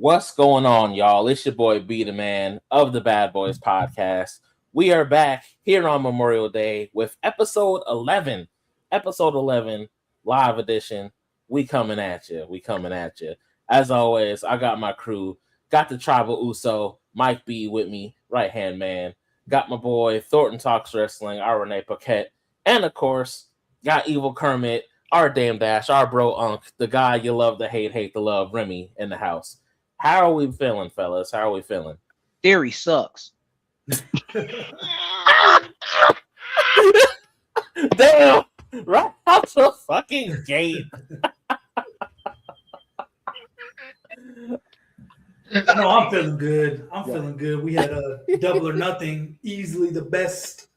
What's going on, y'all? It's your boy B the Man of the Bad Boys Podcast. We are back here on Memorial Day with episode 11. Episode 11, live edition. We coming at you. As always, I got my crew. Got the Tribal Uso, Mike B with me, right-hand man. Got my boy Thornton Talks Wrestling, our Renee Paquette. And, of course, got Evil Kermit, our Dame Dash, our bro Unk, the guy you love to hate to love, Remy, in the house. How are we feeling, fellas? How are we feeling? Theory sucks. Damn! Right out the fucking gate. No, I'm feeling good. Feeling good. We had a Double or Nothing, easily the best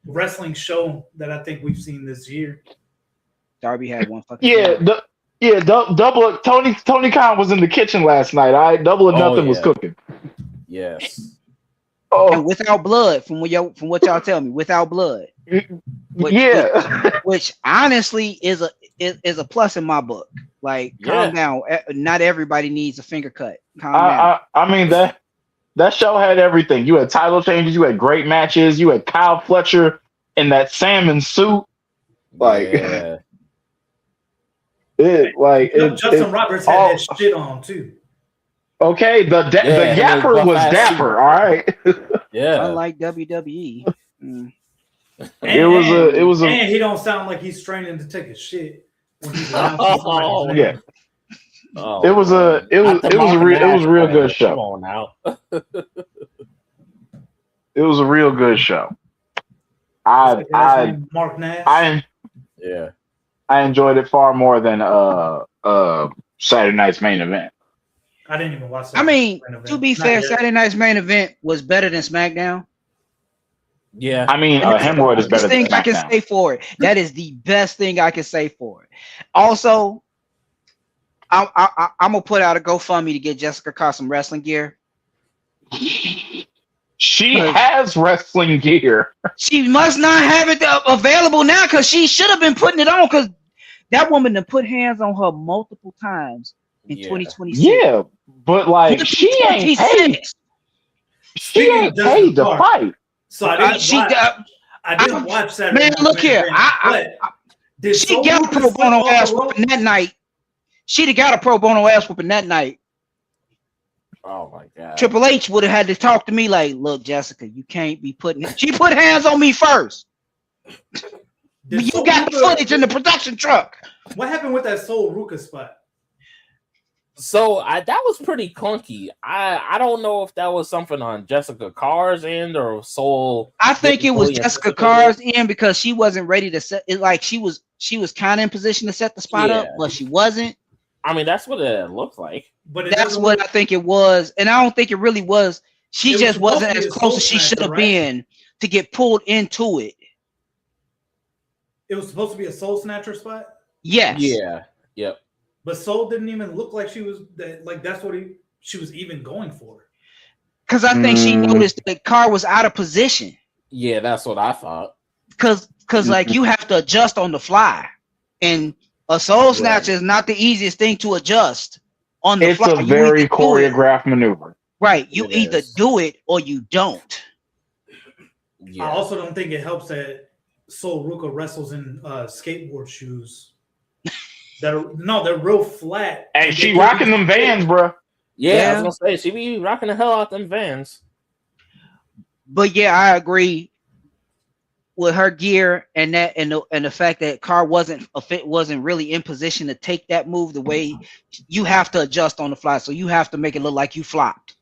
wrestling show that I think we've seen this year. Darby had one fucking Double. Tony Khan was in the kitchen last night. All right, Double or Nothing was cooking. Yes. And without blood, from what y'all tell me, without blood. Which honestly is a plus in my book. Like, calm down. Not everybody needs a finger cut. Calm down. I mean that show had everything. You had title changes. You had great matches. You had Kyle Fletcher in that salmon suit. Justin Roberts had that shit on too. Okay, the yapper was dapper. All right. Yeah. Unlike WWE. And he don't sound like he's straining to take a shit when he's yeah. It was a real good show. Come on now. It was a real good show. Mark Nash. I enjoyed it far more than Saturday Night's Main Event. I didn't even watch that. I mean, to be fair, Saturday Night's Main Event was better than SmackDown. Yeah. I mean, Hemorrhoid is better than SmackDown. I can say for it. That is the best thing I can say for it. Also, I'm gonna put out a GoFundMe to get Jessica Carr some wrestling gear. She has wrestling gear. She must not have it available now because she should have been putting it on because that woman done put hands on her multiple times in 2026. Yeah, but like she ain't paid. She ain't paid to fight. So I didn't watch Saturday. Man, look here. She got a pro bono ass whooping that night. She'd have got a pro bono ass whooping that night. Oh my God. Triple H would have had to talk to me like, look, Jessica, you can't be putting. She put hands on me first. You got the footage in the production truck. What happened with that Sol Ruka spot? So that was pretty clunky. I don't know if that was something on Jessica Carr's end or Sol. I think it was Jessica Carr's end because she wasn't ready to set it. Like she was kind of in position to set the spot up, but she wasn't. I mean, that's what it looked like. But that's what I think it was, and I don't think it really was. She just wasn't as close as she should have been to get pulled into it. It was supposed to be a Soul Snatcher spot. Yes. Yeah. Yep. But Soul didn't even look like she was like that's what she was even going for. Because I think she noticed that Carr was out of position. Yeah, that's what I thought. Because like you have to adjust on the fly, and a Soul Snatcher is not the easiest thing to adjust on the fly. It's a very choreographed maneuver. Right. You either do it or you don't. Yeah. I also don't think it helps that Sol Ruka wrestles in skateboard shoes. They're real flat. Hey, she rocking them Vans, bro. Yeah, I was gonna say she be rocking the hell out them Vans. But yeah, I agree with her gear and the fact that Carr wasn't really in position to take that move the way you have to adjust on the fly. So you have to make it look like you flopped.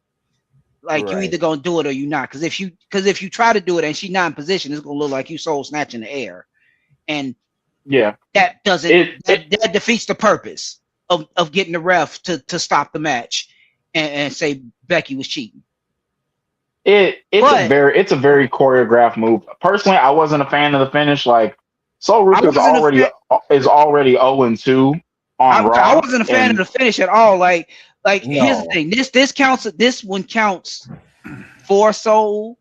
Like you either gonna do it or you not. Because if you try to do it and she's not in position, it's gonna look like you soul snatch in the air. And that doesn't that defeats the purpose of getting the ref to stop the match and say Becky was cheating. It's a very choreographed move. Personally, I wasn't a fan of the finish. Like Sol Ruka is already 0-2 on Raw. I wasn't a fan of the finish at all. Like here's the thing. This one counts for Sol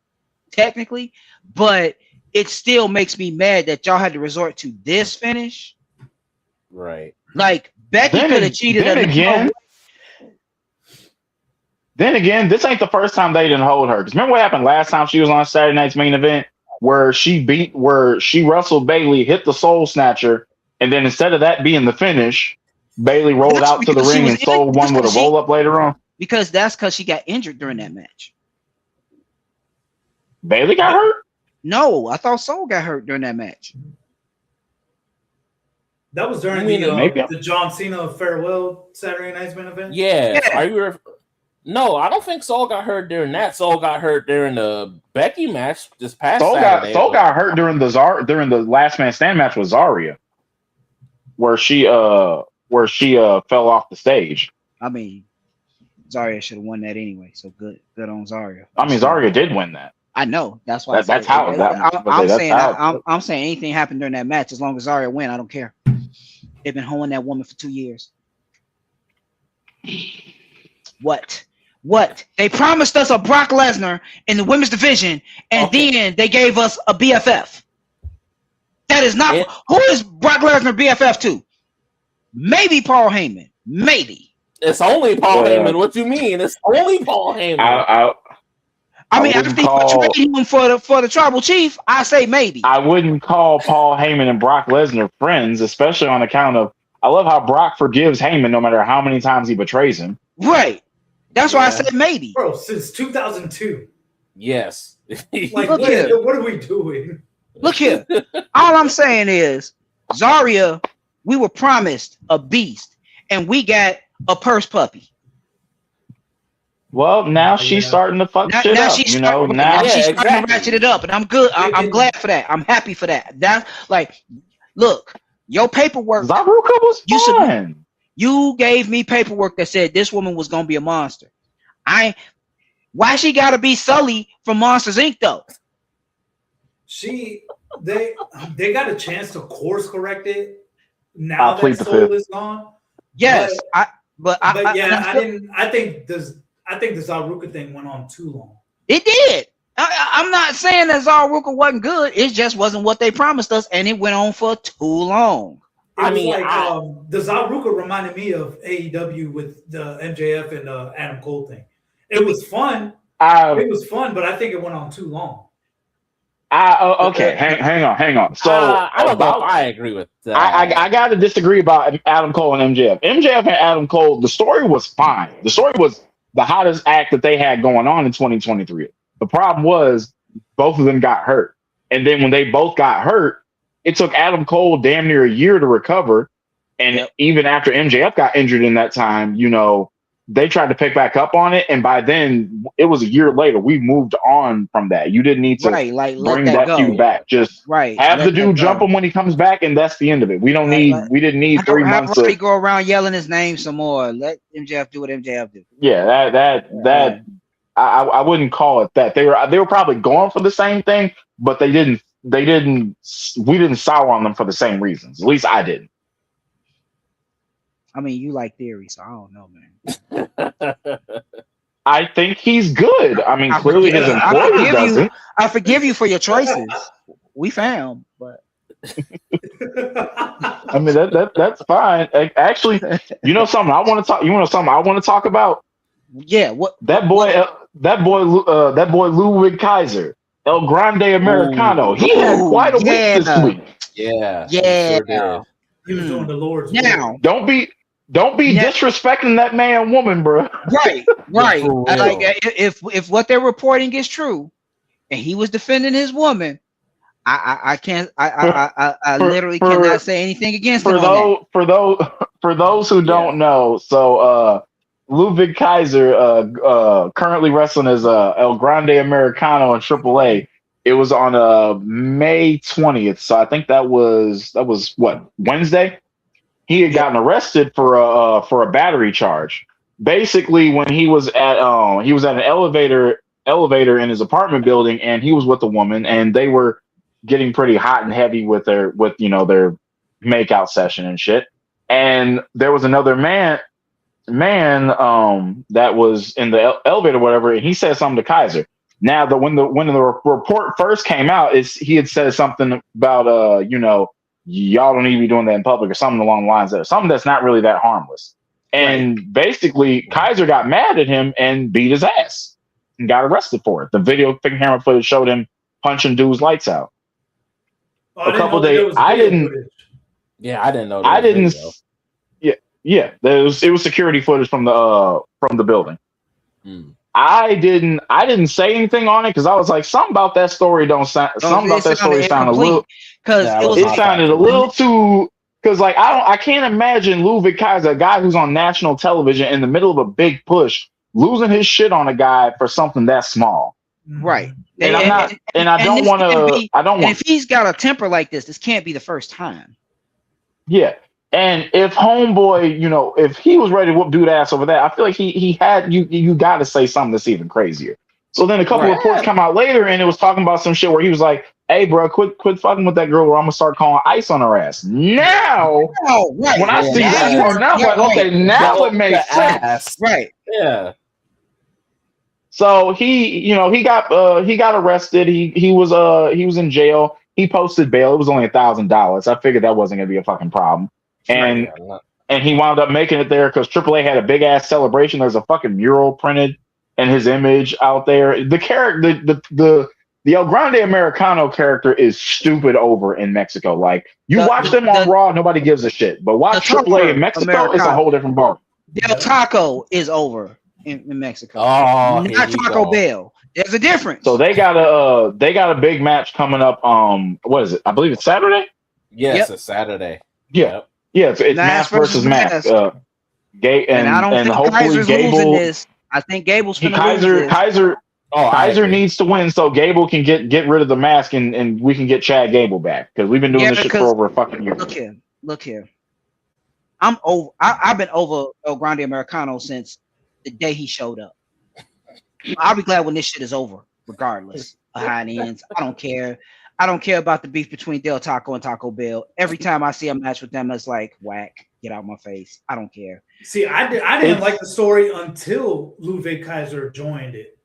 technically, but it still makes me mad that y'all had to resort to this finish. Right. Like Becky could have cheated again. Then again, this ain't the first time they didn't hold her. Because remember what happened last time she was on Saturday Night's Main Event, where she wrestled Bayley, hit the Soul Snatcher, and then instead of that being the finish, Bayley rolled out to the ring and Soul won with a roll up later on. Because she got injured during that match. Bayley got hurt? No, I thought Soul got hurt during that match. That was during the John Cena farewell Saturday Night's Main Event. Yeah. Are you? No, I don't think Soul got hurt during that. Soul got hurt during the Becky match this past Saturday. Soul got hurt during the Last Man Stand match with Zarya, where she fell off the stage. I mean, Zarya should have won that anyway. So good on Zarya. I mean, Zarya did win that. I know. That's why. That's how. I'm saying anything happened during that match, as long as Zarya win, I don't care. They've been hoeing that woman for 2 years. What? They promised us a Brock Lesnar in the women's division, and then they gave us a BFF. That is not who is Brock Lesnar BFF to? Maybe Paul Heyman. Maybe. It's only Paul Heyman. What you mean? It's only Paul Heyman. I mean, after they portrayed him for the tribal chief, I say maybe. I wouldn't call Paul Heyman and Brock Lesnar friends, especially on account of I love how Brock forgives Heyman no matter how many times he betrays him. Right. That's why I said maybe. Bro, since 2002. Yes. Like, what are we doing? Look here. All I'm saying is, Zarya, we were promised a beast, and we got a purse puppy. Well, now she's starting to fuck shit up. She's starting to ratchet it up, and I'm good. I'm glad for that. I'm happy for that. That's like, look, your paperwork. Zaruka was fun. You gave me paperwork that said this woman was gonna be a monster. Why she gotta be Sully from Monsters Inc. though? They got a chance to course correct it now that Soul is gone. Yes, I think the Zaruka thing went on too long. It did. I'm not saying that Zaruka wasn't good. It just wasn't what they promised us, and it went on for too long. The Zaruka reminded me of AEW with the MJF and Adam Cole thing. It was fun. But I think it went on too long. Okay, hang on. So I don't know if I agree with that. I got to disagree about Adam Cole and MJF. MJF and Adam Cole, the story was fine. The story was the hottest act that they had going on in 2023. The problem was both of them got hurt. And then when they both got hurt, it took Adam Cole damn near a year to recover. And even after MJF got injured in that time, they tried to pick back up on it. And by then, it was a year later. We moved on from that. You didn't need to bring that feud back. Just have the dude jump him when he comes back, and that's the end of it. We didn't need 3 months to go around yelling his name some more. Let MJF do what MJF do. Yeah, I wouldn't call it that. They were probably going for the same thing, but we didn't sour on them for the same reasons. At least I didn't. I mean, you like Theory, so I don't know, man. I think he's good. I mean, clearly his employer doesn't. I forgive you for your choices. We found, but I mean that's fine. Actually, something I want to talk. You want something I want to talk about? Yeah. What that boy Ludwig Kaiser, El Grande Americano. He had quite a week this week. Yeah. Sure he was doing the Lord's now. Don't be disrespecting that man, woman, bro. Right. Like if what they're reporting is true, and he was defending his woman, I can't. I literally cannot say anything against him. For those who don't know, so Ludwig Kaiser, currently wrestling as El Grande Americano in AAA. It was on May 20th, so I think that was what, Wednesday. He had gotten arrested for a battery charge. Basically, when he was at an elevator in his apartment building, and he was with a woman, and they were getting pretty hot and heavy with their makeout session and shit. And there was another man that was in the elevator, or whatever, and he said something to Kaiser. Now, when the report first came out, he had said something about y'all don't need to be doing that in public, or something along the lines of something that's not really that harmless. And basically, Kaiser got mad at him and beat his ass and got arrested for it. The video camera footage showed him punching dudes' lights out. A couple days. I didn't. Yeah, I didn't know. I didn't. Yeah. It was security footage from the building. I didn't say anything on it because I was like, something about that story sounded a little, because it sounded a little too, because like I can't imagine Ludwig Kaiser, a guy who's on national television in the middle of a big push, losing his shit on a guy for something that small. Right. And I don't want to. If he's got a temper like this can't be the first time. Yeah. And if homeboy, if he was ready to whoop dude ass over that, I feel like he had you got to say something that's even crazier. So then a couple reports come out later, and it was talking about some shit where he was like, "Hey, bro, quit fucking with that girl, or I'm gonna start calling ice on her ass." Now, when I see that, now it makes sense, right? Yeah. So he got arrested. He was in jail. He posted bail. It was only $1,000. I figured that wasn't gonna be a fucking problem. And he wound up making it there because AAA had a big ass celebration. There's a fucking mural printed and his image out there. The character, the El Grande Americano character is stupid over in Mexico. Like watch them on Raw, nobody gives a shit. But watch AAA in Mexico, it's a whole different ball. Del Taco is over in Mexico. Oh, not Taco Bell. There's a difference. So they got a big match coming up. What is it? I believe it's Saturday. Yes, it's Saturday. Yeah. Yeah, it's Mask versus Mask. And I don't think hopefully Kaiser's losing this. I think Gable's going to lose this. Kaiser needs to win so Gable can get rid of the mask and we can get Chad Gable back because we've been doing this shit for over a fucking year. Look here. I'm over. I've been over El Grande Americano since the day he showed up. I'll be glad when this shit is over, regardless of how it ends. I don't care. I don't care about the beef between Del Taco and Taco Bell. Every time I see a match with them, it's like, whack, get out of my face. I don't care. See, I didn't like the story until Ludwig Kaiser joined it.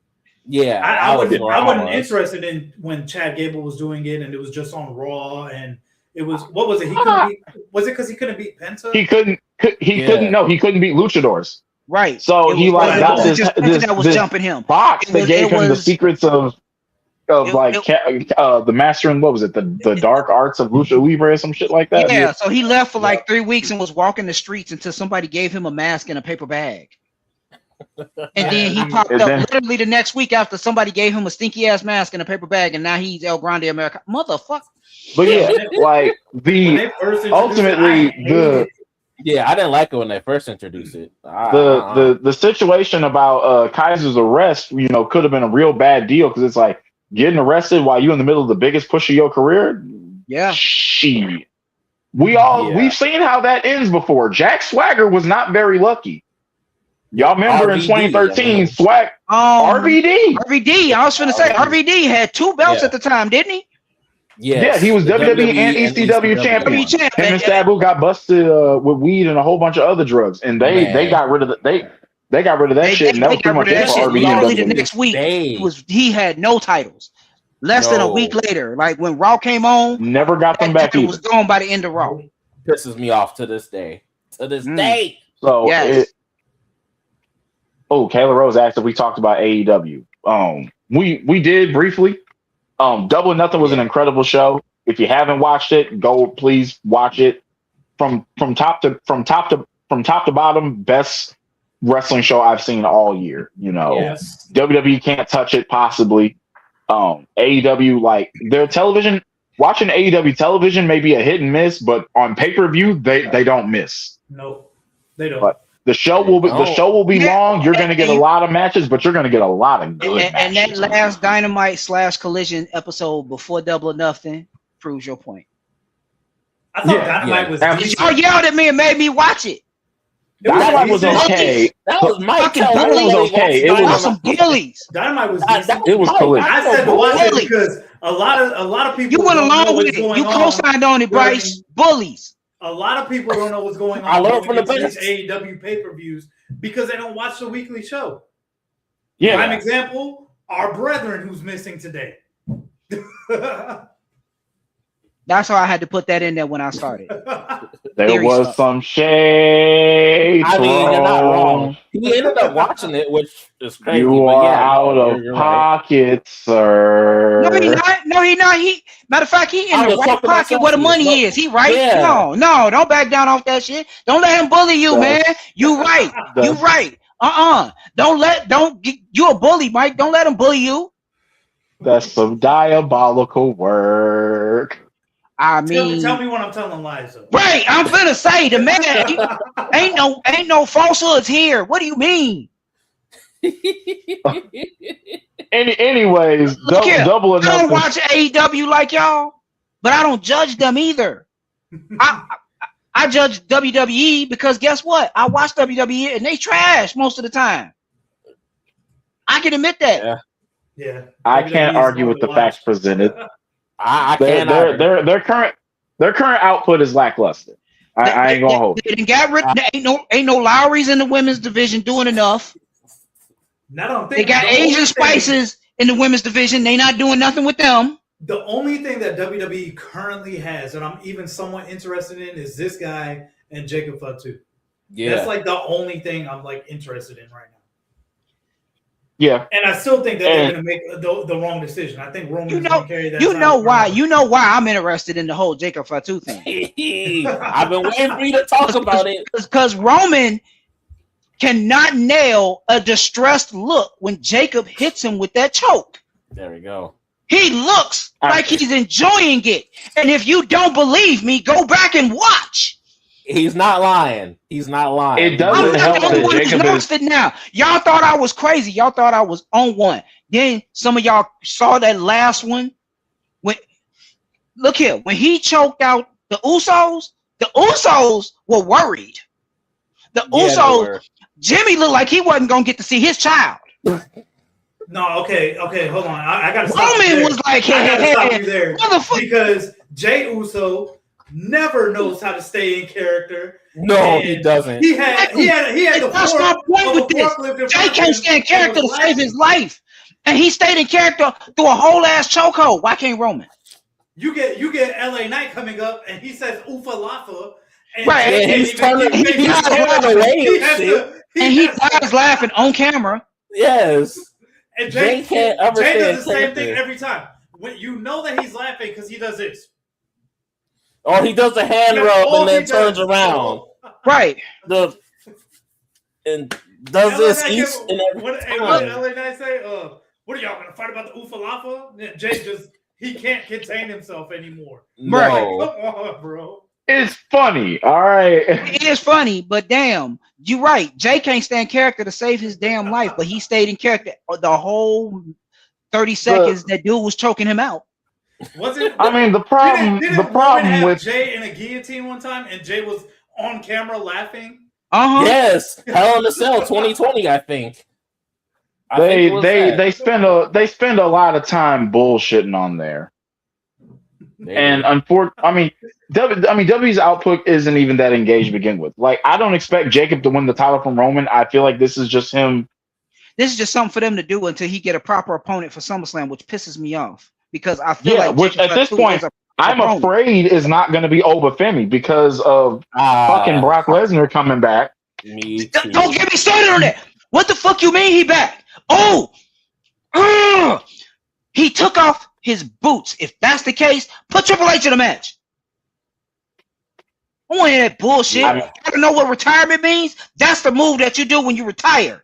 Yeah, I wasn't interested in when Chad Gable was doing it, and it was just on Raw, and it was what was it? He couldn't beat. Was it because he couldn't beat Penta? He couldn't beat Luchadors. Right. So he got this that was jumping him. Box that gave him the secrets of the mastering, what was it, the dark arts of Lucha Libre or some shit like that. Yeah, so he left for like 3 weeks and was walking the streets until somebody gave him a mask and a paper bag. And then he popped up literally the next week after somebody gave him a stinky ass mask and a paper bag, and now he's El Grande America. Motherfucker. But yeah, like I didn't like it when they first introduced it. The situation about Kaiser's arrest, could have been a real bad deal because it's like getting arrested while you're in the middle of the biggest push of your career. Yeah. Shit. We've seen how that ends before. Jack Swagger was not very lucky. Y'all remember in 2013, Swag RVD. RVD. I was going to say RVD had 2 belts at the time, didn't he? Yes. Yeah, he was WWE and ECW champion. Him and Sabu got busted with weed and a whole bunch of other drugs, and they got rid of they got rid of that shit. And that was pretty much it for RVD. Literally the next week, he had no titles. Less than a week later, like when Raw came on, never got them back. It was gone by the end of Raw. Pisses me off to this day. Day. So, Kayla Rose asked if we talked about AEW. We did briefly. Double or Nothing was an incredible show. If you haven't watched it, please watch it. From top to bottom, best wrestling show I've seen all year. Yes. WWE can't touch it possibly. AEW, like their television, watching AEW television may be a hit and miss, but on pay-per-view they don't miss. No, they don't. But the show will be long. You're going to get a lot of matches, but you're going to get a lot of good matches. And that last Dynamite / Collision episode before Double or Nothing proves your point. I thought Dynamite was. Y'all yelled at me and made me watch it. Dynamite was okay. That was Mike. It was okay. It was some bullies. Dynamite was. It was Collision. I said to watch it because a lot of people. You went along with it. You co-signed on it, Bryce. Bullies. A lot of people don't know what's going on. I learned from the these AEW pay-per-views because they don't watch the weekly show. Yeah. Prime example, our brethren who's missing today. That's why I had to put that in there when I started. There was some shade. I mean, you're not wrong. He ended up watching it, which is crazy. You but are yeah, out of pocket, right. sir. No, he's not. No, he's not. Matter of fact, he in the right pocket where the money is. He right? Yeah. No, don't back down off that shit. Don't let him bully you, man. You right. You right. You a bully, Mike. Don't let him bully you. That's some diabolical work. I mean, tell me when I'm telling lies. Though. Right, I'm finna say the man ain't no falsehoods here. What do you mean? Anyways, double or nothing. I don't watch AEW like y'all, but I don't judge them either. I judge WWE because guess what? I watch WWE and they trash most of the time. I can admit that. Yeah. I can't argue with the facts presented. I can't. Their current output is lackluster. I ain't gonna hold. They got rid. Ain't no Lowrys in the women's division doing enough. They got Asian Spices in the women's division. They not doing nothing with them. The only thing that WWE currently has, and I'm even somewhat interested in, is this guy and Jacob Fatu. Yeah, that's like the only thing I'm like interested in right now. Yeah, and I still think that they're going to make the wrong decision. I think Roman's going to carry that. You know why I'm interested in the whole Jacob Fatu thing. I've been waiting for you to talk about it because Roman cannot nail a distressed look when Jacob hits him with that choke. There we go. He looks like he's enjoying it, and if you don't believe me, go back and watch. He's not lying. He's not lying. It doesn't help that Jacob is it now. Y'all thought I was crazy. Y'all thought I was on one. Then some of y'all saw that last one. Look here, when he choked out the Usos were worried. The Usos, Jimmy looked like he wasn't gonna get to see his child. No, okay, hold on. I gotta stop Roman was like, hey, stop you there because Jey Uso never knows how to stay in character. No, he doesn't. He had the forklift. Jey can't stay in character to save his life, and he stayed in character through a whole ass chokehold. Why can't Roman? You get LA Knight coming up, and he says "Oofa Lafa," right? And he's turning away, and he dies laughing on camera. Yes, and Jey does the same thing every time. When you know that he's laughing because he does this. Or he does a hand rub and then turns around. Right. And does this each and every what did LA Knight say? What are y'all going to fight about the Oofa Lafa? Jey he can't contain himself anymore. No. Like, come on, bro. It's funny, all right. It is funny, but damn, you're right. Jey can't stand character to save his damn life, but he stayed in character the whole 30 seconds that dude was choking him out. I mean, the problem with Jey in a guillotine one time, and Jey was on camera laughing. Yes, Hell in a Cell 2020, I think. They spend a lot of time bullshitting on there, and unfortunately, WWE's output isn't even that engaged to begin with. Like, I don't expect Jacob to win the title from Roman. I feel like this is just him. This is just something for them to do until he get a proper opponent for SummerSlam, which pisses me off. Because I feel like which at this point I'm afraid is not going to be Oba Femi because of fucking Brock Lesnar coming back. Me too. Don't get me started on that. What the fuck you mean he back? He took off his boots. If that's the case, put Triple H in the match. I want to hear that bullshit. I don't know what retirement means. That's the move that you do when you retire.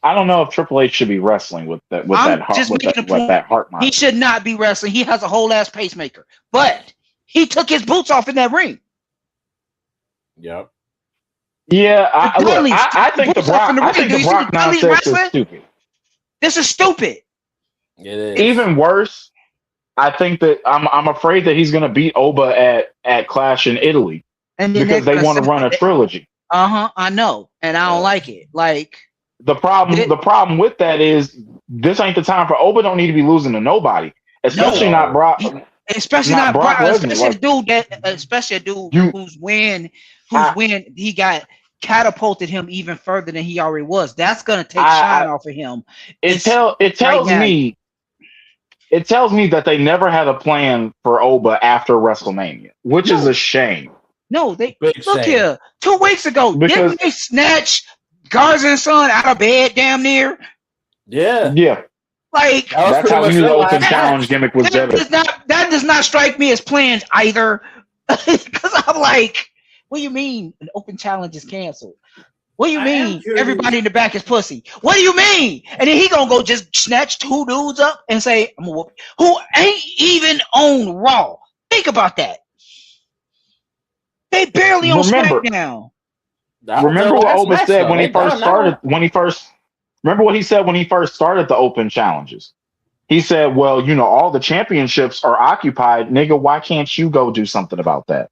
I don't know if Triple H should be wrestling with that heart monitor. He should not be wrestling. He has a whole ass pacemaker, but he took his boots off in that ring. Yep. Yeah, I think the Brock nonsense is stupid. This is stupid. It is. Even worse, I think that I'm afraid that he's going to beat Oba at Clash in Italy because they want to run a trilogy. I know, and I don't like it. Like. The problem with that is this ain't the time for Oba. Don't need to be losing to nobody, especially not Brock. Especially not Brock. Especially a dude who's when he got catapulted him even further than he already was. That's gonna take shine off of him. It tells me that they never had a plan for Oba after WrestleMania, which is a shame. No, they Big look shame. here. 2 weeks ago, didn't they snatch Garza and Son out of bed damn near? Yeah. Like That's how we knew the open challenge gimmick was better. That does not strike me as planned either. Because I'm like, what do you mean an open challenge is canceled? What do you mean everybody in the back is pussy? What do you mean? And then he gonna go just snatch 2 dudes up and say, I'm gonna whoop, who ain't even on Raw. Think about that. They barely on SmackDown. Remember what Oba said when he first started. Remember what he said when he first started the open challenges. He said, "Well, you know, all the championships are occupied, nigga. Why can't you go do something about that?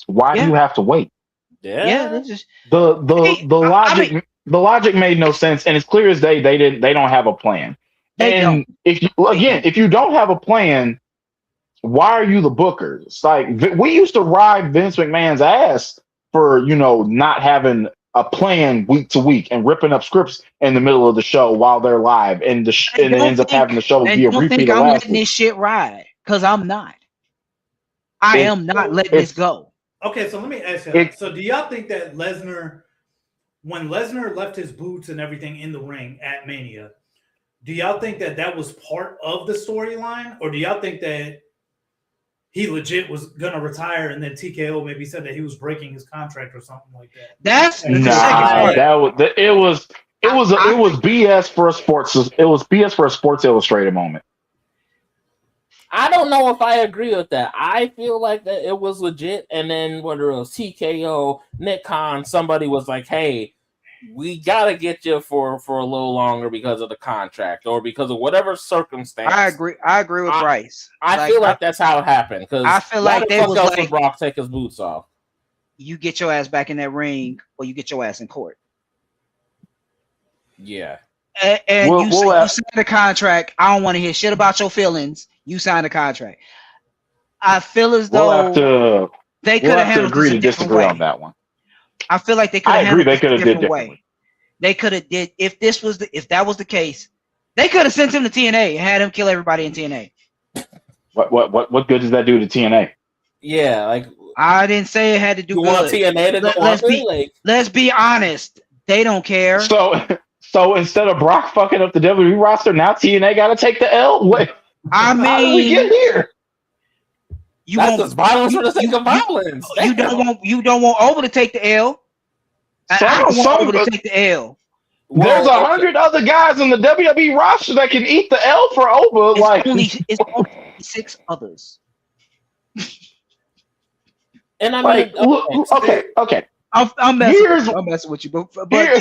Why do you have to wait?" Yeah, the logic made no sense, and it's clear as day they don't have a plan. If you don't have a plan, why are you the bookers? It's like we used to ride Vince McMahon's ass for not having a plan week to week and ripping up scripts in the middle of the show while they're live, and it ends up having the show be a repeat of I'm last letting this shit ride because I'm not. I am not letting this go. Okay, so let me ask you. So do y'all think that Lesnar, when Lesnar left his boots and everything in the ring at Mania, do y'all think that was part of the storyline, or do y'all think that he legit was gonna retire and then TKO maybe said that he was breaking his contract or something like that? That's the second part. It was BS for a sports. It was BS for a Sports Illustrated moment. I don't know if I agree with that. I feel like that it was legit, and then whether it was TKO, Nick Khan, somebody was like, "Hey, we gotta get you for a little longer because of the contract or because of whatever circumstance." I agree with Bryce. I feel like that's how it happened. Because I feel like they was like, Brock take his boots off. You get your ass back in that ring, or you get your ass in court. Yeah. And you signed the contract. I don't want to hear shit about your feelings. You signed the contract. I feel as though they could have handled agree this to a different disagree way. on that one. I feel like they could have handled it a different way. Differently. They could have did if that was the case. They could have sent him to TNA and had him kill everybody in TNA. What good does that do to TNA? Yeah, like I didn't say it had to do good. Want TNA to go let's be honest. They don't care. So instead of Brock fucking up the WWE roster, now TNA got to take the L. Wait, how did we get here? That's just violence for the sake of violence. You don't want Oba to take the L. I don't want Oba to take the L. There's 100 other guys in the WWE roster that can eat the L for Oba. It's only 6 others. And I mean, okay. I'm messing with you, but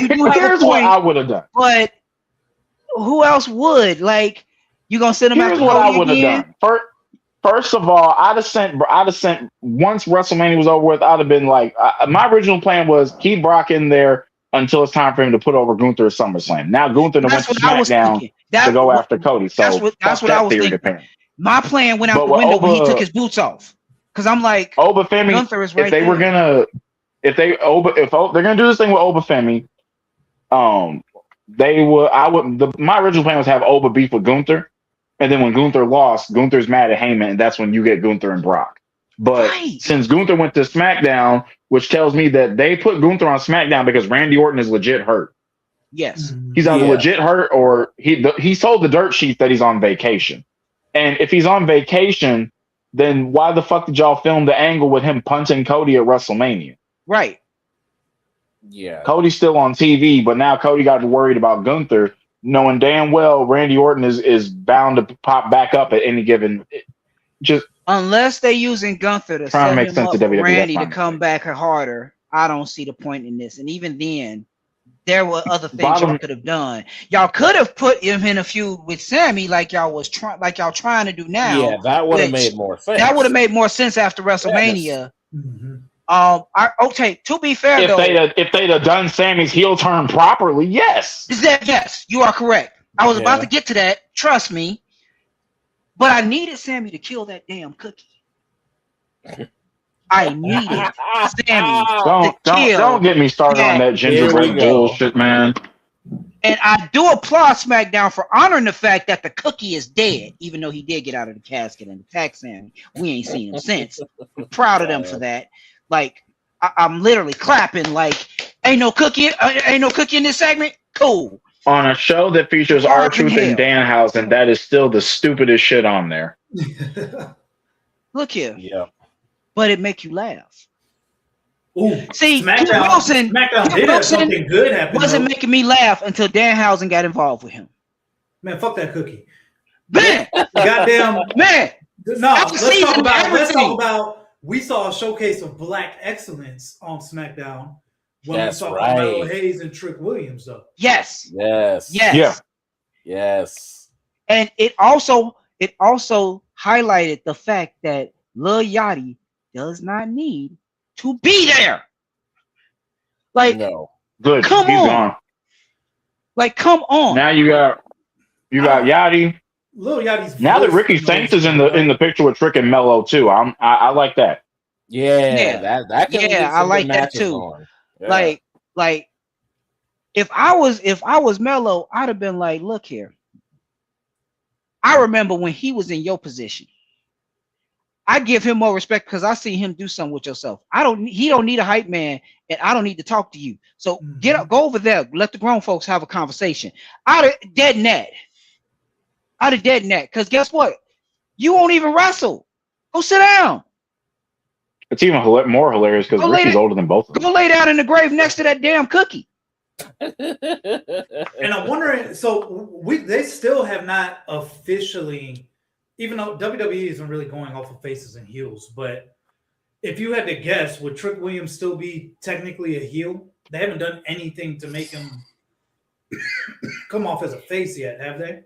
here's what I would have done. But who else would? Like, you gonna send them out to what I would have done. First of all, I'd have sent once WrestleMania was over with. I'd have been like, my original plan was keep Brock in there until it's time for him to put over Gunther at SummerSlam. Now Gunther went to SmackDown to go after Cody. So that's what I was thinking. My plan went out the window when he took his boots off. Because I'm like, Oba Femi, Gunther is right if they're gonna do this thing with Oba Femi, my original plan was to have Oba beef with Gunther, and then when Gunther lost, Gunther's mad at Heyman, and that's when you get Gunther and Brock. But since Gunther went to SmackDown, which tells me that they put Gunther on SmackDown because Randy Orton is legit hurt. Yes, he's either legit hurt or he told the dirt sheet that he's on vacation. And if he's on vacation, then why the fuck did y'all film the angle with him punching Cody at WrestleMania? Right. Yeah. Cody's still on TV, but now Cody got worried about Gunther, knowing damn well Randy Orton is bound to pop back up at any given. Just unless they're using Gunther to set him up for Randy to come back harder, I don't see the point in this. And even then, there were other things y'all could have done. Y'all could have put him in a feud with Sammy, like y'all trying to do now. Yeah, that would have made more sense. That would have made more sense after WrestleMania. Yes. Mm-hmm. To be fair, if they'd have done Sammy's heel turn properly, yes. Yes, you are correct. I was about to get to that. Trust me. But I needed Sammy to kill that damn cookie. I needed Sammy to kill. Don't get me started on that gingerbread bullshit, man. And I do applaud SmackDown for honoring the fact that the cookie is dead, even though he did get out of the casket and attack Sammy. We ain't seen him since. I'm proud of them for that. Like, I'm literally clapping. Like, ain't no cookie in this segment. Cool. On a show that features R-Truth and Danhausen, that is still the stupidest shit on there. Look here. Yeah. But it make you laugh. Ooh, see, SmackDown did have something good happen. Wasn't making me laugh until Danhausen got involved with him. Man, fuck that cookie. Man, goddamn man. No, let's talk about. We saw a showcase of black excellence on SmackDown when we saw Carmelo Hayes and Trick Williams, though. Yes. And it also highlighted the fact that Lil Yachty does not need to be there. Like, no. Good. Come He's on. Gone. Like, come on. Now you got Yachty. Lil Yachty's now that Ricky Saints is in the picture with Trick and Mello too. I like that. Yeah. I like that too. Yeah. Like if I was Mello, I'd have been like, look here. I remember when he was in your position. I give him more respect because I see him do something with yourself. He don't need a hype man, and I don't need to talk to you. So go over there, let the grown folks have a conversation. I'd have dead net. Because guess what? You won't even wrestle. Go sit down. It's even more hilarious because Ricky's older than both of them. Go lay down in the grave next to that damn cookie. And I'm wondering, so they still have not officially, even though WWE isn't really going off of faces and heels, but if you had to guess, would Trick Williams still be technically a heel? They haven't done anything to make him come off as a face yet, have they?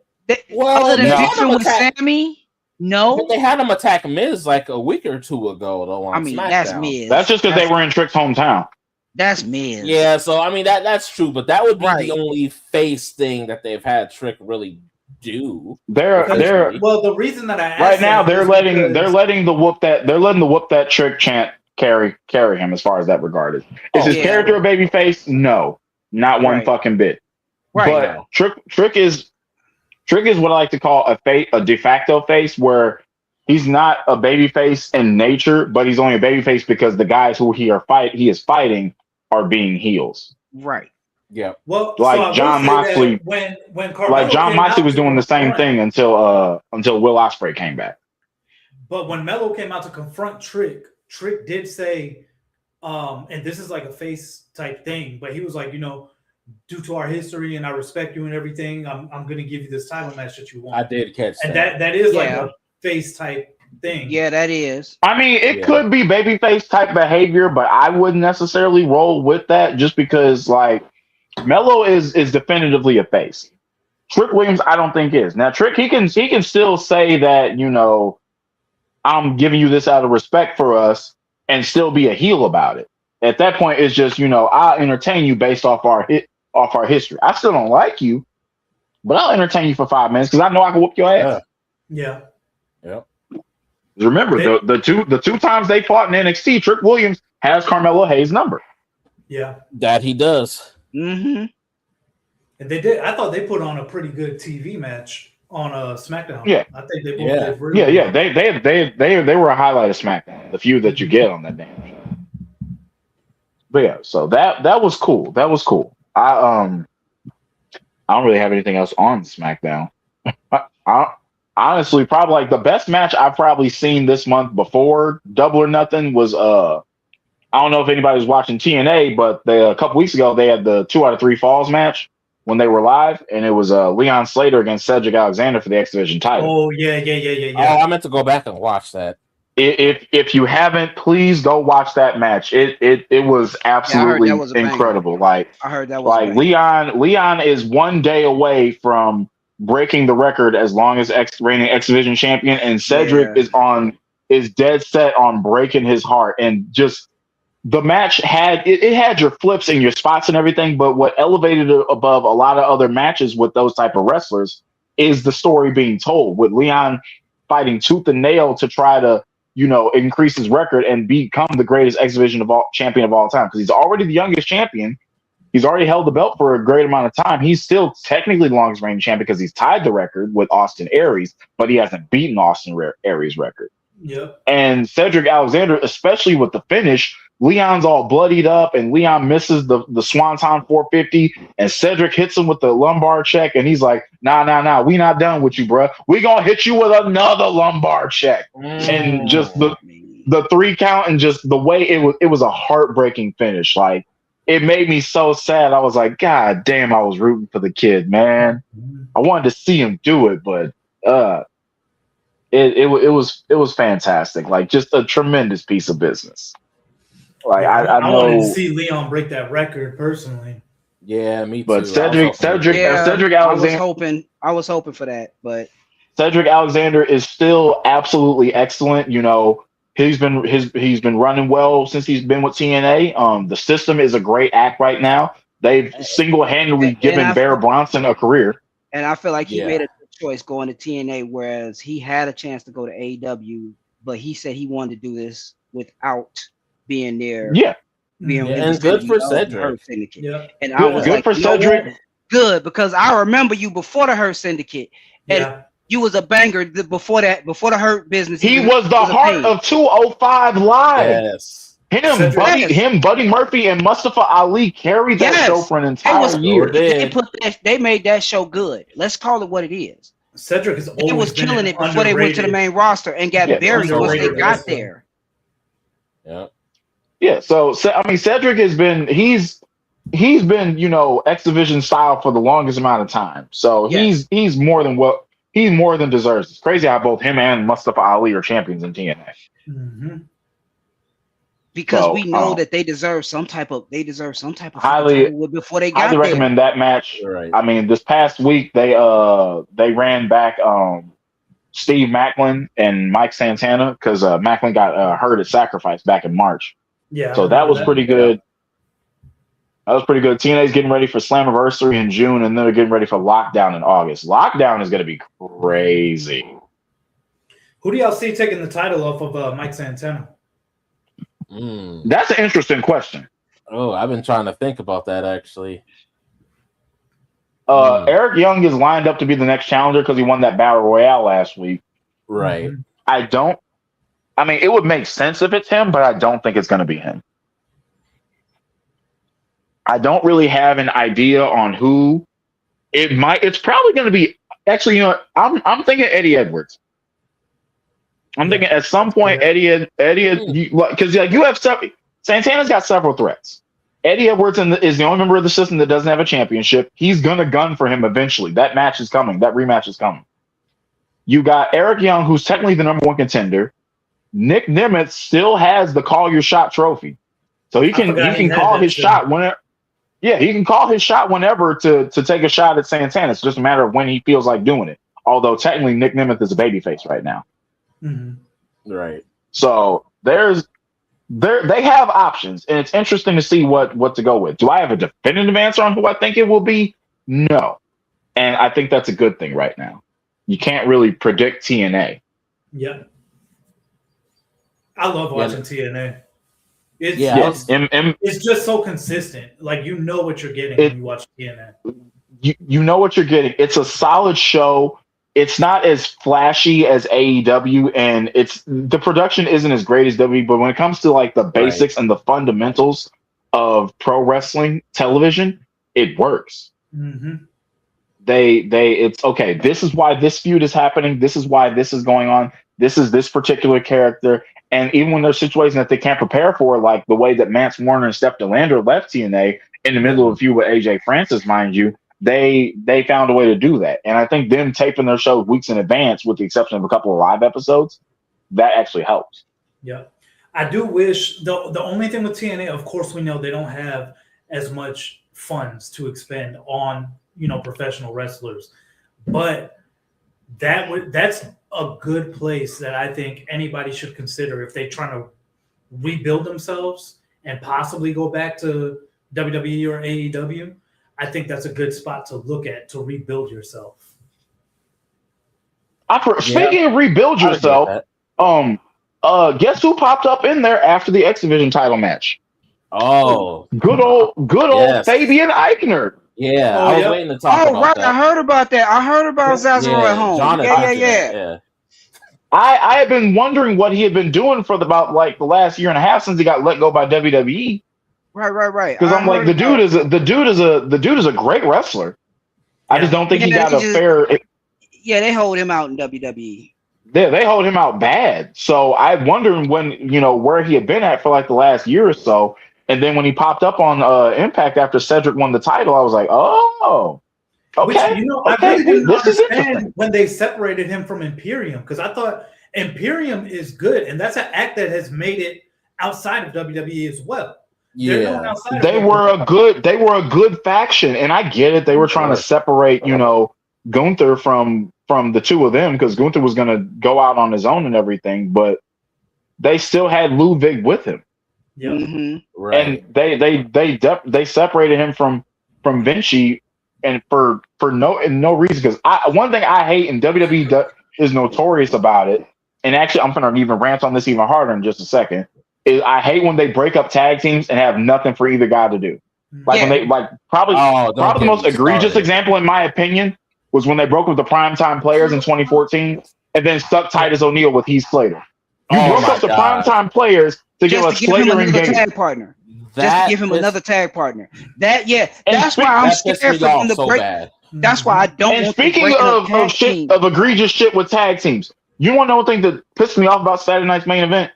Other than beefing with Sammy, no. But they had him attack Miz like a week or two ago, though. On SmackDown. That's Miz. That's just because they were in Trick's hometown. That's Miz. Yeah, so I mean that's true, but that would be the only face thing that they've had Trick really do. They're well, the reason that I asked right now they're letting the whoop that Trick chant carry him as far as that regard is. Is his character a baby face? No, not one fucking bit. Right. But now. Trick is what I like to call a de facto face, where he's not a baby face in nature, but he's only a baby face because the guys who he is fighting are being heels. Right. Yeah. Well, like John Moxley, when John Moxley was doing the same thing until Will Ospreay came back. But when Melo came out to confront Trick did say, and this is like a face type thing, but he was like, due to our history and I respect you and everything, I'm going to give you this title match that you want. I did catch that. And that is like a face type thing. Yeah, that is. I mean, it could be babyface type behavior, but I wouldn't necessarily roll with that just because, like, Melo is definitively a face. Trick Williams, I don't think is. Now, Trick, he can still say that, I'm giving you this out of respect for us and still be a heel about it. At that point, it's just, I'll entertain you based off our history. I still don't like you, but I'll entertain you for 5 minutes because I know I can whoop your ass. Yeah. Remember, the two times they fought in NXT, Trick Williams has Carmelo Hayes' number. Yeah. That he does. Mm-hmm. And they did. I thought they put on a pretty good TV match on SmackDown. Yeah. I think they both did really well. They were a highlight of SmackDown, the few that you get on that damn show. But yeah, so that was cool. That was cool. I don't really have anything else on SmackDown. I honestly, probably like the best match I've probably seen this month before Double or Nothing was I don't know if anybody was watching TNA, but a couple weeks ago they had the 2 out of 3 falls match when they were live, and it was Leon Slater against Cedric Alexander for the X Division title. Oh yeah. Oh, I meant to go back and watch that. If you haven't, please go watch that match. It was absolutely incredible. Like I heard that was like Leon is 1 day away from breaking the record as long as reigning X Division champion, and Cedric is dead set on breaking his heart. And just the match had your flips and your spots and everything, but what elevated it above a lot of other matches with those type of wrestlers is the story being told, with Leon fighting tooth and nail to try to increase his record and become the greatest X Division champion of all time, because he's already the youngest champion. He's already held the belt for a great amount of time. He's still technically the longest reigning champ because he's tied the record with Austin Aries, but he hasn't beaten Austin Aries' record. Yep. And Cedric Alexander, especially with the finish, Leon's all bloodied up, and Leon misses the Swanton 450, and Cedric hits him with the lumbar check, and he's like, nah, we not done with you, bro. We gonna hit you with another lumbar check. And just the 3 count and just the way it was a heartbreaking finish. Like, it made me so sad. I was like, God damn, I was rooting for the kid, man. I wanted to see him do it, but it was fantastic. Like, just a tremendous piece of business. Like, I know, wanted to see Leon break that record personally. Yeah, me too. But Cedric Alexander, I was hoping for that, but Cedric Alexander is still absolutely excellent. You know, he's been running well since he's been with TNA. The system is a great act right now. They've single-handedly given Bear Bronson a career. And I feel like he made a good choice going to TNA, whereas he had a chance to go to AEW, but he said he wanted to do this without being there. Yeah. And good for Cedric. Yeah. And I was good like, for Cedric. Good, because I remember you before the Hurt Syndicate. And you was a banger before the Hurt business. He was the heart of 205 Live. Yes. Him, Buddy Murphy, and Mustafa Ali carried that show for an entire year. They made that show good. Let's call it what it is. Cedric is always was killing it before they went to the main roster and got buried once they got there. Yeah. Yeah. So I mean, Cedric has been he's been, you know, X Division style for the longest amount of time. So he's more than deserves. It's crazy how both him and Mustafa Ali are champions in TNA. Mm-hmm. Because we know that they deserve some type of highly before they got there. I recommend that match. Right. I mean, this past week they ran back Steve Macklin and Mike Santana because Macklin got hurt at Sacrifice back in March. Yeah. So that was pretty good. That was pretty good. TNA's getting ready for Slammiversary in June, and then they're getting ready for Lockdown in August. Lockdown is going to be crazy. Who do y'all see taking the title off of Mike Santana? That's an interesting question. Oh, I've been trying to think about that actually. Eric Young is lined up to be the next challenger because he won that Battle Royale last week. Right. I mean, it would make sense if it's him, but I don't think it's going to be him. I don't really have an idea on who it might. It's probably going to be. Actually, you know what? I'm thinking Eddie Edwards. I'm thinking at some point Eddie, because like you have Santana's got several threats. Eddie Edwards is the only member of the system that doesn't have a championship. He's gonna gun for him eventually. That match is coming. That rematch is coming. You got Eric Young, who's technically the number 1 contender. Nick Nemeth still has the Call Your Shot trophy, so he can call his shot whenever. Yeah, he can call his shot whenever to take a shot at Santana. It's just a matter of when he feels like doing it. Although technically Nick Nemeth is a babyface right now. Mm-hmm. Right. So they have options, and it's interesting to see what to go with. Do I have a definitive answer on who I think it will be? No. And I think that's a good thing right now. You can't really predict TNA. Yeah. I love watching TNA. It's just so consistent. Like, you know what you're getting when you watch TNA. You know what you're getting. It's a solid show. It's not as flashy as AEW, and the production isn't as great as WWE, but when it comes to like the basics and the fundamentals of pro wrestling television, it works. Mm-hmm. It's okay. This is why this feud is happening. This is why this is going on. This is this particular character. And even when there's situations that they can't prepare for, like the way that Mance Warner and Steph DeLander left TNA in the middle of a feud with AJ Francis, mind you, they found a way to do that. And I think them taping their shows weeks in advance, with the exception of a couple of live episodes, that actually helps. Yeah. I do wish the only thing with TNA, of course, we know they don't have as much funds to expend on, you know, professional wrestlers, but that's a good place that I think anybody should consider if they're trying to rebuild themselves and possibly go back to WWE or AEW. I think that's a good spot to look at to rebuild yourself. Speaking of rebuild yourself, guess who popped up in there after the X Division title match? Oh, good old Yes. Fabian Eichner. yeah. Oh, I was yeah. waiting to talk about right. that. I heard about that. I heard about Cesaro at home. Jonathan Yeah. mentioned that, yeah. I have been wondering what he had been doing for about like the last year and a half since he got let go by WWE. Right. Because I'm like, the dude is a great wrestler. I just don't think he got a fair. Yeah, they hold him out in WWE. They hold him out bad. So I wondered when, where he had been at for like the last year or so. And then when he popped up on Impact after Cedric won the title, I was like, oh, okay. Which, okay. I really didn't this is interesting. understand when they separated him from Imperium, because I thought Imperium is good, and that's an act that has made it outside of WWE as well. Yeah. They were a good faction, and I get it. They were trying to separate, Gunther from the two of them because Gunther was going to go out on his own and everything, but they still had Ludwig with him. Yeah. Mm-hmm. Right. And they separated him from Vinci, and for no reason. Because one thing I hate, and WWE is notorious about it, and actually I'm gonna even rant on this even harder in just a second. Is I hate when they break up tag teams and have nothing for either guy to do. Like when they probably the most egregious example in my opinion was when they broke up the Primetime Players in 2014 and then stuck Titus O'Neil with Heath Slater. You broke up the Primetime Players to give us Slater and Gage. Tag partner. Just to give him another tag partner. That's why I'm scared for them to break. That's why I don't. And speaking of egregious shit with tag teams, you want to know one thing that pissed me off about Saturday night's main event?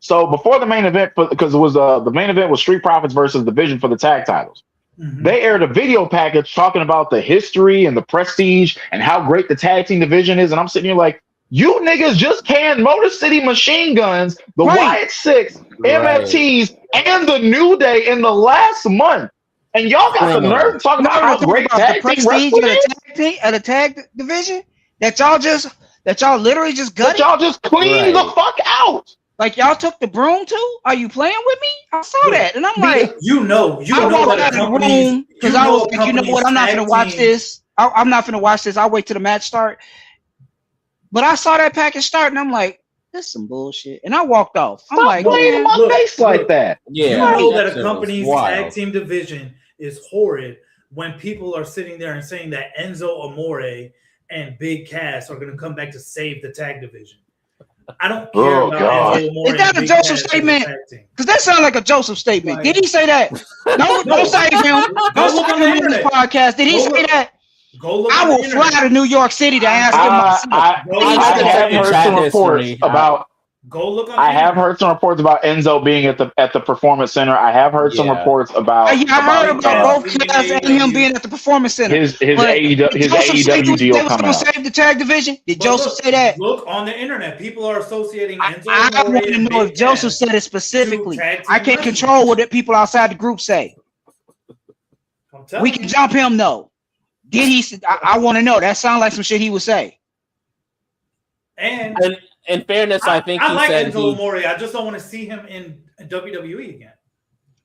So before the main event, because it was the main event was Street Profits versus Division for the tag titles. Mm-hmm. They aired a video package talking about the history and the prestige and how great the tag team division is, and I'm sitting here like, you niggas just canned Motor City Machine Guns, the Wyatt Six, MFTs, and the New Day in the last month. And y'all got the nerve to talk about how great tag team wrestling is? At a tag division that y'all literally just gutted? That y'all just cleaned the fuck out. Like y'all took the broom too? Are you playing with me? I saw that, and I'm like, I walked out of the room because I was like, you know what? I'm not gonna watch this. I'm not gonna watch this. I'll wait till the match start. But I saw that package start, and I'm like, this is some bullshit. And I walked off. I'm like, playing in my face like that. Yeah, you know that a company's tag team division is horrid when people are sitting there and saying that Enzo Amore and Big Cass are going to come back to save the tag division. I don't care about Enzo Amore. Is that a Joseph statement? Because that sounds like a Joseph statement. Like, did he say that? Don't save him. Don't save him in this podcast. Did he say that? I will fly to New York City to ask him myself. I have heard some reports about. Go look on. I have heard some reports about Enzo being at the Performance Center. I have heard some reports about. I heard about both Cass and him being at the Performance Center. His AEW deal coming up. They was going to save the tag division. Did Joseph say that? Look on the internet. People are associating Enzo. I want to know if Joseph said it specifically. I can't control what people outside the group say. We can jump him though. Did he? I want to know. That sounds like some shit he would say. And in fairness, I think I he like said Enzo Amore. I just don't want to see him in WWE again.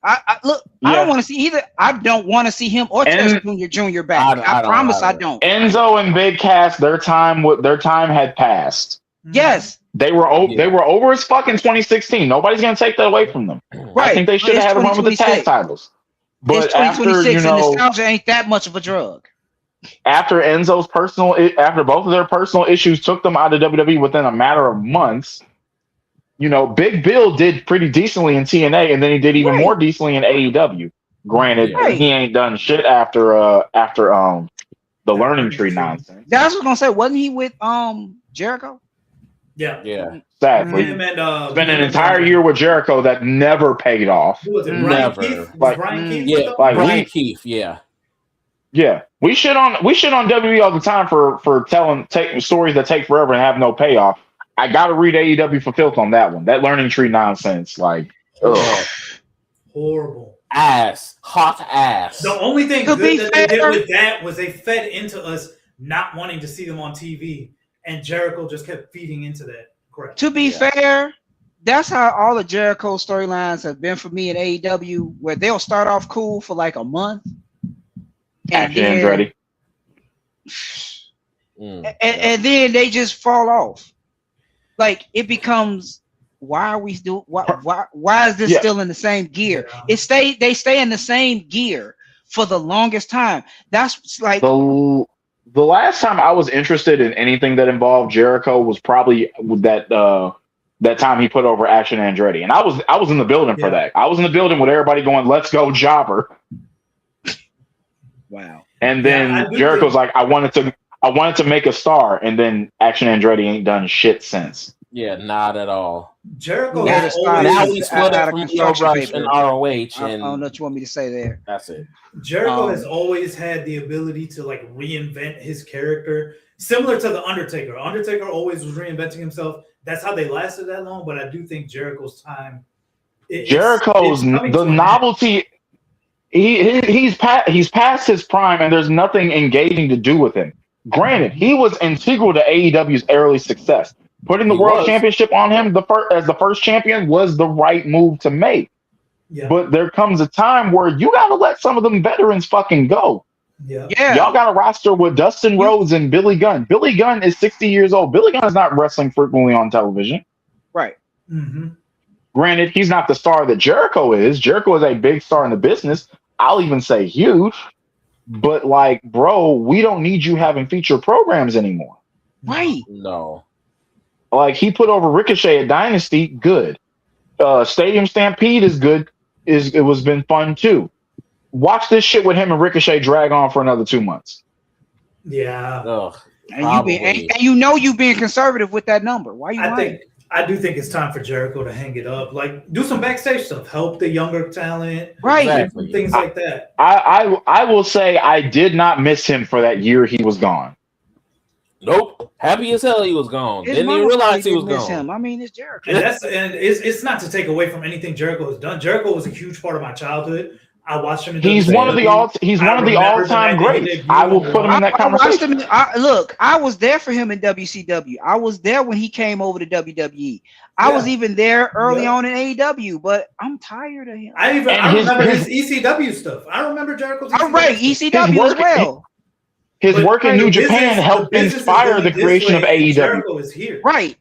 I don't want to see either. I don't want to see him or Test Junior back. I promise I don't. Enzo and Big Cass, their time had passed. Yes, they were over as fuck in 2016. Nobody's gonna take that away from them. Right. I think they should have had a run with the tag titles. But it's 2026, and nostalgia ain't that much of a drug. After both of their personal issues took them out of WWE within a matter of months, Big Bill did pretty decently in TNA, and then he did even more decently in AEW. Granted, he ain't done shit after the Learning Tree nonsense. That's what I was gonna say. Wasn't he with Jericho? Yeah. Sadly, it's been an entire year with Jericho that never paid off. Who was it? Never. Brian Keith? Brian Keith. Yeah. Yeah, we shit on WWE all the time for telling stories that take forever and have no payoff. I got to read AEW for filth on that one. That Learning Tree nonsense, like, horrible, hot ass. The only thing good that they did with that was they fed into us not wanting to see them on TV, and Jericho just kept feeding into that. Correct. To be fair, that's how all the Jericho storylines have been for me in AEW, where they'll start off cool for like a month. And then they just fall off. Like it becomes why are we still why is this still in the same gear? Yeah. They stay in the same gear for the longest time. That's like the last time I was interested in anything that involved Jericho was probably that time he put over Action Andretti, and I was in the building for that. I was in the building with everybody going, "Let's go, Jobber!" Wow. And then Jericho's like, "I wanted to make a star," and then Action Andretti ain't done shit since. Yeah, not at all. Jericho Now we split up from Show Rush and ROH, and I don't know what you want me to say there. That's it. Jericho has always had the ability to like reinvent his character, similar to the Undertaker. Undertaker always was reinventing himself. That's how they lasted that long. But I do think Jericho's time. The novelty. He's past his prime, and there's nothing engaging to do with him. Granted, he was integral to AEW's early success. Putting the World Championship on him as the first champion was the right move to make. Yeah. But there comes a time where you got to let some of them veterans fucking go. Yeah. Y'all got a roster with Dustin Rhodes and Billy Gunn. Billy Gunn is 60 years old. Billy Gunn is not wrestling frequently on television. Right. Mm-hmm. Granted, he's not the star that Jericho is. Jericho is a big star in the business. I'll even say huge. But like, bro, we don't need you having feature programs anymore. Right. No. Like, he put over Ricochet at Dynasty, good. Stadium Stampede is good. It was been fun too. Watch this shit with him and Ricochet drag on for another 2 months. Yeah. Ugh, and you know you being conservative with that number. Why you lying? I do think it's time for Jericho to hang it up. Like, do some backstage stuff. Help the younger talent. Right. Exactly. Things like that. I will say I did not miss him for that year he was gone. Nope. Happy as hell he was gone. His Didn't even mama realize he was miss gone. him. I mean, it's Jericho. And it's not to take away from anything Jericho has done. Jericho was a huge part of my childhood. I watched him. He's one of the all-time greats. I will put him in that conversation. I was there for him in WCW. I was there when he came over to WWE. I was even there early on in AEW, but I'm tired of him. I remember his ECW stuff. I remember Jericho's ECW. All right, ECW as well. His work in New Japan helped inspire the creation of AEW. Jericho is here. Right.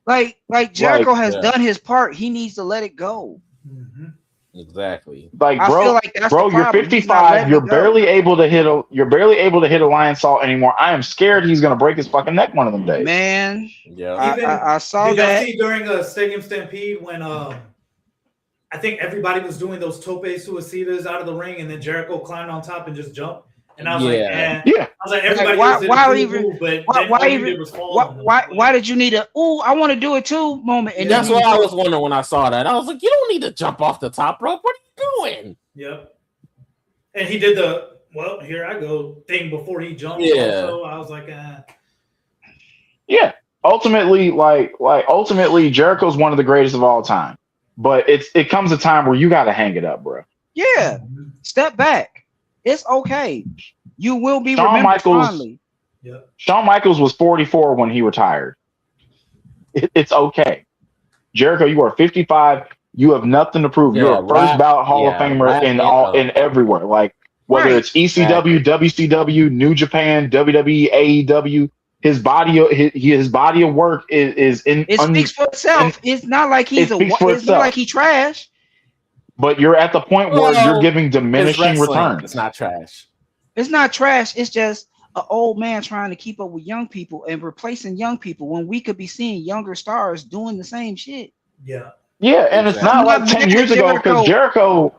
Like Jericho has done his part. He needs to let it go. Mm-hmm. Exactly. Like, I feel like that's the you're problem. 55. You're barely able to hit a lion salt anymore. I am scared he's gonna break his fucking neck one of them days. Man, yeah. I saw did that. Y'all see during a Stadium Stampede when I think everybody was doing those tope suicidas out of the ring, and then Jericho climbed on top and just jumped. And I was like, I was like, everybody why did you need a I want to do it too moment? And that's what I was wondering when I saw that. I was like, you don't need to jump off the top rope. What are you doing? Yep. And he did the here I go thing before he jumped. Yeah. So I was like, Yeah. Ultimately, Jericho's one of the greatest of all time. But it comes a time where you gotta hang it up, bro. Yeah. Step back. It's okay. You will be remembered fondly. Yep. Shawn Michaels was 44 when he retired. It's okay. Jericho, you are 55. You have nothing to prove. You're a first ballot Hall of Famer in everywhere. Like, whether it's ECW, WCW, New Japan, WWE, AEW, his body of work is in. It speaks for itself. It's not like it's not like he trash. But you're at the point where you're giving diminishing returns. It's not trash. It's not trash. It's just an old man trying to keep up with young people and replacing young people when we could be seeing younger stars doing the same shit. Yeah. Yeah, and it's not like 10 years ago because Jericho,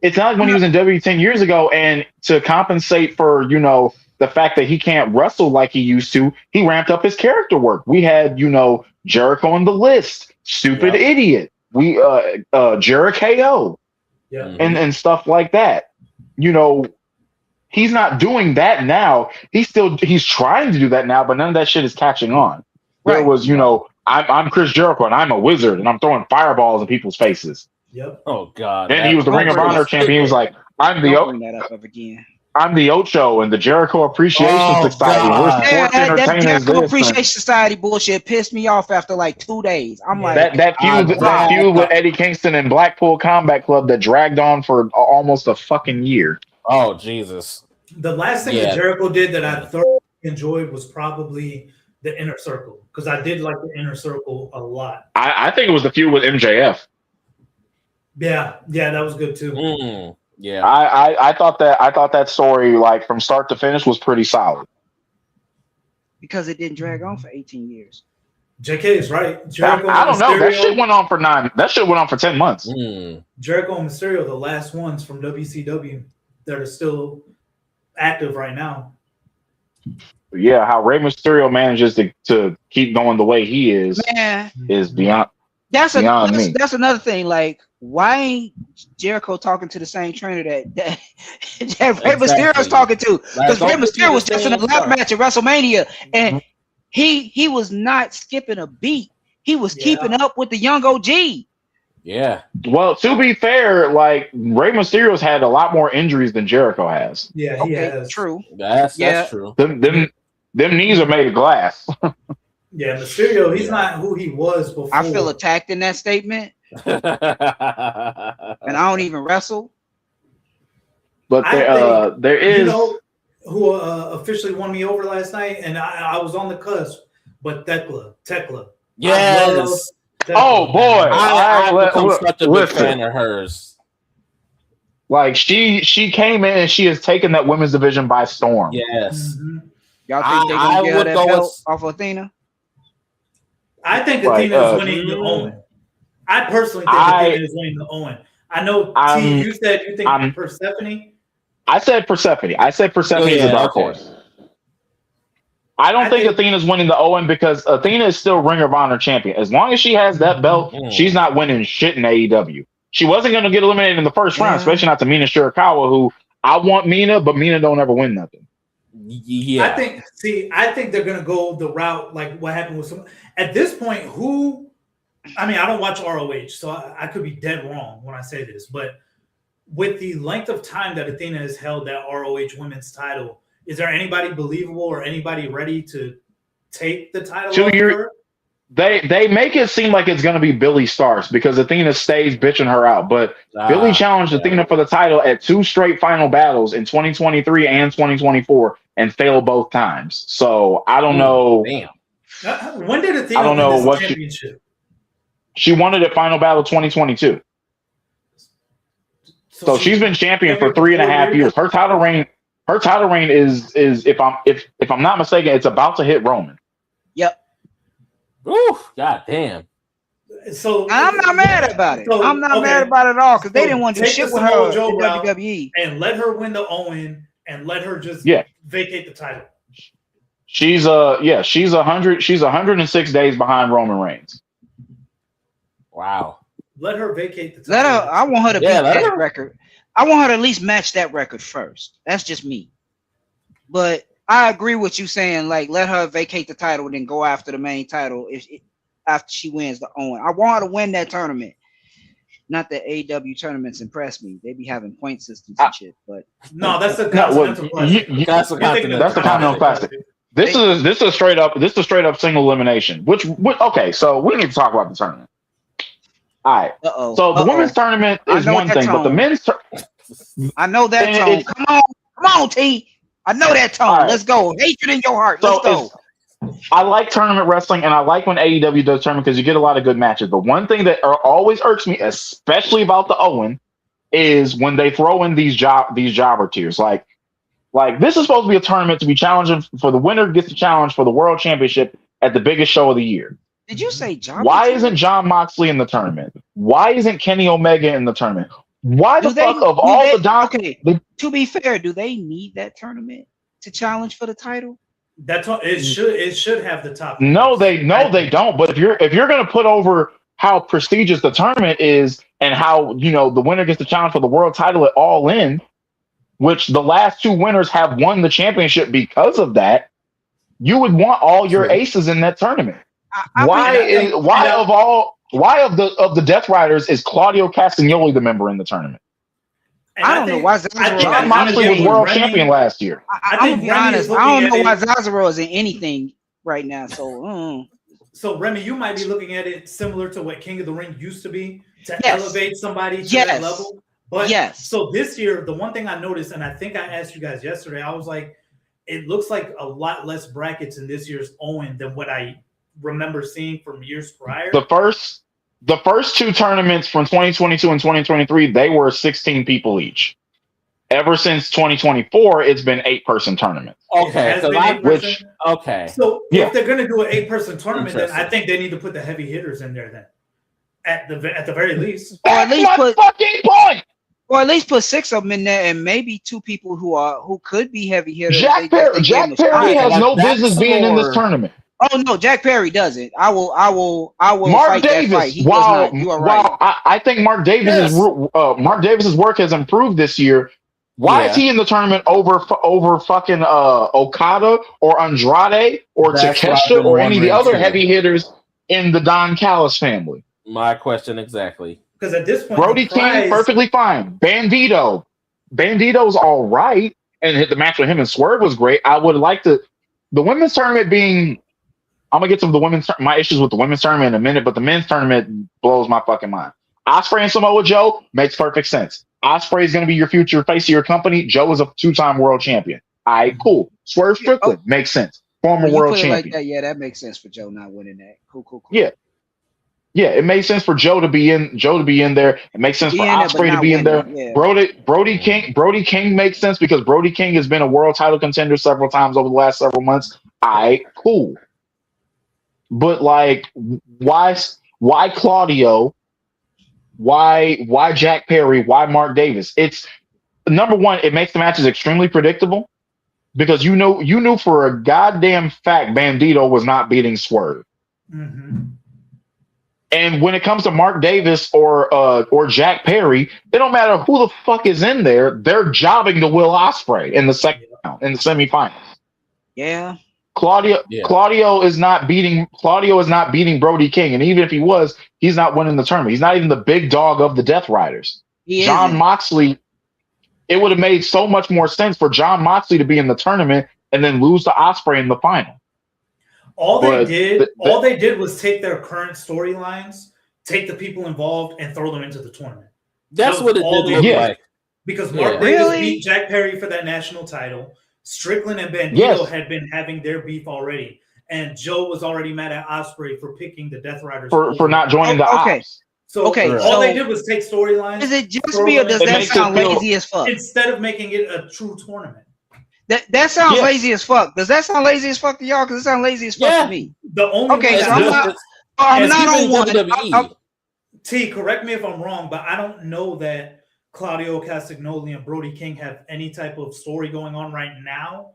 it's not like when he was in WWE 10 years ago, and to compensate for, the fact that he can't wrestle like he used to, he ramped up his character work. We had, Jericho on the list, Stupid Idiot. We Jericho, and stuff like that. He's not doing that now. He's trying to do that now, but none of that shit is catching on. There was, I'm Chris Jericho and I'm a wizard and I'm throwing fireballs in people's faces. Yep. Oh God. Then he was the Ring of Honor champion. He was like, I'm the Ocho and the Jericho Appreciation Society. We're sports entertainers. That Jericho Appreciation Society bullshit pissed me off after like 2 days. I'm like that feud with Eddie Kingston and Blackpool Combat Club that dragged on for almost a fucking year. Oh Jesus! The last thing that Jericho did that I thoroughly enjoyed was probably the Inner Circle, because I did like the Inner Circle a lot. I think it was the feud with MJF. Yeah, that was good too. Yeah, I thought that story, like from start to finish, was pretty solid because it didn't drag on for 18 years. JK is right. Jericho I don't know. Mysterio, That shit went on for 9. That shit went on for 10 months. Jericho and Mysterio, the last ones from WCW that are still active right now. Yeah, how Rey Mysterio manages to keep going the way he is beyond. That's me. That's another thing. Like, why ain't Jericho talking to the same trainer that Rey Mysterio's talking to? Because Rey Mysterio was just in a lap match at WrestleMania, and he was not skipping a beat. He was keeping up with the young OG. Yeah. Well, to be fair, like Rey Mysterio's had a lot more injuries than Jericho has. Yeah, he has. True. That's true. Them knees are made of glass. Yeah, Mysterio, he's not who he was before. I feel attacked in that statement. And I don't even wrestle. But there is, you know, who officially won me over last night, and I was on the cusp, but Tekla. Yes. Oh boy, I've become such a big fan of hers. Like she came in and she has taken that women's division by storm. Yes. Mm-hmm. Y'all think they're gonna get that belt off Athena? I think Athena is winning the Owen. I personally think Athena is winning the Owen. I know T, you said you think Persephone. I said Persephone. Is a dark horse. I don't think Athena's winning the Owen because Athena is still Ring of Honor champion. As long as she has that belt, she's not winning shit in AEW. She wasn't going to get eliminated in the first round, especially not to Mina Shirakawa, who I want Mina, but Mina don't ever win nothing. Yeah, I think they're going to go the route like what happened with some. At this point, I don't watch ROH, so I could be dead wrong when I say this, but with the length of time that Athena has held that ROH women's title, is there anybody believable or anybody ready to take the title? They make it seem like it's going to be Billy Starks because Athena stays bitching her out. But Billy challenged Athena for the title at 2 straight final battles in 2023 and 2024 and failed both times. So I don't know. Damn. When did Athena win this championship? She won it at Final Battle 2022. So she's been champion for 3.5 years. Her title reign is if I'm not mistaken, it's about to hit Roman. Yep. Ooh, god damn. So I'm not mad about it. I'm not mad about it at all because they didn't want to do shit with her in WWE. And let her win the Owen and let her just vacate the title. She's 106 days behind Roman Reigns. Wow. Let her vacate the title. I want her to beat that record. I want her to at least match that record first. That's just me. But I agree with you saying, like, let her vacate the title and then go after the main title after she wins the Owen. I want her to win that tournament. Not that AEW tournaments impress me. They be having point systems and shit. But no, that's the Continental Classic. That's the Continental Classic. This is a straight up single elimination. Okay, so we need to talk about the tournament. All right. So the women's tournament is one thing, but the men's I know that tone. Come on, T. I know that tone. Right. Let's go. Hatred in your heart. Let's go. I like tournament wrestling, and I like when AEW does tournament because you get a lot of good matches. But one thing that always irks me, especially about the Owen, is when they throw in these jobber tiers. Like this is supposed to be a tournament to be challenging for the winner gets the challenge for the world championship at the biggest show of the year. Did you say John? Why isn't Jon Moxley in the tournament? Why isn't Kenny Omega in the tournament? Why the fuck of all the Don? Okay, to be fair, do they need that tournament to challenge for the title? That's what it should. It should have the top. No, they don't. But if you're gonna put over how prestigious the tournament is and how the winner gets the challenge for the world title at All In, which the last 2 winners have won the championship because of that, you would want all your aces in that tournament. Why of the Death Riders is Claudio Castagnoli the member in the tournament? I don't know why Jon Moxley was world champion last year. I'm be honest. I don't know why Cesaro is in anything right now. So Remy, you might be looking at it similar to what King of the Ring used to be to elevate somebody to that level. But so this year, the one thing I noticed, and I think I asked you guys yesterday, I was like, it looks like a lot less brackets in this year's Owen than what I remember seeing from years prior. The first two tournaments from 2022 and 2023, they were 16 people each. Ever since 2024, it's been 8-person tournaments. Okay, so okay. So if they're going to do an 8-person tournament, then I think they need to put the heavy hitters in there. Then, at the very least, or at least put fucking point. Or at least put 6 of them in there, and maybe 2 people who could be heavy hitters. Jack Perry has no business being in this tournament. Oh no, Jack Perry doesn't. I will. Mark fight Davis. That fight. He does not. You are right. I think Mark Davis's work has improved this year. Why is he in the tournament over fucking Okada or Andrade or Takeshita or any of the other heavy hitters in the Don Callis family? My question exactly. Because at this point, Brody King perfectly fine. Bandito's all right, and the match with him and Swerve was great. I would like the women's tournament being. I'm gonna get to my issues with the women's tournament in a minute, but the men's tournament blows my fucking mind. Ospreay and Samoa Joe makes perfect sense. Ospreay is gonna be your future face of your company. Joe is a 2-time world champion. All right, cool. Swerve Strickland makes sense. Former world champion. Like that, that makes sense for Joe not winning that. Cool. Yeah, it makes sense for Joe to be in there. It makes sense for Ospreay to be in there. Yeah. Brody King makes sense because Brody King has been a world title contender several times over the last several months. All right, cool. But like, why Claudio? Why Jack Perry? Why Mark Davis? It's number one. It makes the matches extremely predictable because you knew for a goddamn fact Bandito was not beating Swerve. Mm-hmm. And when it comes to Mark Davis or Jack Perry, it don't matter who the fuck is in there. They're jobbing to Will Ospreay in the second round, in the semifinals. Yeah. Claudio is not beating Brody King, and even if he was, he's not winning the tournament. He's not even the big dog of the Death Riders. John Moxley. It would have made so much more sense for John Moxley to be in the tournament and then lose to Ospreay in the final. All they did was take their current storylines, take the people involved, and throw them into the tournament. That's what it did look like. Because Mark Davis beat Jack Perry for that national title. Strickland and Bandito had been having their beef already, and Joe was already mad at Ospreay for picking the Death Riders for not joining the Ops. So all they did was take storylines. Is it just me, or does that sound lazy as fuck? Instead of making it a true tournament. That sounds lazy as fuck. Does that sound lazy as fuck to y'all? Because it sounds lazy as fuck to me. The only so I'm not on one. T, correct me if I'm wrong, but I don't know that Claudio Castagnoli and Brody King have any type of story going on right now.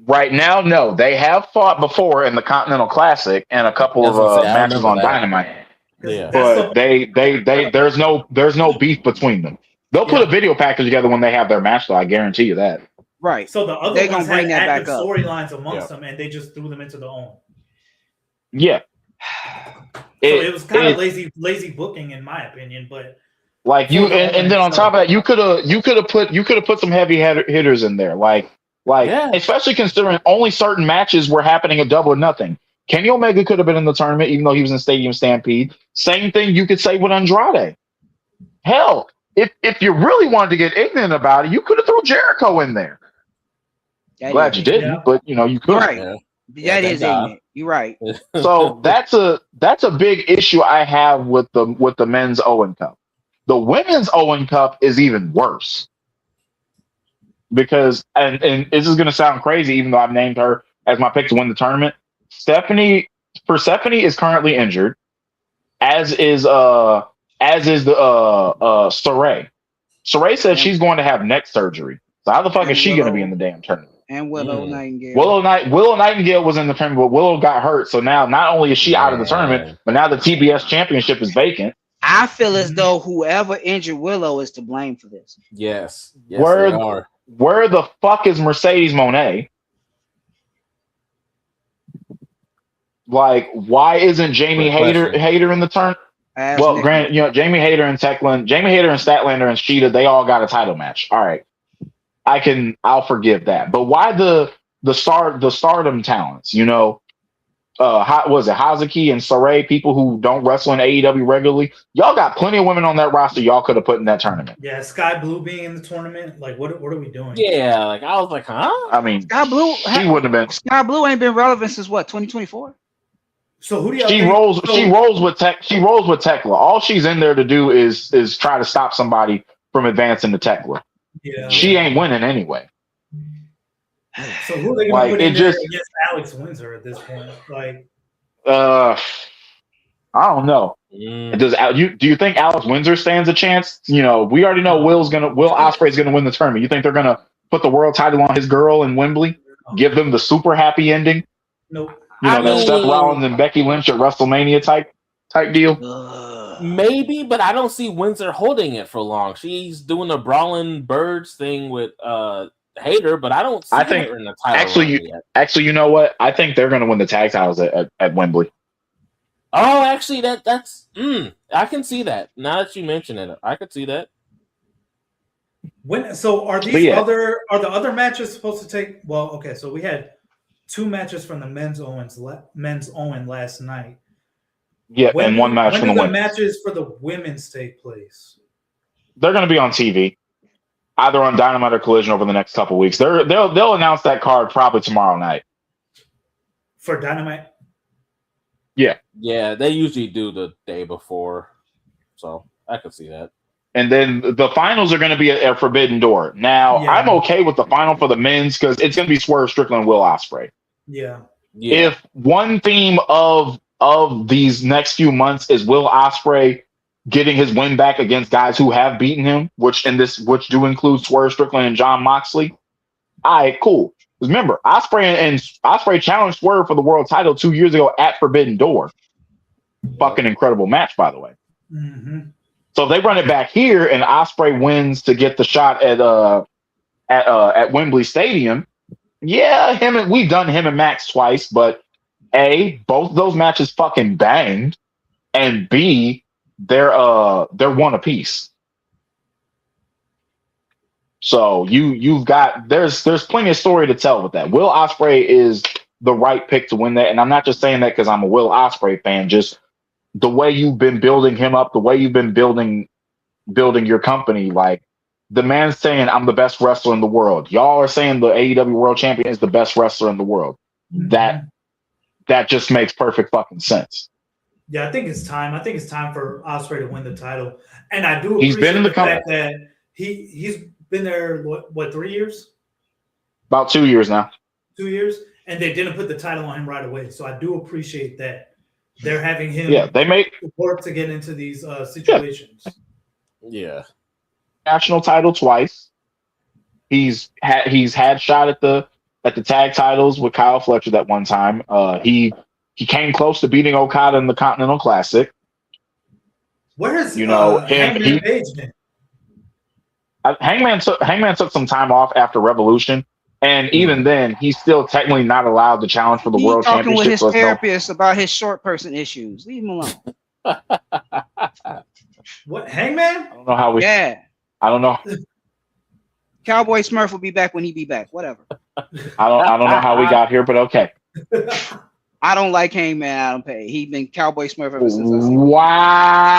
Right now, no. They have fought before in the Continental Classic and a couple of matches on Dynamite. Yeah. But there's no beef between them. They'll put a video package together when they have their match, though. I guarantee you that. Right. So the other ones had active storylines amongst them, and they just threw them into the own. Yeah. So it was kind of lazy booking, in my opinion, but. Like you, and then on top of that, you could have put some heavy hitters in there, especially considering only certain matches were happening at Double or Nothing. Kenny Omega could have been in the tournament, even though he was in Stadium Stampede. Same thing you could say with Andrade. Hell, if you really wanted to get ignorant about it, you could have thrown Jericho in there. Glad you didn't, but you could. Right. That is ignorant. You're right. So that's a big issue I have with the men's Owen Cup. The women's Owen Cup is even worse because, and this is going to sound crazy, even though I've named her as my pick to win the tournament. Persephone is currently injured, as is the Saray. Saray says she's going to have neck surgery. So how the fuck is she going to be in the damn tournament? And Willow Nightingale. Willow Nightingale was in the tournament, but Willow got hurt. So now not only is she out of the tournament, but now the TBS championship is vacant. I feel as though whoever injured Willow is to blame for this. Yes. Where the fuck is Mercedes Moné? Like, why isn't Jamie Hayter in the turn? Well, granted, Jamie Hayter and Statlander and Sheeta, they all got a title match. All right, I'll forgive that. But why the stardom talents? Hazuki and Saray, people who don't wrestle in AEW regularly. Y'all got plenty of women on that roster y'all could have put in that tournament. Yeah, Sky Blue being in the tournament, like what are we doing? Yeah, like I was like, huh? I mean, Sky Blue, she wouldn't have been. Sky Blue ain't been relevant since what, 2024? So who do y'all She think? rolls with Tekla. All she's in there to do is try to stop somebody from advancing to Tekla. Yeah. She ain't winning anyway. So who are they going to put in there against Alex Windsor at this point? Like, I don't know. Do you think Alex Windsor stands a chance? You know, we already know Will Ospreay's gonna win the tournament. You think they're gonna put the world title on his girl in Wembley? Give them the super happy ending? Nope. You know, that Seth Rollins and Becky Lynch at WrestleMania type deal? Maybe, but I don't see Windsor holding it for long. She's doing the Brawling Birds thing with Hater, but I don't see her in the title. Actually, you know what? I think they're gonna win the tag titles at Wembley. Oh, actually, that's I can see that. Now that you mention it, I could see that. Are the other matches supposed to take? Well, okay, so we had 2 matches from the men's Owen last night. Yeah, and one match from the women. When do the matches for the women's take place? They're going to be on TV, either on Dynamite or Collision over the next couple weeks. They'll announce that card probably tomorrow night for Dynamite. Yeah, they usually do the day before, so I could see that. And then the finals are going to be at Forbidden Door. Now, I'm okay with the final for the men's because it's going to be Swerve Strickland and Will Ospreay. Yeah. If one theme of these next few months is Will Ospreay getting his win back against guys who have beaten him, which do include Swerve Strickland and Jon Moxley, all right, cool. Remember, Ospreay challenged Swerve for the world title 2 years ago at Forbidden Door. Fucking incredible match, by the way. Mm-hmm. So if they run it back here and Ospreay wins to get the shot at Wembley Stadium, we've done him and Max twice, but A, both of those matches fucking banged, and B, they're one apiece. So you've got there's plenty of story to tell with that. Will Ospreay is the right pick to win that, and I'm not just saying that because I'm a Will Ospreay fan. Just the way you've been building him up, the way you've been building your company, like the man's saying I'm the best wrestler in the world. Y'all are saying the AEW World Champion is the best wrestler in the world. Mm-hmm. That just makes perfect fucking sense. Yeah, I think it's time. I think it's time for Ospreay to win the title, and I do. He's been in the fact that he's been there, what 3 years? About 2 years now. 2 years, and they didn't put the title on him right away. So I do appreciate that they're having him. They make work to get into these situations. Yeah, national title twice. He's had shot at the tag titles with Kyle Fletcher that one time. He came close to beating Okada in the Continental Classic. Where's Hangman Page been? Hangman took some time off after Revolution, and even then, he's still technically not allowed to challenge for the World Championship. He's talking with his therapist about his short person issues. Leave him alone. What, Hangman? I don't know how we. Yeah. I don't know. Cowboy Smurf will be back when he be back. Whatever. I don't know how we got here, but okay. I don't like Hangman Adam Page. He's been Cowboy Smurf ever since. Wow.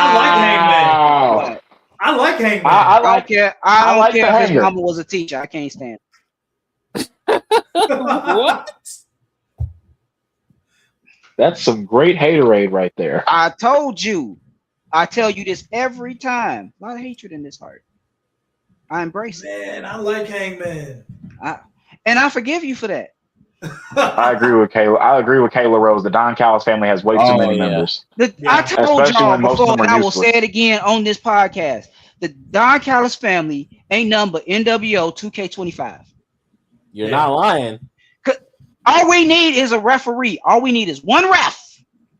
I like Hangman. What? I like Hangman. I don't care. I don't care if his mama was a teacher. I can't stand it. What? That's some great haterade right there. I told you. I tell you this every time. A lot of hatred in this heart. I embrace it. Man, I like Hangman. And I forgive you for that. I agree with Kayla Rose. The Don Callis family has way too many members. I told y'all before, and I will say it again on this podcast. The Don Callis family ain't nothing but NWO 2K25. You're not lying. All we need is a referee. All we need is one ref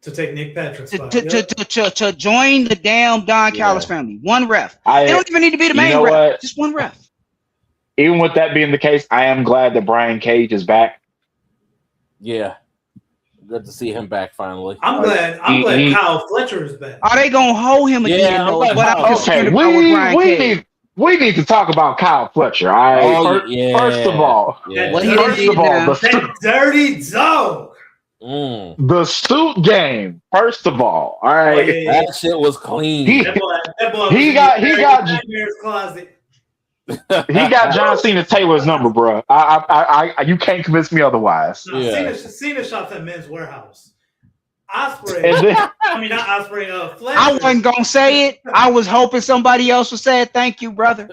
to take Nick Patrick's spot. To join the damn Don Callis family. One ref. They don't even need to be the main ref. Just one ref. Even with that being the case, I am glad that Brian Cage is back. Yeah. Good to see him back finally. I'm glad Kyle Fletcher is back. Are they gonna hold him again? Yeah, we need to talk about Kyle Fletcher. First of all, that dirty dog. The suit game, first of all right, that shit was clean. He got closet. He got John Cena Taylor's number, bro. You can't convince me otherwise. No, Cena shops at Men's Warehouse. Osprey. Not Osprey. Fletcher. I wasn't gonna say it. I was hoping somebody else would say it. Thank you, brother.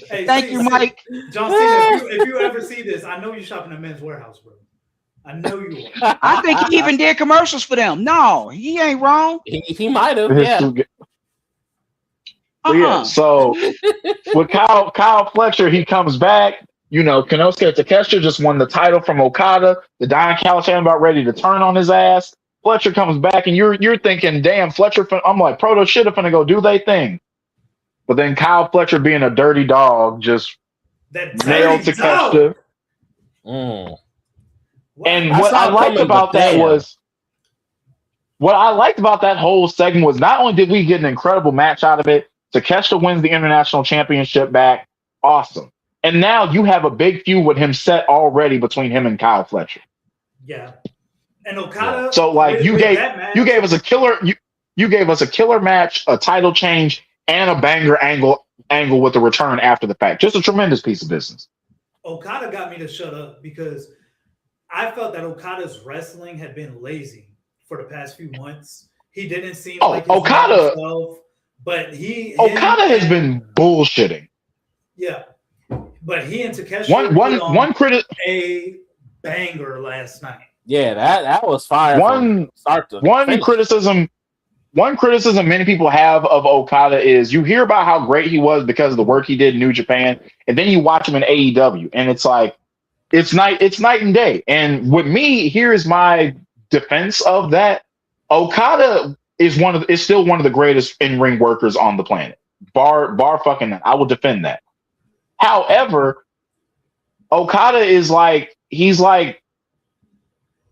Hey, Thank you, Mike. John Cena, if you ever see this, I know you're shopping at Men's Warehouse, bro. I know you are. I think he even did commercials for them. No, he ain't wrong. He might have, yeah. Yeah, so with Kyle Fletcher, he comes back. Konosuke Takeshita just won the title from Okada. The Don Callis about ready to turn on his ass. Fletcher comes back, and you're thinking, damn, Fletcher. I'm like, Proto shit finna go do they thing. But then Kyle Fletcher, being a dirty dog, just nailed Takeshita. And what I liked about that whole segment was not only did we get an incredible match out of it, Takeshita wins the international championship back. Awesome. And now you have a big feud with him set already between him and Kyle Fletcher. Yeah. And Okada. So like you gave us a killer you gave us a killer match, a title change, and a banger angle with the return after the fact. Just a tremendous piece of business. Okada got me to shut up because I felt that Okada's wrestling had been lazy for the past few months. He didn't seem like Okada himself, but Okada has been bullshitting. Yeah. But he and Takeshita a banger last night. Yeah, that was fire. One criticism many people have of Okada is you hear about how great he was because of the work he did in New Japan, and then you watch him in AEW, and it's like it's night and day. And with me, here's my defense of that: Okada is still one of the greatest in-ring workers on the planet. Bar fucking that. I will defend that. However, Okada is he's like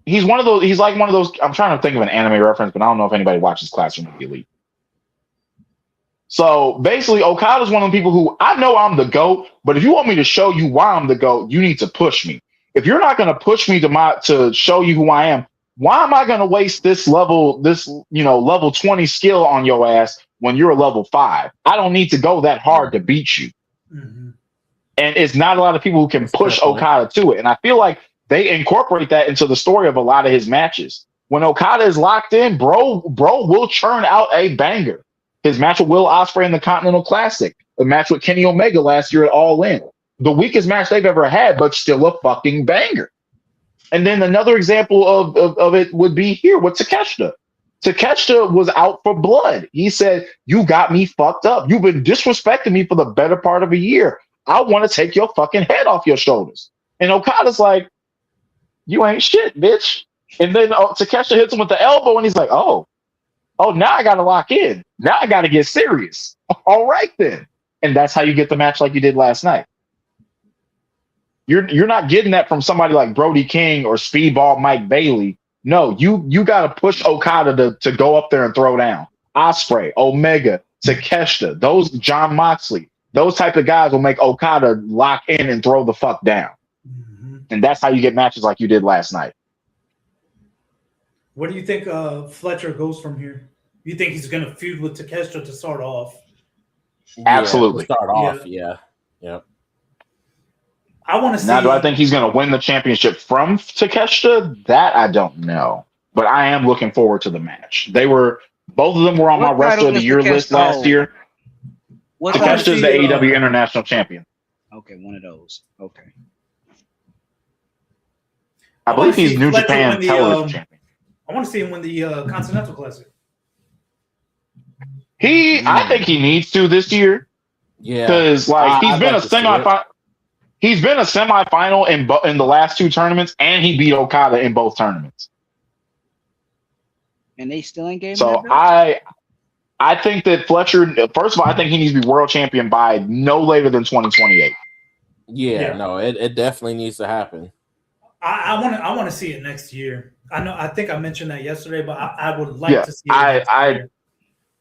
one of those. I'm trying to think of an anime reference, but I don't know if anybody watches Classroom of the Elite. So basically, Okada's one of the people who I know I'm the GOAT, but if you want me to show you why I'm the GOAT, you need to push me. If you're not going to push me to show you who I am, why am I going to waste this level 20 skill on your ass when you're a level 5? I don't need to go that hard to beat you. Mm-hmm. And it's not a lot of people who can push Okada to it. And I feel like they incorporate that into the story of a lot of his matches. When Okada is locked in, bro will churn out a banger. His match with Will Ospreay in the Continental Classic, the match with Kenny Omega last year at All In, the weakest match they've ever had, but still a fucking banger. And then another example of it would be here with Takeshita. Takeshita was out for blood. He said, "You got me fucked up. You've been disrespecting me for the better part of a year. I want to take your fucking head off your shoulders." And Okada's like, "You ain't shit, bitch." And then Takeshita hits him with the elbow, and he's like, oh, now I got to lock in. Now I got to get serious. All right, then. And that's how you get the match like you did last night. You're not getting that from somebody like Brody King or Speedball Mike Bailey. No, you got to push Okada to go up there and throw down. Ospreay, Omega, Takeshita, those John Moxley, those type of guys will make Okada lock in and throw the fuck down. Mm-hmm. And that's how you get matches like you did last night. What do you think Fletcher goes from here? You think he's going to feud with Takeshita to start off? Absolutely. Start off, yeah. I want to see. Now, do I think he's going to win the championship from Takeshita? That I don't know. But I am looking forward to the match. Both of them were on my Wrestler of the Year list last year. Takeshita is the AEW International Champion. Okay, one of those. Okay. I believe he's New Japan Television Champion. I want to see him win the Continental Classic. I think he needs to this year. Yeah, because he's been a semifinal. He's been a semifinal in the last 2 tournaments, and he beat Okada in both tournaments. And they still ain't game. So I think that Fletcher. First of all, I think he needs to be world champion by no later than 2028. Yeah. No, it definitely needs to happen. I want to see it next year. I think I mentioned that yesterday, but I would like to see it.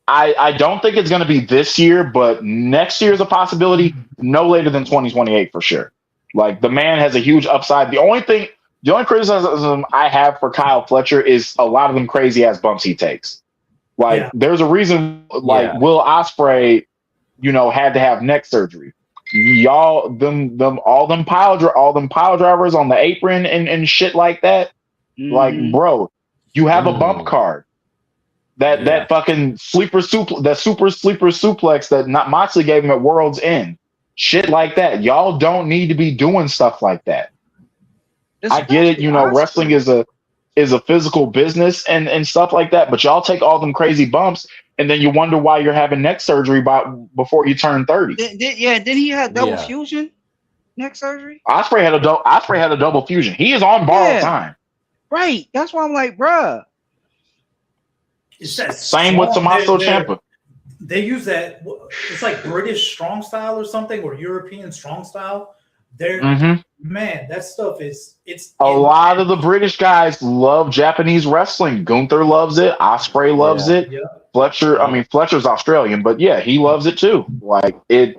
I don't think it's going to be this year, but next year is a possibility. No later than 2028 for sure. Like, the man has a huge upside. The only thing The only criticism I have for Kyle Fletcher is a lot of them crazy ass bumps he takes. Like, there's a reason. Like Will Ospreay, had to have neck surgery. Y'all, all them pile drivers on the apron and shit like that. Like, bro, you have a bump card. That fucking super sleeper suplex that Moxley gave him at World's End. Shit like that. Y'all don't need to be doing stuff like that. I get it, wrestling is a physical business and stuff like that, but y'all take all them crazy bumps and then you wonder why you're having neck surgery before you turn 30. Did he have double fusion neck surgery? Ospreay had a double fusion. He is on borrowed time. Right. That's why I'm like, bruh. Same with Tommaso Ciampa. They use that. It's like British strong style or something, or European strong style. Man, that stuff it's a lot of the British guys love Japanese wrestling. Gunther loves it. Ospreay loves it. Yeah. Fletcher's Australian, but yeah, he loves it too. Like it's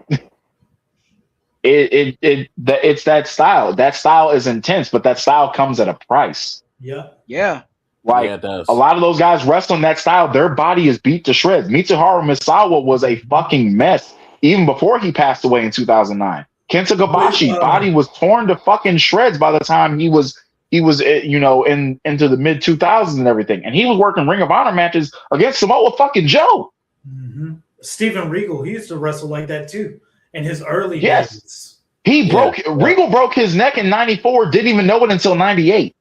that style. That style is intense, but that style comes at a price. Yeah. Like it does. A lot of those guys wrestling that style, their body is beat to shreds. Mitsuharu Misawa was a fucking mess even before he passed away in 2009. Kenta Kobashi body was torn to fucking shreds by the time he was into the mid 2000s and everything, and he was working Ring of Honor matches against Samoa fucking Joe. Steven Regal, he used to wrestle like that too in his early days. Regal broke his neck in '94, didn't even know it until '98.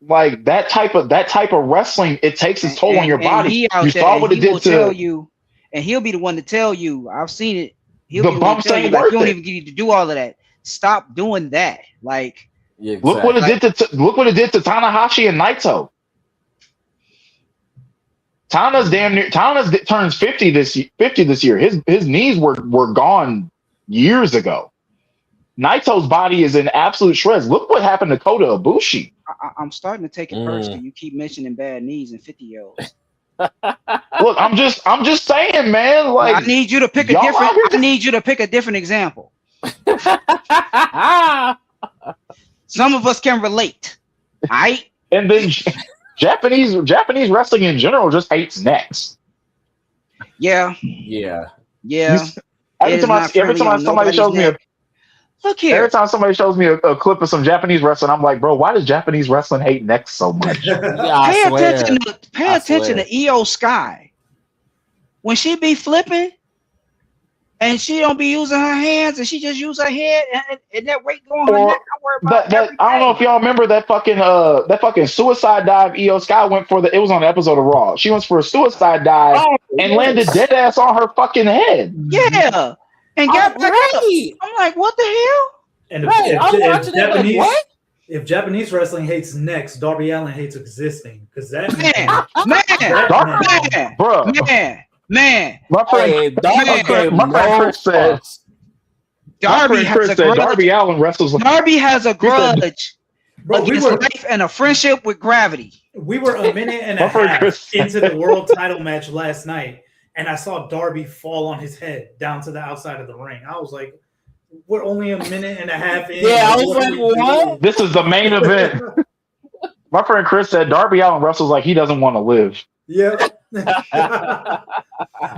Like that type of wrestling, it takes its toll on your body. You saw what it did to you, and he'll be the one to tell you. I've seen it. The bumps ain't worth it. You don't even need to do all of that. Stop doing that. Like, look what it did to Tanahashi and Naito. Tana's turns 50 this year. His knees were gone years ago. Naito's body is in absolute shreds. Look what happened to Kota Ibushi. I'm starting to take it personally. You keep mentioning bad knees and 50-year-olds. Look, I'm just saying, man. Like, I need you to pick a different. I need you to pick a different example. Some of us can relate. All right. And then Japanese wrestling in general just hates necks. Yeah. Every time somebody shows me Look here. Every time somebody shows me a clip of some Japanese wrestling, I'm like, bro, why does Japanese wrestling hate necks so much? Pay attention to Io Sky. When she be flipping and she don't be using her hands and she just use her head and that weight going on her neck, I worry about everything. I don't know if y'all remember that fucking suicide dive Io Sky went for. It was on an episode of Raw. She went for a suicide dive and landed dead ass on her fucking head. Yeah. And got back up. I'm like, what the hell? And if Japanese wrestling hates necks, Darby Allin hates existing. Because that man. My friend Chris said Darby Allin wrestles. Darby has a grudge against life and a friendship with gravity. We were a minute and a half into the world title match last night. And I saw Darby fall on his head down to the outside of the ring. I was like, we're only a minute and a half in. Yeah, I was like, what? This is the main event. My friend Chris said Darby Allin wrestles like he doesn't want to live. Yeah.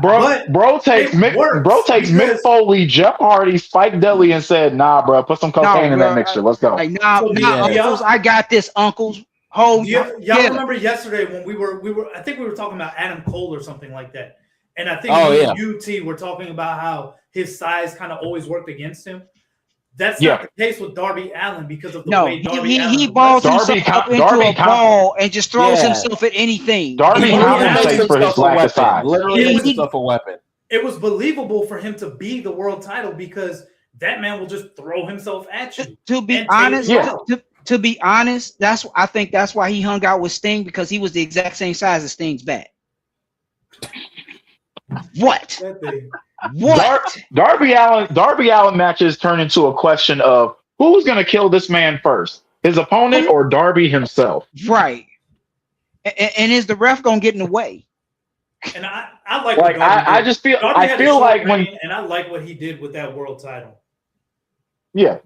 Bro takes Mick Foley, Jeff Hardy, Spike Dudley, and said, nah, bro, put some cocaine in that mixture. Let's go. Like, uncles, I got this, uncles. Y'all remember yesterday when we were I think we were talking about Adam Cole or something like that. And I think UT were talking about how his size kind of always worked against him. That's not the case with Darby Allin because of the way Darby Allin he balls himself up into a ball and just throws himself at anything. Darby compensates for his lack of size. Literally makes himself a weapon. It was believable for him to be the world title because that man will just throw himself at you. To be honest, to be honest, I think that's why he hung out with Sting, because he was the exact same size as Sting's back. What? Darby Allin matches turn into a question of who's going to kill this man first, his opponent or Darby himself. Right. And is the ref going to get in the way? And I like what I just feel like when and I like what he did with that world title. Yeah.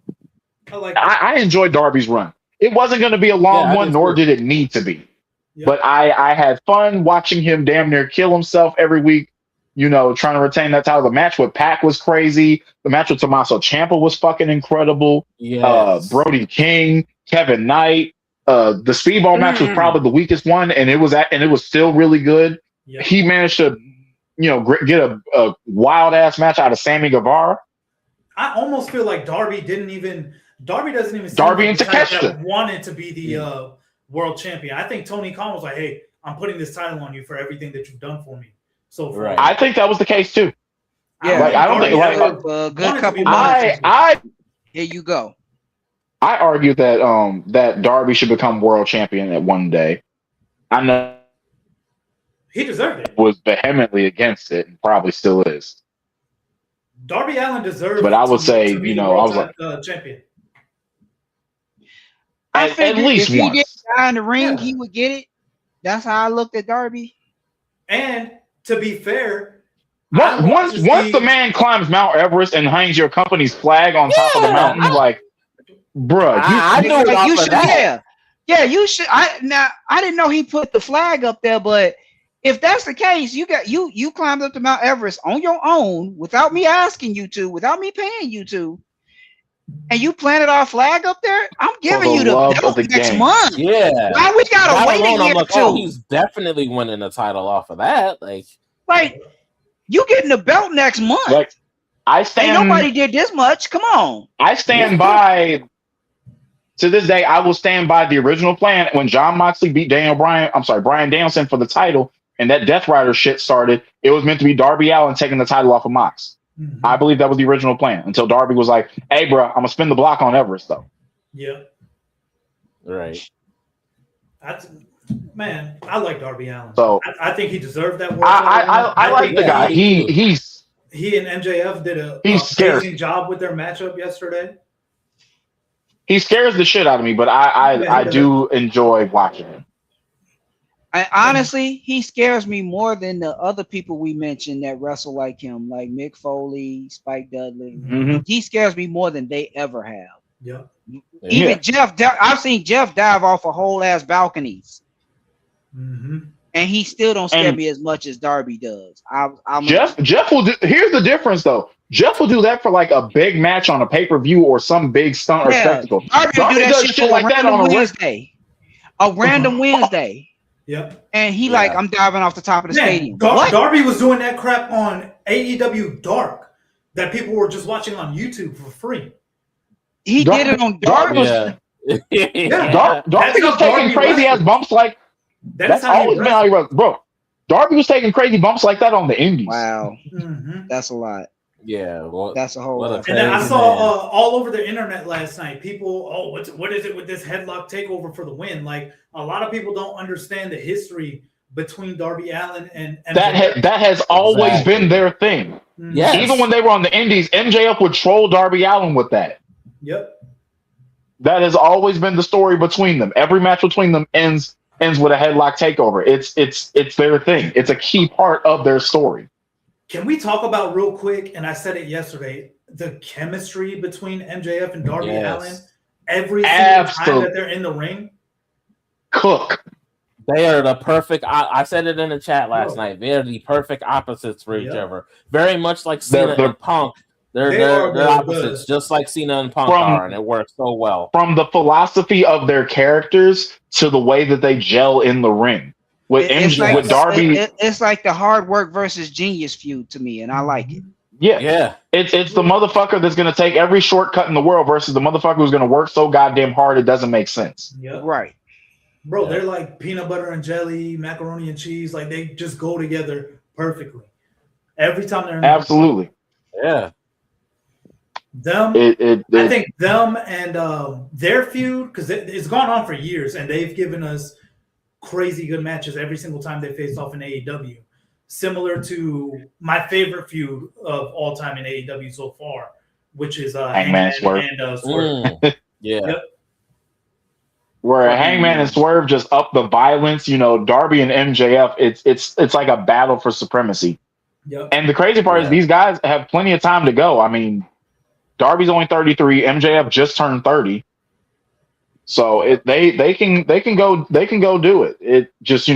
I enjoyed Darby's run. It wasn't going to be a long one, nor did it need to be. Yep. But I had fun watching him damn near kill himself every week, trying to retain that title. The match with Pac was crazy. The match with Tommaso Ciampa was fucking incredible. Yes. Brody King, Kevin Knight. The Speedball match was probably the weakest one, and it was still really good. Yep. He managed to, get a wild ass match out of Sammy Guevara. I almost feel like Darby doesn't even Darby and Takeshita wanted to be the world champion. I think Tony Khan was like, "Hey, I'm putting this title on you for everything that you've done for me." So far. I think that was the case too. Yeah, I don't think a good couple months. Here you go. I argue that that Darby should become world champion at one day. I know he deserved it. Was vehemently against it and probably still is. Darby Allin deserved. But I would say, I was like champion. I figured at least if he gets in the ring, he would get it. That's how I looked at Darby. And to be fair, once the man climbs Mount Everest and hangs your company's flag on top of the mountain, bruh, you should. Yeah, you should. I didn't know he put the flag up there, but if that's the case, you climbed up to Mount Everest on your own without me asking you to, without me paying you to. And you planted our flag up there? I'm giving you the belt next month. Yeah. Why we gotta wait a year or two? He's definitely winning the title off of that. Like you getting the belt next month. Ain't nobody did this much. Come on. I stand by. To this day, I will stand by the original plan when Jon Moxley beat Bryan Danielson for the title, and that Death Rider shit started. It was meant to be Darby Allin taking the title off of Mox. Mm-hmm. I believe that was the original plan until Darby was like, "Hey, bro, I'm gonna spin the block on Everest, though." Yeah, right. Man, I like Darby Allin. So I think he deserved that. I like the guy. He and MJF did a amazing job with their matchup yesterday. He scares the shit out of me, but I do enjoy watching him. Honestly, he scares me more than the other people we mentioned that wrestle like him, like Mick Foley, Spike Dudley. Mm-hmm. He scares me more than they ever have. Yeah. Even Jeff, I've seen Jeff dive off of whole ass balconies. Mm-hmm. And he still don't scare me as much as Darby does. Jeff will do. Here's the difference, though. Jeff will do that for like a big match on a pay-per-view or some big stunt or spectacle. Darby will do that shit like that on a Wednesday. A random Wednesday. Yep. And I'm diving off the top of the stadium. Darby was doing that crap on AEW Dark that people were just watching on YouTube for free. He did it on Dark. Darby was taking crazy ass bumps like that's always been how he was, bro. Darby was taking crazy bumps like that on the indies. Wow. Mm-hmm. That's a lot. Yeah, well, that's a whole lot. And then I saw all over the internet last night, people, what is it with this headlock takeover for the win? Like, a lot of people don't understand the history between Darby Allin and MJF. That has always been their thing. Yes. Even when they were on the indies, MJF would troll Darby Allin with that. Yep. That has always been the story between them. Every match between them ends with a headlock takeover. It's their thing. It's a key part of their story. Can we talk about real quick, and I said it yesterday, the chemistry between MJF and Darby Allin every single time that they're in the ring? Cook. They are the perfect. I said it in the chat last night. They are the perfect opposites for each other. Very much like Cena and Punk. They're opposites, just like Cena and Punk are, and it works so well. From the philosophy of their characters to the way that they gel in the ring. With Darby, it's like the hard work versus genius feud to me, and I like it. Yeah. It's the motherfucker that's going to take every shortcut in the world versus the motherfucker who's going to work so goddamn hard it doesn't make sense. Yep. Right. Bro, they're like peanut butter and jelly, macaroni and cheese. Like, they just go together perfectly. Every time they're in Absolutely. Yeah. I think them and their feud, because it's gone on for years, and they've given us crazy good matches every single time they face off in AEW. Similar to my favorite feud of all time in AEW so far, which is Hangman and Swerve. Yeah. Yep. Where Hangman and Swerve just up the violence, Darby and MJF, it's like a battle for supremacy. Yep. And the crazy part is these guys have plenty of time to go. I mean, Darby's only 33. MJF just turned 30. So they can go do it. It just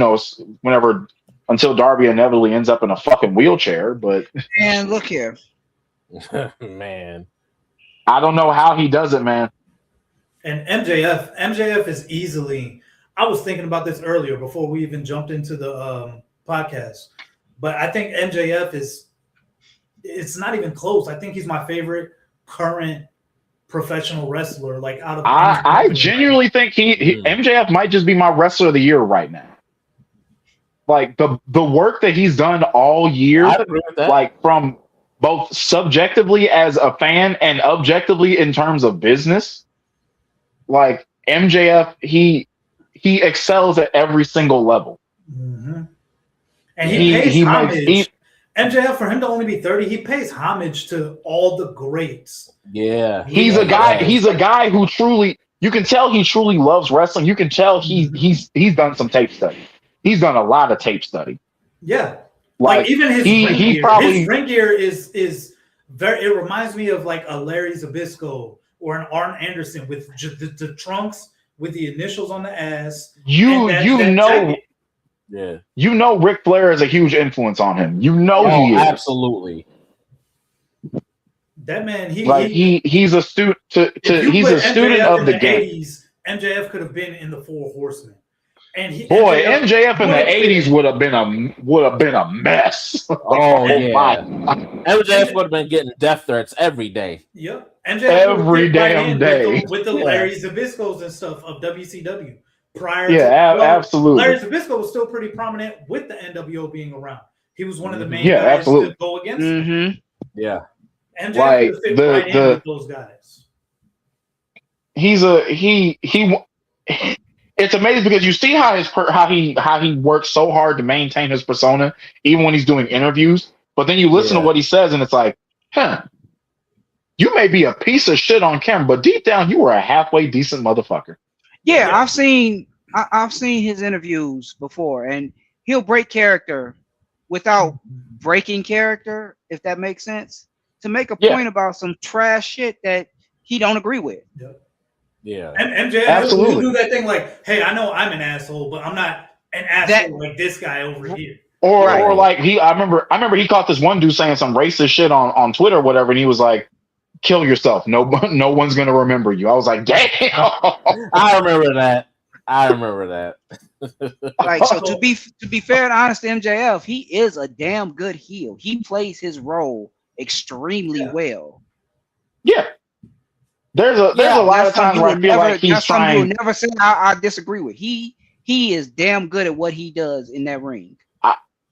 whenever until Darby inevitably ends up in a fucking wheelchair. But man, look here, man, I don't know how he does it, man. And MJF is easily. I was thinking about this earlier before we even jumped into the podcast, but I think MJF is. It's not even close. I think he's my favorite current professional wrestler. Like out of I genuinely think he MJF might just be my wrestler of the year right now. Like the work that he's done all year, I agree with that. like from both subjectively as a fan and objectively in terms of business. Like MJF, he excels at every single level. Mm-hmm. And he pays homage. Makes, MJF, for him to only be 30, he pays homage to all the greats. Yeah. He's a guy who truly, you can tell he truly loves wrestling. You can tell he's done some tape study. He's done a lot of tape study. Yeah. Like even his his ring gear is very, it reminds me of like a Larry Zbyszko or an Arn Anderson with the trunks with the initials on the ass. Yeah, Ric Flair is a huge influence on him. He is absolutely. That man, he's a student. He's a student of the game. 80s, MJF could have been in the Four Horsemen, and MJF in the 80s would have been a mess. Oh yeah, MJF would have been getting death threats every day. Yep, MJF every damn day with the Larry Zbyszkos and stuff of WCW. Absolutely. Larry Zbyszko was still pretty prominent with the NWO being around. He was one of the main guys absolutely. to go against him. Yeah. And like fit right in with those guys. It's amazing because you see how he works so hard to maintain his persona even when he's doing interviews, but then you listen to what he says and it's like, you may be a piece of shit on camera, but deep down you were a halfway decent motherfucker. Yeah, I've seen his interviews before, and he'll break character without breaking character, if that makes sense, to make a point about some trash shit that he don't agree with. Yeah. And MJF will do that thing like, hey, I know I'm an asshole, but I'm not an asshole like this guy over here. Or like I remember he caught this one dude saying some racist shit on Twitter or whatever, and he was like, kill yourself. No one's gonna remember you. I was like, damn. I remember that. Like, so to be fair and honest to MJF, he is a damn good heel. He plays his role extremely well. Yeah. There's a lot of times where I feel like he's trying. You will never say I disagree with. He is damn good at what he does in that ring.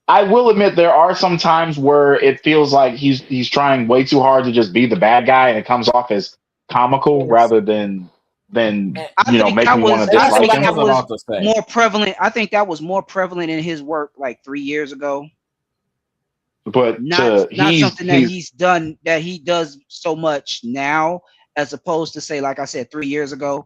I will admit there are some times where it feels like he's trying way too hard to just be the bad guy, and it comes off as comical rather than making you want to dislike him. More prevalent. I think that was more prevalent in his work like 3 years ago. But not something that he's done that he does so much now, as opposed to say, like I said, 3 years ago.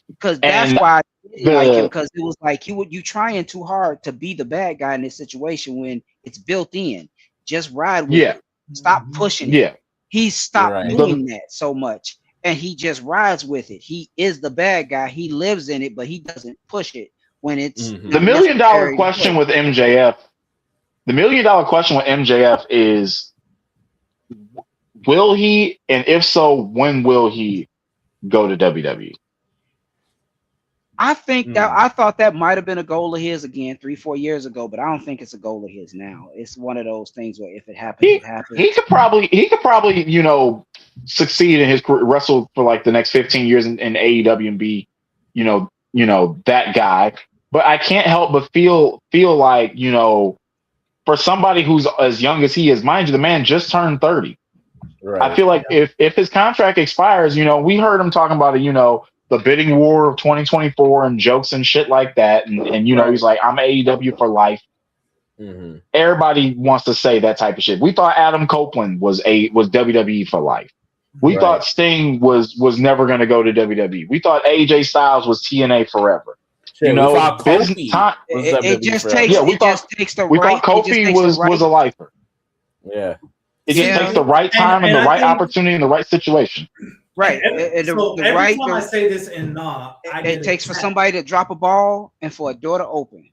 Because that's why I didn't like him, because it was like you trying too hard to be the bad guy in this situation when it's built in. Just ride with it. Stop pushing it. He stopped doing that so much, and he just rides with it. He is the bad guy. He lives in it, but he doesn't push it when it's the $1 million question with MJF. The $1 million question with MJF is, will he, and if so, when will he go to WWE? I think that I thought that might have been a goal of his again 3-4 years ago, but I don't think it's a goal of his now. It's one of those things where if it happens, it happens. He could probably succeed in his career, wrestle for like the next 15 years in AEW and be that guy. But I can't help but feel like for somebody who's as young as he is, mind you, the man just turned 30. Right. I feel like if his contract expires, we heard him talking about the bidding war of 2024 and jokes and shit like that. And he's like, I'm AEW for life. Mm-hmm. Everybody wants to say that type of shit. We thought Adam Copeland was WWE for life. We thought Sting was never going to go to WWE. We thought AJ Styles was TNA forever. Shit, we thought Kofi we thought Kofi was a lifer. Yeah. It just takes the right time and the right opportunity and the right situation. Right. Every time I say this in it takes for somebody to drop a ball and for a door to open.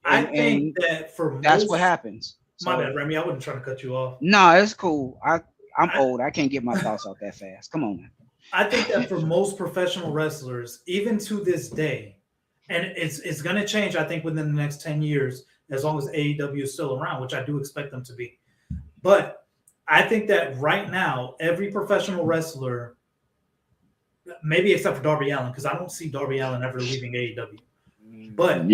I think that that's what happens. My bad, Remy. I wasn't trying to cut you off. No, it's cool. I'm old. I can't get my thoughts out that fast. Come on, man. I think that for most professional wrestlers, even to this day, and it's going to change, I think, within the next 10 years, as long as AEW is still around, which I do expect them to be. But I think that right now, every professional wrestler, maybe except for Darby Allin, because I don't see Darby Allin ever leaving AEW. But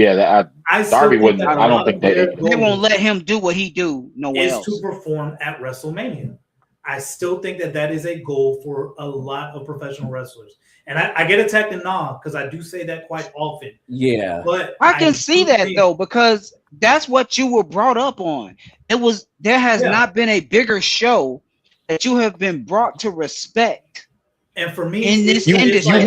Darby wouldn't. I don't think they won't let him do what he do nowhere else. To perform at WrestleMania. I still think that is a goal for a lot of professional wrestlers. And I get attacked in because I do say that quite often. Yeah. But I can see that though, because that's what you were brought up on. There has not been a bigger show that you have been brought to respect. And for me, in this industry, you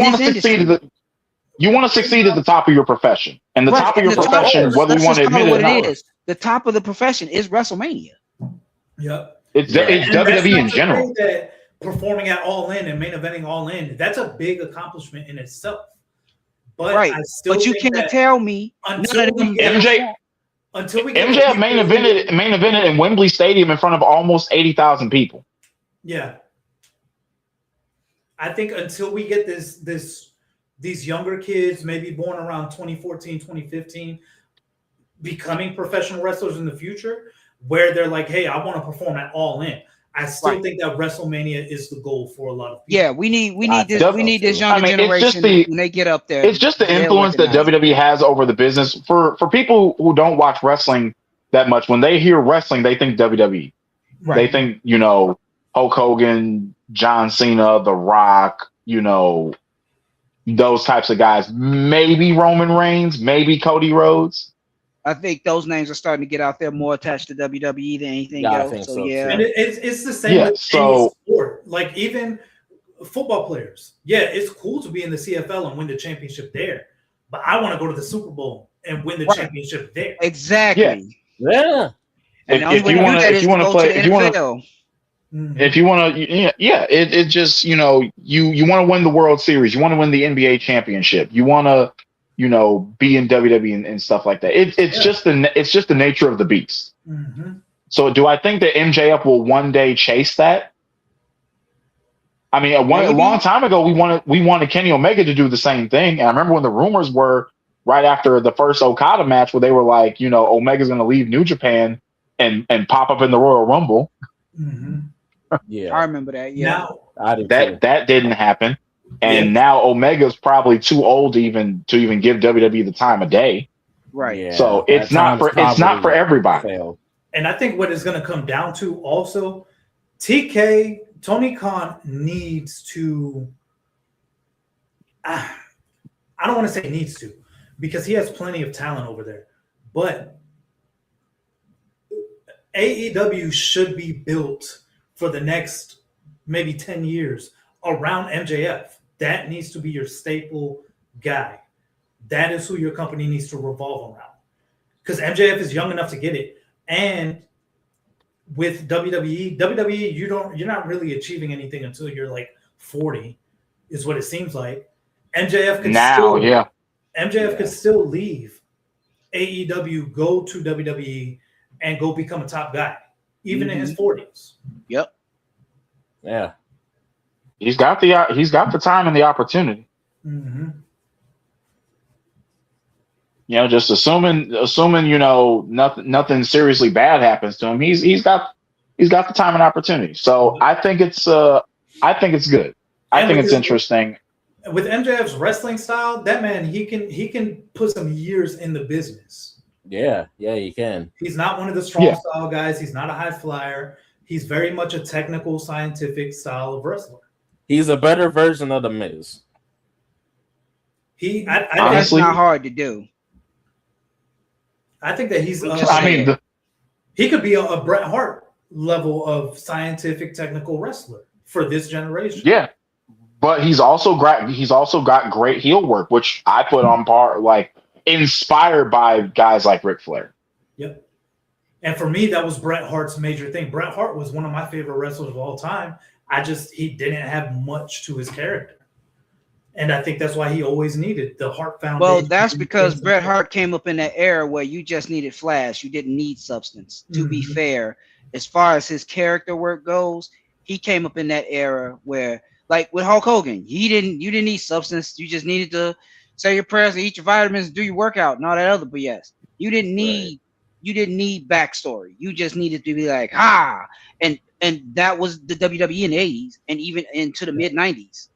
want to succeed at the top of your profession. And the top of your profession, whether you want to admit it or not, the top of the profession is WrestleMania. Yep. It's WWE in general. That performing at All In and main eventing All In, that's a big accomplishment in itself. But but you can't tell me MJF main evented in Wembley Stadium in front of almost 80,000 people. Yeah. I think until we get these younger kids, maybe born around 2014, 2015, becoming professional wrestlers in the future, where they're like, hey, I want to perform at All In. I still think that WrestleMania is the goal for a lot of people. Yeah, we need this younger generation when they get up there. It's just the influence that WWE has over the business. For people who don't watch wrestling that much, when they hear wrestling, they think WWE. Right. They think, Hulk Hogan, John Cena, The Rock, those types of guys. Maybe Roman Reigns, maybe Cody Rhodes. I think those names are starting to get out there more attached to WWE than anything else. I think so. And it's the same with any sport. Like even football players. Yeah, it's cool to be in the CFL and win the championship there. But I want to go to the Super Bowl and win the championship there. Exactly. Yeah. If you want to play, it just, you want to win the World Series. You want to win the NBA championship. You want to, be in WWE and stuff like that. It's just the nature of the beast. Mm-hmm. So do I think that MJF will one day chase that? I mean, a long time ago, we wanted Kenny Omega to do the same thing. And I remember when the rumors were right after the first Okada match where they were like, Omega's going to leave New Japan and pop up in the Royal Rumble. Mm-hmm. Yeah, I remember that. Yeah, that didn't happen. And now Omega's probably too old to even give WWE the time of day. Right. Yeah, so it's not for everybody. Failed. And I think what it's going to come down to also, Tony Khan needs to. I don't want to say needs to, because he has plenty of talent over there, but AEW should be built for the next maybe 10 years around MJF. That needs to be your staple guy. That is who your company needs to revolve around. Because MJF is young enough to get it. And with WWE, you're not really achieving anything until you're like 40, is what it seems like. MJF could still leave AEW, go to WWE, and go become a top guy, even in his 40s. Yep. Yeah. He's got the time and the opportunity. Mm-hmm. Just assuming nothing seriously bad happens to him. He's got the time and opportunity. So I think it's good. I think it's interesting. With MJF's wrestling style, that man he can put some years in the business. Yeah, he can. He's not one of the strong style guys. He's not a high flyer. He's very much a technical, scientific style of wrestler. He's a better version of the Miz. Honestly, that's not hard to do. I think that he's. He could be a Bret Hart level of scientific, technical wrestler for this generation. Yeah, but he's also got great heel work, which I put on par, like inspired by guys like Ric Flair. Yep. And for me, that was Bret Hart's major thing. Bret Hart was one of my favorite wrestlers of all time. He didn't have much to his character. And I think that's why he always needed the Hart Foundation. Well, that's because Bret Hart came up in that era where you just needed flash. You didn't need substance. To be fair, as far as his character work goes, he came up in that era where, like with Hulk Hogan, you didn't need substance. You just needed to say your prayers, eat your vitamins, do your workout, and all that other BS. You didn't need backstory. You just needed to be like, and that was the WWE in the 80s and even into the mid 90s.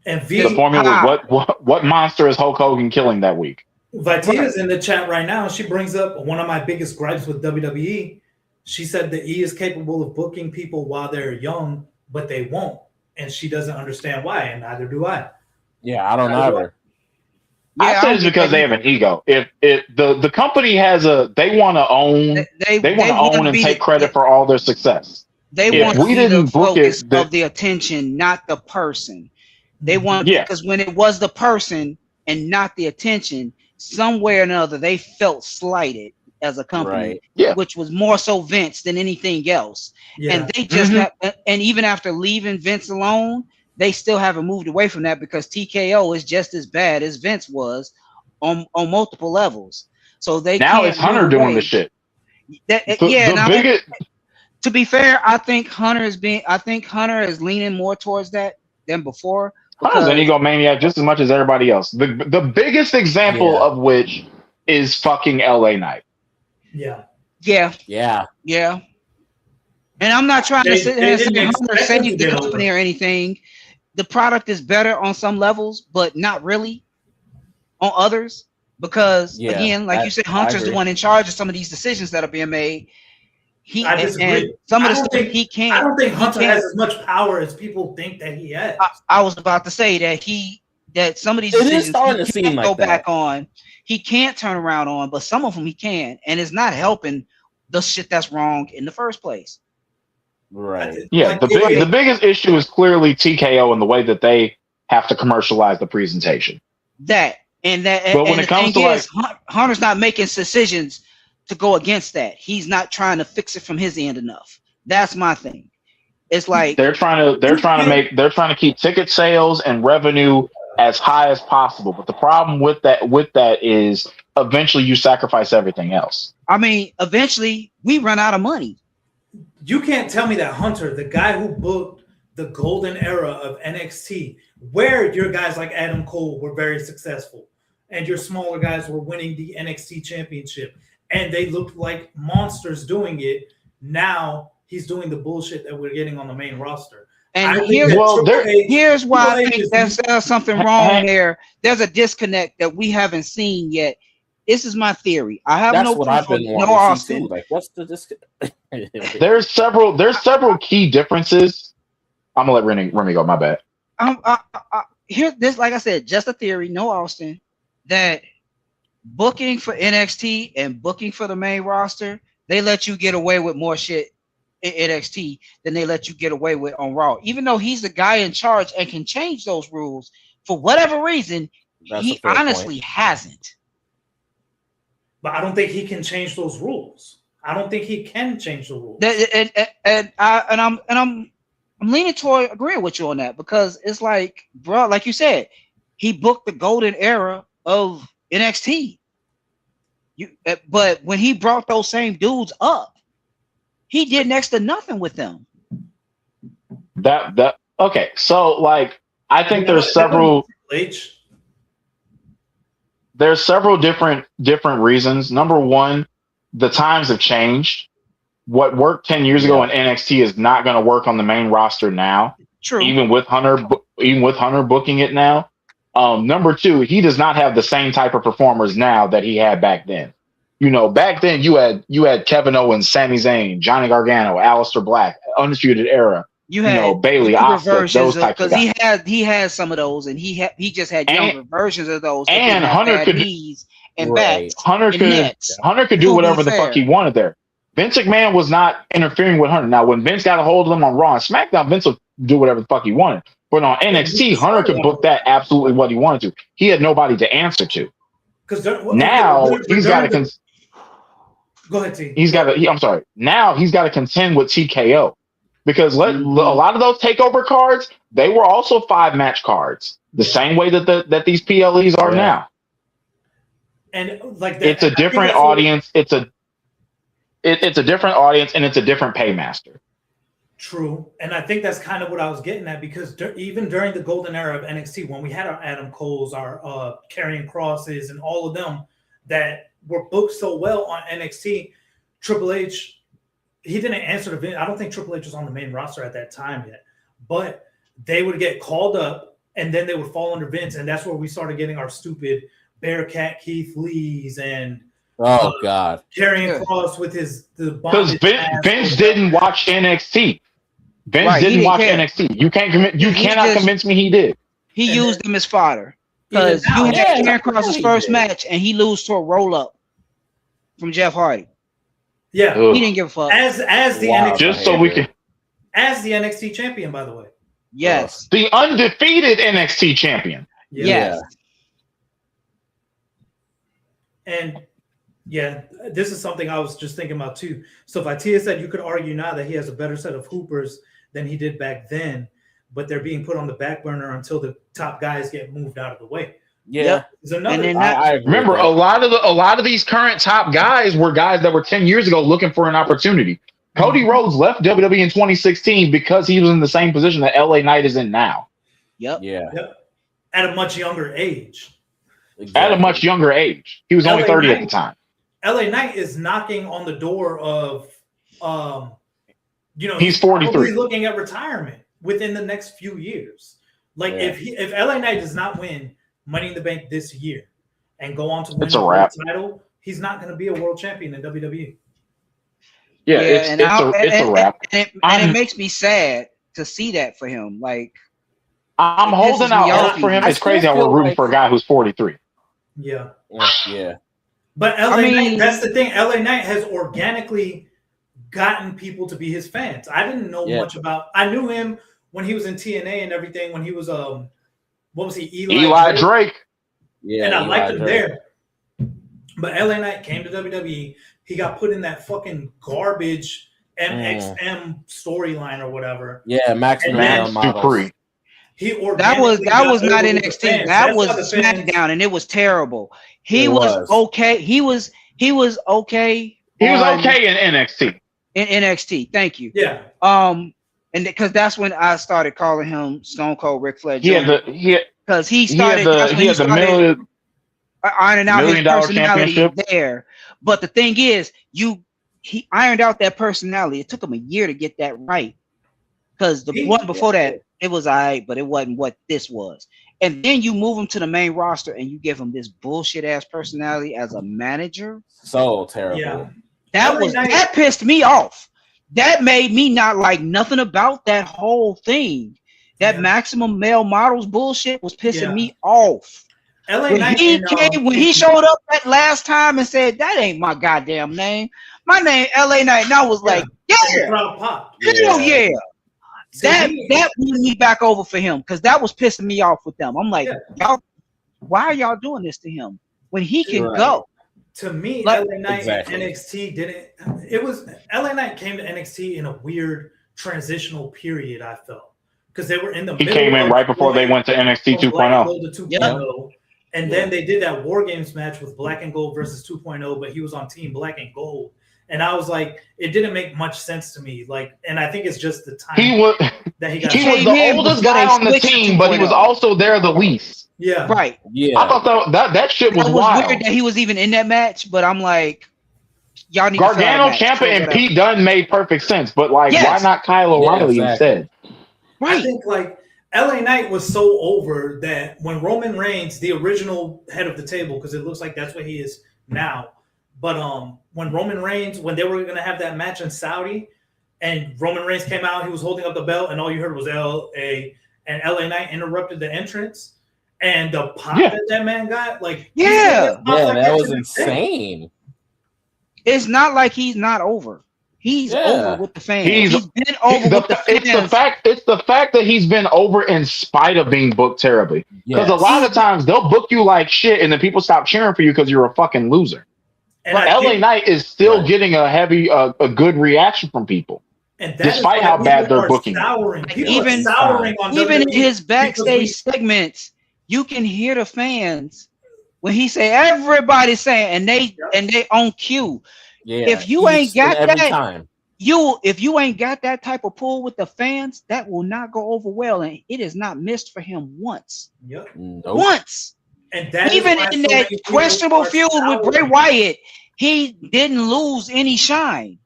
And the formula was what monster is Hulk Hogan killing that week? Vitita's in the chat right now. She brings up one of my biggest gripes with WWE. She said that E is capable of booking people while they're young, but they won't. And she doesn't understand why, and neither do I. Yeah, I don't either. I say it's because they have an ego. If the company has they want to own, they want to own and take credit for all their success. They want to be the focus of the attention, not the person. They want, because when it was the person and not the attention, somewhere or another they felt slighted as a company, which was more so Vince than anything else. And they just and even after leaving Vince alone, they still haven't moved away from that, because TKO is just as bad as Vince was on multiple levels. So they now it's Hunter doing the shit. To be fair, I think Hunter is leaning more towards that than before. Hunter's an egomaniac just as much as everybody else. The biggest example of which is fucking LA Knight. Yeah. And I'm not trying to sit here and say Hunter saved the company or anything. The product is better on some levels, but not really on others. Because again, like you said, Hunter's the one in charge of some of these decisions that are being made. I disagree. And some of the stuff he can't. I don't think Hunter has as much power as people think that he has. I was about to say that some of these decisions he can't go back on. He can't turn around on, but some of them he can, and it's not helping the shit that's wrong in the first place. Right. Yeah. The biggest issue is clearly TKO and the way that they have to commercialize the presentation. But when it comes to Hunter's not making decisions to go against that. He's not trying to fix it from his end enough. That's my thing. It's like they're trying to keep ticket sales and revenue as high as possible. But the problem with that is eventually you sacrifice everything else. I mean, eventually we run out of money. You can't tell me that Hunter, the guy who booked the golden era of NXT, where your guys like Adam Cole were very successful and your smaller guys were winning the NXT championship, and they looked like monsters doing it. Now he's doing the bullshit that we're getting on the main roster. And here's why I think there's something wrong there. There's a disconnect that we haven't seen yet. This is my theory. I have no proof of no Austin. Like, what's the disconnect? There's several key differences. I'm gonna let Remy go. My bad. Like I said, just a theory. No Austin. That booking for NXT and booking for the main roster, they let you get away with more shit in NXT than they let you get away with on Raw. Even though he's the guy in charge and can change those rules, for whatever reason, he honestly hasn't. But I don't think he can change those rules. I don't think he can change the rules. I'm leaning toward agreeing with you on that, because it's like, bro, like you said, he booked the golden era of NXT. But when he brought those same dudes up, he did next to nothing with them. Okay, so like I think there's several different reasons. Number one, the times have changed. What worked 10 years ago in NXT is not going to work on the main roster now. True. Even with Hunter booking it now. Number two, he does not have the same type of performers now that he had back then. You know, back then you had Kevin Owens, Sami Zayn, Johnny Gargano, Aleister Black, Undisputed Era. You had Bailey, Asuka, those types of guys. Because he had some of those, and he just had younger versions of those. And Hunter could knees and backs. Hunter could do whatever the fuck he wanted there. Vince McMahon was not interfering with Hunter. Now, when Vince got a hold of him on Raw and SmackDown, Vince would do whatever the fuck he wanted. But on NXT, Hunter could book that absolutely what he wanted to. He had nobody to answer to. Now he's got to. Go ahead, T. I'm sorry. Now he's got to contend with TKO because a lot of those takeover cards, they were also 5-match cards, the same way that these PLEs are now. And like it's a different audience. It's a different audience, and it's a different paymaster. True, and I think that's kind of what I was getting at because even during the golden era of NXT, when we had our Adam Coles, our Karrion Crosses, and all of them that were booked so well on NXT, Triple H, he didn't answer the Vince. I don't think Triple H was on the main roster at that time yet, but they would get called up, and then they would fall under Vince, and that's where we started getting our stupid Bearcat Keith Lees and God, Karrion Kross with because Vince didn't watch NXT. Vince didn't watch NXT. You cannot convince me he did. He used him as fodder because you had Karrion Kross's first match and he lose to a roll up from Jeff Hardy. Yeah, he didn't give a fuck. As the NXT just so we can as the NXT champion, by the way. Yes, the undefeated NXT champion. Yes. And yeah, this is something I was just thinking about too. So Vatia said you could argue now that he has a better set of hoopers than he did back then, but they're being put on the back burner until the top guys get moved out of the way. Yeah. I remember a lot of these current top guys were guys that were 10 years ago looking for an opportunity. Cody Rhodes left WWE in 2016 because he was in the same position that LA Knight is in now. Yep. At a much younger age. Exactly. At a much younger age. He was only 30 at the time. LA Knight is knocking on the door of he's 43. He's looking at retirement within the next few years. Like if LA Knight does not win Money in the Bank this year and go on to win the world title, he's not going to be a world champion in WWE. Yeah, it's a wrap. And it makes me sad to see that for him. Like I'm holding out hope for him. It's crazy how we're rooting for a guy who's 43. Yeah. But LA Knight, that's the thing. LA Knight has organically gotten people to be his fans. I didn't know much about. I knew him when he was in TNA and everything. When he was what was he? Eli Drake. Yeah, and I liked him there. But LA Knight came to WWE. He got put in that fucking garbage MXM storyline or whatever. Yeah, Maximum Male Models. That was not NXT. That was SmackDown, and it was terrible. He was okay. He was okay. He was okay in NXT. In NXT, thank you. Yeah. And because that's when I started calling him Stone Cold Ric Flair. Because he started ironing out his personality there. But the thing is, he ironed out that personality. It took him a year to get that right. Because the one before that, it was all right, but it wasn't what this was. And then you move him to the main roster and you give him this bullshit ass personality as a manager. So terrible. Yeah. That pissed me off. That made me not like nothing about that whole thing. That Maximum Male Models bullshit was pissing me off. When he showed up that last time and said, "That ain't my goddamn name. My name LA Knight," and I was like, hell yeah. That won me back over for him because that was pissing me off with them. I'm like, y'all, why are y'all doing this to him when he can go? To me, LA Knight and NXT didn't. It was LA Knight came to NXT in a weird transitional period. I felt because they were in the. He came in right before they went to NXT 2.0. And then they did that War Games match with Black and Gold versus 2.0, but he was on Team Black and Gold. And I was like, it didn't make much sense to me. Like, and I think it's just the time he was the oldest guy on the team, but he was also there the least. Yeah. Right. Yeah. I thought that shit was wild. Weird that he was even in that match, but I'm like, y'all need Gargano, Ciampa, and Pete Dunne made perfect sense, but like, why not Kyle O'Reilly instead? Right. I think like LA Knight was so over that when Roman Reigns, the original head of the table, because it looks like that's what he is now. But when Roman Reigns, when they were going to have that match in Saudi, and Roman Reigns came out, he was holding up the belt, and all you heard was LA, and LA Knight interrupted the entrance, and the pop that man got, like that was insane. It's not like he's not over. He's over with the fans. He's been over with the fans. It's the fact that he's been over in spite of being booked terribly. Because a lot of times they'll book you like shit, and then people stop cheering for you because you're a fucking loser. And LA Knight is still getting a good reaction from people. And despite how bad they're booking. Even in his backstage segments, you can hear the fans when he say everybody saying, and they on cue. Yeah, if you ain't got every that, time. if you ain't got that type of pull with the fans, that will not go over well, and it is not missed for him once. Yep. Nope. Once. And that even in that questionable feud with Bray Wyatt, he didn't lose any shine.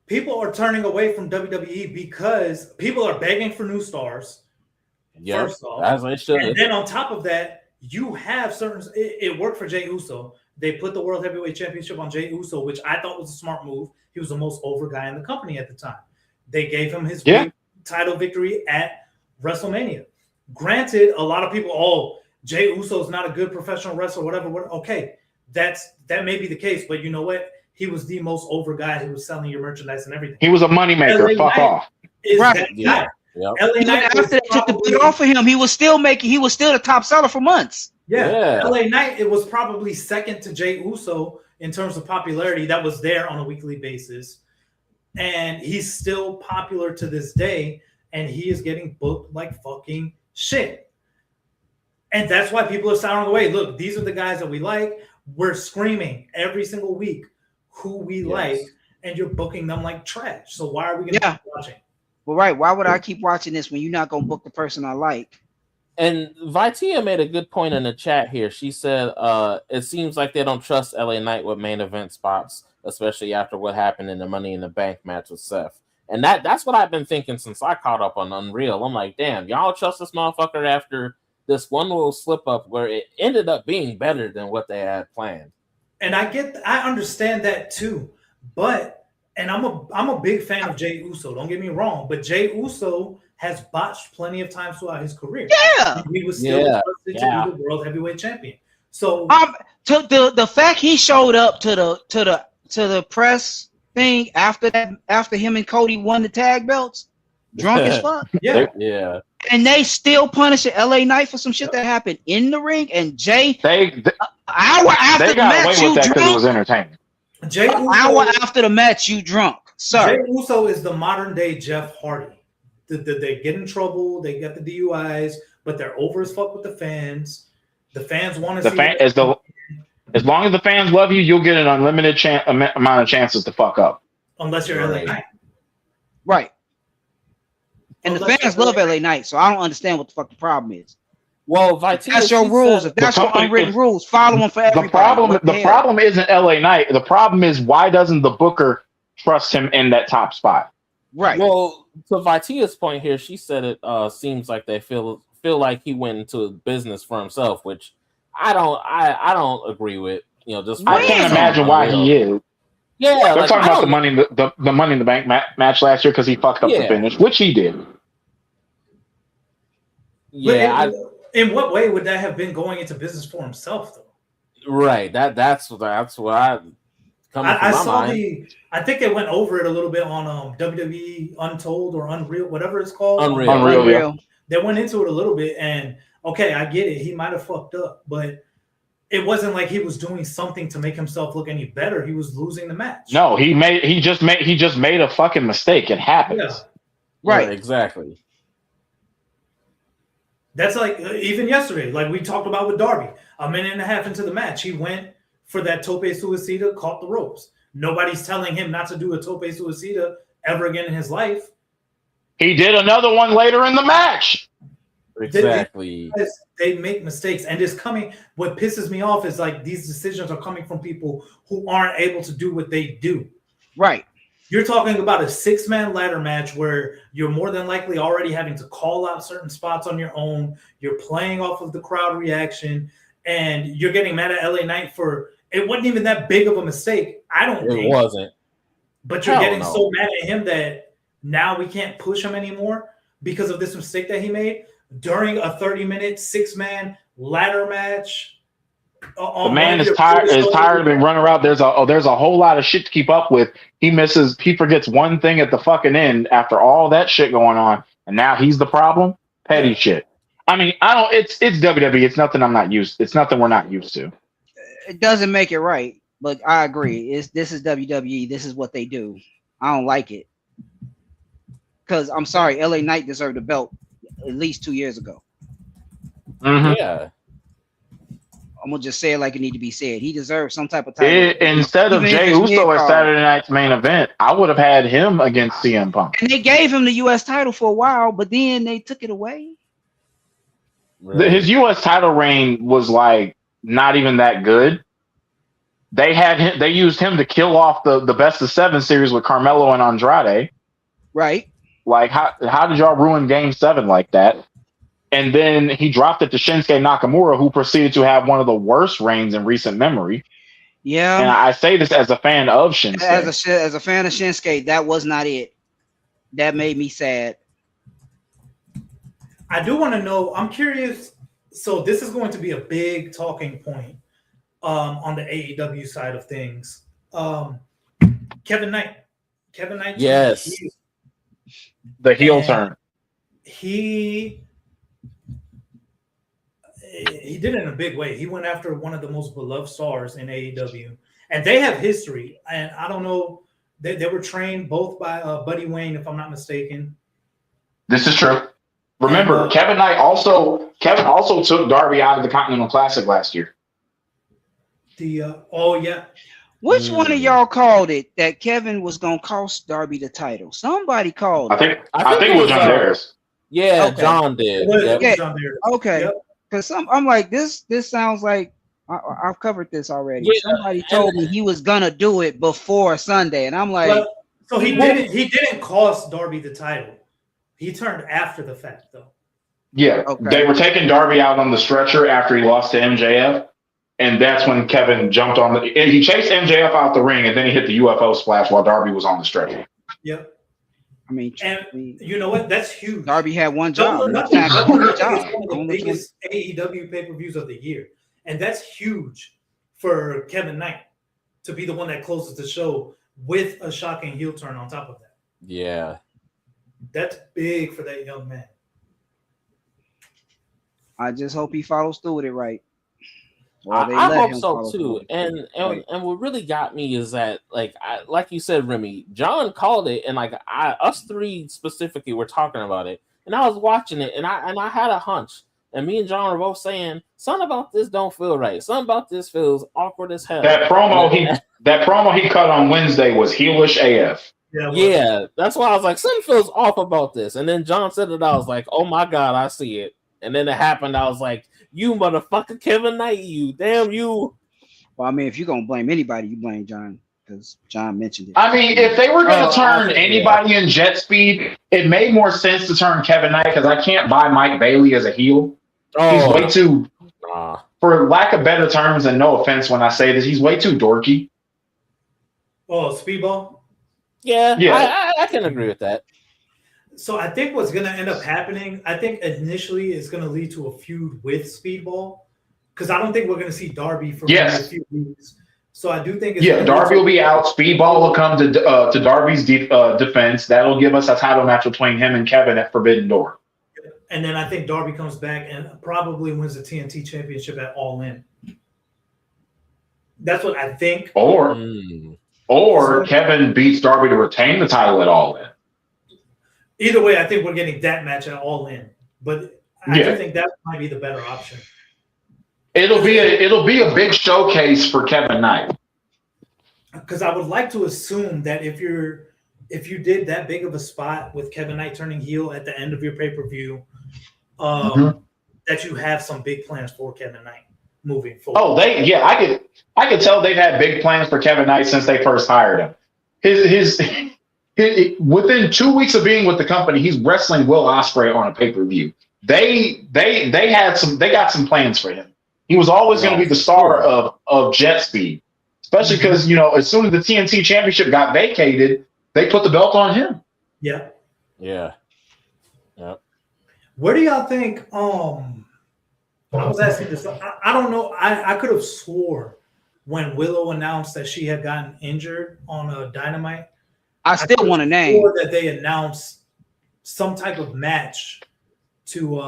People are turning away from WWE because people are begging for new stars. Yeah, first off, as they should. And then on top of that, you have certain. It worked for Jey Uso. They put the World Heavyweight Championship on Jey Uso, which I thought was a smart move. He was the most over guy in the company at the time. They gave him his title victory at WrestleMania. Granted, a lot of people, Jey Uso is not a good professional wrestler, whatever. Okay, that may be the case, but you know what? He was the most over guy. He was selling your merchandise and everything. He was a moneymaker. Fuck off. Right. Yeah. Yep. LA Knight after they took the boot off of him, he was still the top seller for months. Yeah. LA Knight, it was probably second to Jey Uso in terms of popularity that was there on a weekly basis. And he's still popular to this day, and he is getting booked like fucking shit. And that's why people are souring away. Look, these are the guys that we like. We're screaming every single week who we like, and you're booking them like trash. So why are we going to keep watching? Well, right. Why would I keep watching this when you're not going to book the person I like? And Vitia made a good point in the chat here. She said, it seems like they don't trust LA Knight with main event spots, especially after what happened in the Money in the Bank match with Seth. And that's what I've been thinking since I caught up on Unreal. I'm like, damn, y'all trust this motherfucker after this one little slip up where it ended up being better than what they had planned. And I understand that too. And I'm a big fan of Jey Uso. Don't get me wrong, but Jey Uso has botched plenty of times throughout his career. Yeah, he was still trusted to be the World Heavyweight Champion. So, the fact he showed up to the press thing after him and Cody won the tag belts, drunk as fuck. Yeah. And they still punishing LA Knight for some shit that happened in the ring. And Jay, an hour after the match, you drunk. It was entertaining. An hour after the match, you drunk, sir. Jey Uso is the modern day Jeff Hardy. They get in trouble, they get the DUIs, but they're over as fuck with the fans. The fans want to see. As long as the fans love you, you'll get an unlimited amount of chances to fuck up. Unless you're LA Knight. Right. And the fans love LA Knight, so I don't understand what the fuck the problem is. Well, Vitia, that's your rules. If that's your unwritten rules, follow them for everybody. The problem isn't LA Knight. The problem is, why doesn't the booker trust him in that top spot? Right. Well, to Vitia's point here, she said it seems like they feel like he went into business for himself, which I don't agree with. Just I can't imagine why he is. Yeah, they're talking about the Money in the Bank match last year because he fucked up the finish, which he did. Yeah. In what way would that have been going into business for himself, though? Right. That's what I saw mind. I think they went over it a little bit on WWE Untold or Unreal, whatever it's called. Unreal. They went into it a little bit, and okay, I get it. He might have fucked up, but it wasn't like he was doing something to make himself look any better. He was losing the match. No, he just made a fucking mistake. It happens. Yeah. Right. Exactly. That's like even yesterday, like we talked about with Darby. A minute and a half into the match, he went for that tope suicida, caught the ropes. Nobody's telling him not to do a tope suicida ever again in his life. He did another one later in the match. Exactly. They make mistakes, and it's coming. What pisses me off is like these decisions are coming from people who aren't able to do what they do. Right. You're talking about a 6-man ladder match where you're more than likely already having to call out certain spots on your own. You're playing off of the crowd reaction, and you're getting mad at LA Knight for it wasn't even that big of a mistake. I don't think it wasn't. But you're getting so mad at him that now we can't push him anymore because of this mistake that he made during a 30-minute 6-man ladder match. The man is tired of being running around. There's a whole lot of shit to keep up with. He forgets one thing at the fucking end after all that shit going on, and now he's the problem. Petty shit. I mean, it's WWE. It's nothing we're not used to. It doesn't make it right. But I agree. This is WWE. This is what they do. I don't like it. Because I'm sorry, LA Knight deserved a belt at least 2 years ago. Mm-hmm. Yeah. I'm gonna just say it like it need to be said. He deserves some type of title. Instead of Even Jey if it's Uso at mid-card. Saturday night's main event, I would have had him against CM Punk. And they gave him the U.S. title for a while, but then they took it away. Really. His U.S. title reign was like not even that good. They had him. They used him to kill off the best of 7 series with Carmelo and Andrade. Right. Like how did y'all ruin Game 7 like that? And then he dropped it to Shinsuke Nakamura, who proceeded to have one of the worst reigns in recent memory. Yeah. And I say this as a fan of Shinsuke. As a fan of Shinsuke, that was not it. That made me sad. I do want to know. I'm curious. So this is going to be a big talking point on the AEW side of things. Kevin Knight. Yes. The heel turn. He did it in a big way. He went after one of the most beloved stars in AEW, and they have history. And I don't know, they were trained both by Buddy Wayne, if I'm not mistaken. This is true. Remember, Kevin also took Darby out of the Continental Classic last year. Which one of y'all called it that Kevin was gonna cost Darby the title? Somebody called. I think it was John Harris. Yeah, okay. John did. Yep. John Okay. Because I'm like this sounds like I've covered this already. Yeah, Somebody told me he was gonna do it before Sunday, and I'm like, so he didn't cost Darby the title. He turned after the fact, though. Yeah, okay. They were taking Darby out on the stretcher after he lost to MJF, and that's when Kevin jumped on he chased MJF out the ring, and then he hit the UFO splash while Darby was on the stretcher. Yep. I mean, you know what? That's huge. Darby had one job. One of the biggest AEW pay-per-views of the year, and that's huge for Kevin Knight to be the one that closes the show with a shocking heel turn on top of that. Yeah. That's big for that young man. I just hope he follows through with it right. I hope so too. And what really got me is that, like you said, Remy, John called it, and us three specifically were talking about it, and I was watching it, and I had a hunch, and me and John were both saying something about this don't feel right. Something about this feels awkward as hell. That promo he cut on Wednesday was heelish AF. Yeah, that's why I was like, something feels off about this. And then John said it, I was like, oh my God, I see it. And then it happened, I was like, you motherfucker, Kevin Knight, you damn you. Well, I mean, if you're gonna blame anybody, you blame John, because John mentioned it. I mean, if they were gonna turn anybody in jet speed, it made more sense to turn Kevin Knight, because I can't buy Mike Bailey as a heel. He's way too, for lack of better terms, and no offense when I say this, he's way too dorky. Oh, Speedball? Yeah. I can agree with that. So I think what's going to end up happening, I think initially it's going to lead to a feud with Speedball, because I don't think we're going to see Darby for a few weeks. So I do think Darby will be out. Speedball will come to Darby's defense. That'll give us a title match between him and Kevin at Forbidden Door. And then I think Darby comes back and probably wins the TNT Championship at All In. That's what I think. Or Kevin beats Darby to retain the title at All In. Either way, I think we're getting that match at All In. But I do think that might be the better option. It'll be a big showcase for Kevin Knight. Because I would like to assume that if you did that big of a spot with Kevin Knight turning heel at the end of your pay-per-view, that you have some big plans for Kevin Knight moving forward. Oh, I could tell they've had big plans for Kevin Knight since they first hired him. His within 2 weeks of being with the company, he's wrestling Will Ospreay on a pay-per-view. They got some plans for him. He was always going to be the star of Jet Speed, especially because as soon as the TNT Championship got vacated, they put the belt on him. Yeah. Where do y'all think? I was asking this. I don't know. I could have swore when Willow announced that she had gotten injured on a Dynamite. I still want a name. That they announced some type of match to.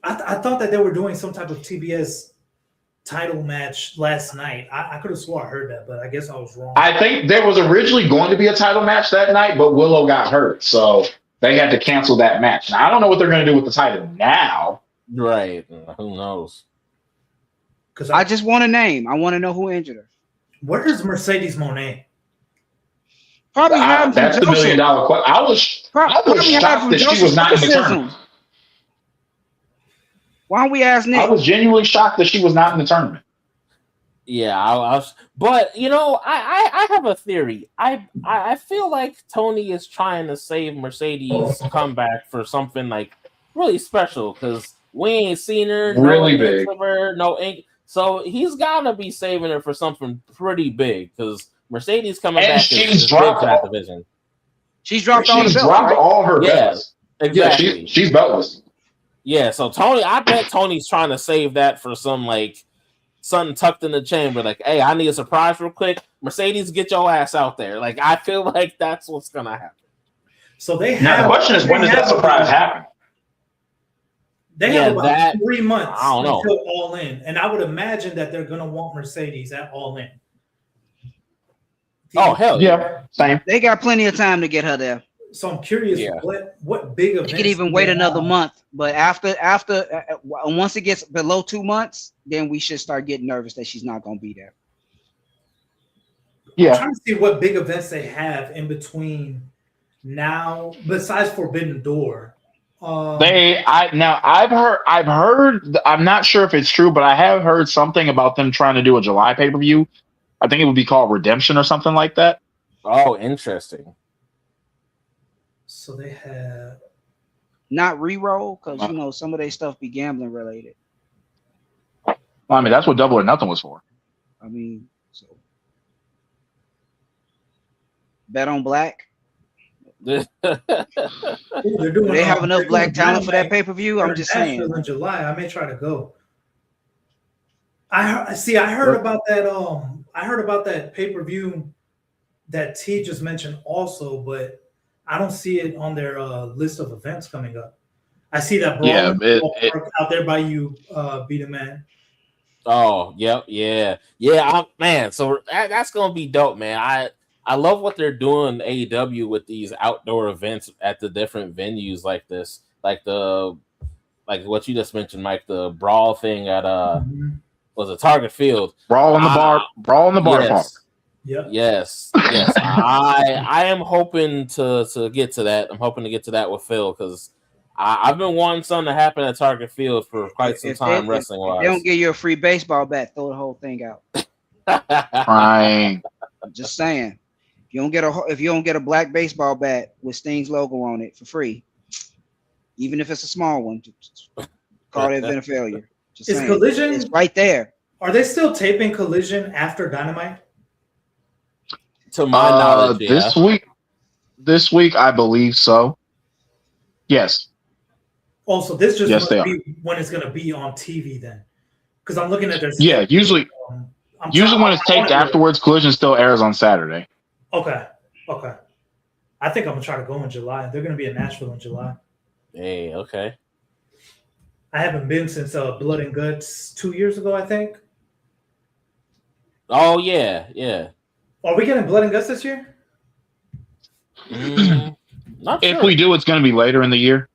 I thought that they were doing some type of TBS title match last night. I could have swore I heard that, but I guess I was wrong. I think there was originally going to be a title match that night, but Willow got hurt, so they had to cancel that match. Now, I don't know what they're going to do with the title now. Right. Who knows? Because I just want a name. I want to know who injured her. Where is Mercedes Moné? Probably that's the $1 million question. I was shocked that she was not in the tournament. Why don't we ask Nick? I was genuinely shocked that she was not in the tournament. Yeah, I was, but you know, I have a theory. I feel like Tony is trying to save Mercedes' comeback for something like really special because we ain't seen her, really big, no ink. So he's gotta be saving her for something pretty big because Mercedes coming and back she's dropped that division. She's dropped all the belts, dropped right? all her belts. Exactly. Yeah, she's beltless. Yeah, so Tony, I bet Tony's trying to save that for some like something tucked in the chamber. Like, hey, I need a surprise real quick. Mercedes, get your ass out there. Like, I feel like that's what's gonna happen. So they now the question is, when does that surprise happen? They have about 3 months I don't know. until All In, and I would imagine that they're gonna want Mercedes at All In. Oh hell yeah, same. They got plenty of time to get her there. So I'm curious, what big events they could even wait another month, but after once it gets below 2 months, then we should start getting nervous that she's not going to be there. Yeah, I'm trying to see what big events they have in between now, besides Forbidden Door. I've heard. I'm not sure if it's true, but I have heard something about them trying to do a July pay-per-view. I think it would be called Redemption or something like that. Oh, interesting. So they have not re-roll because you know some of their stuff be gambling related. Well, I mean that's what Double or Nothing was for. I mean, so bet on black. Ooh, they have enough black talent for that pay-per-view. I'm just saying. In July, I may try to go. I heard about that. I heard about that pay-per-view that T just mentioned also, but I don't see it on their list of events coming up. I see that Brawl out there by you, Be the Man. Oh, yeah. Man, so that's gonna be dope, man. I love what they're doing AEW with these outdoor events at the different venues like this, like what you just mentioned, Mike, the Brawl thing at was a Target Field. Brawl in the bar yes. park. Yep. Yes. I am hoping to get to that. I'm hoping to get to that with Phil because I've been wanting something to happen at Target Field for quite some time, wrestling wise. They don't give you a free baseball bat, throw the whole thing out. Right. I'm just saying, if you don't get a black baseball bat with Sting's logo on it for free, even if it's a small one, call it event a failure. Just is saying. Collision? It's right there. Are they still taping Collision after Dynamite? To my knowledge, this week I believe so. Yes. Also, this just must be when it's going to be on TV then, because I'm looking at their schedule. Yeah, usually when it's taped afterwards, Collision still airs on Saturday. Okay. I think I'm gonna try to go in July. They're gonna be in Nashville in July. Hey, okay. I haven't been since Blood and Guts 2 years ago, I think. Oh yeah. Are we getting Blood and Guts this year? Not if sure. we do, it's going to be later in the year.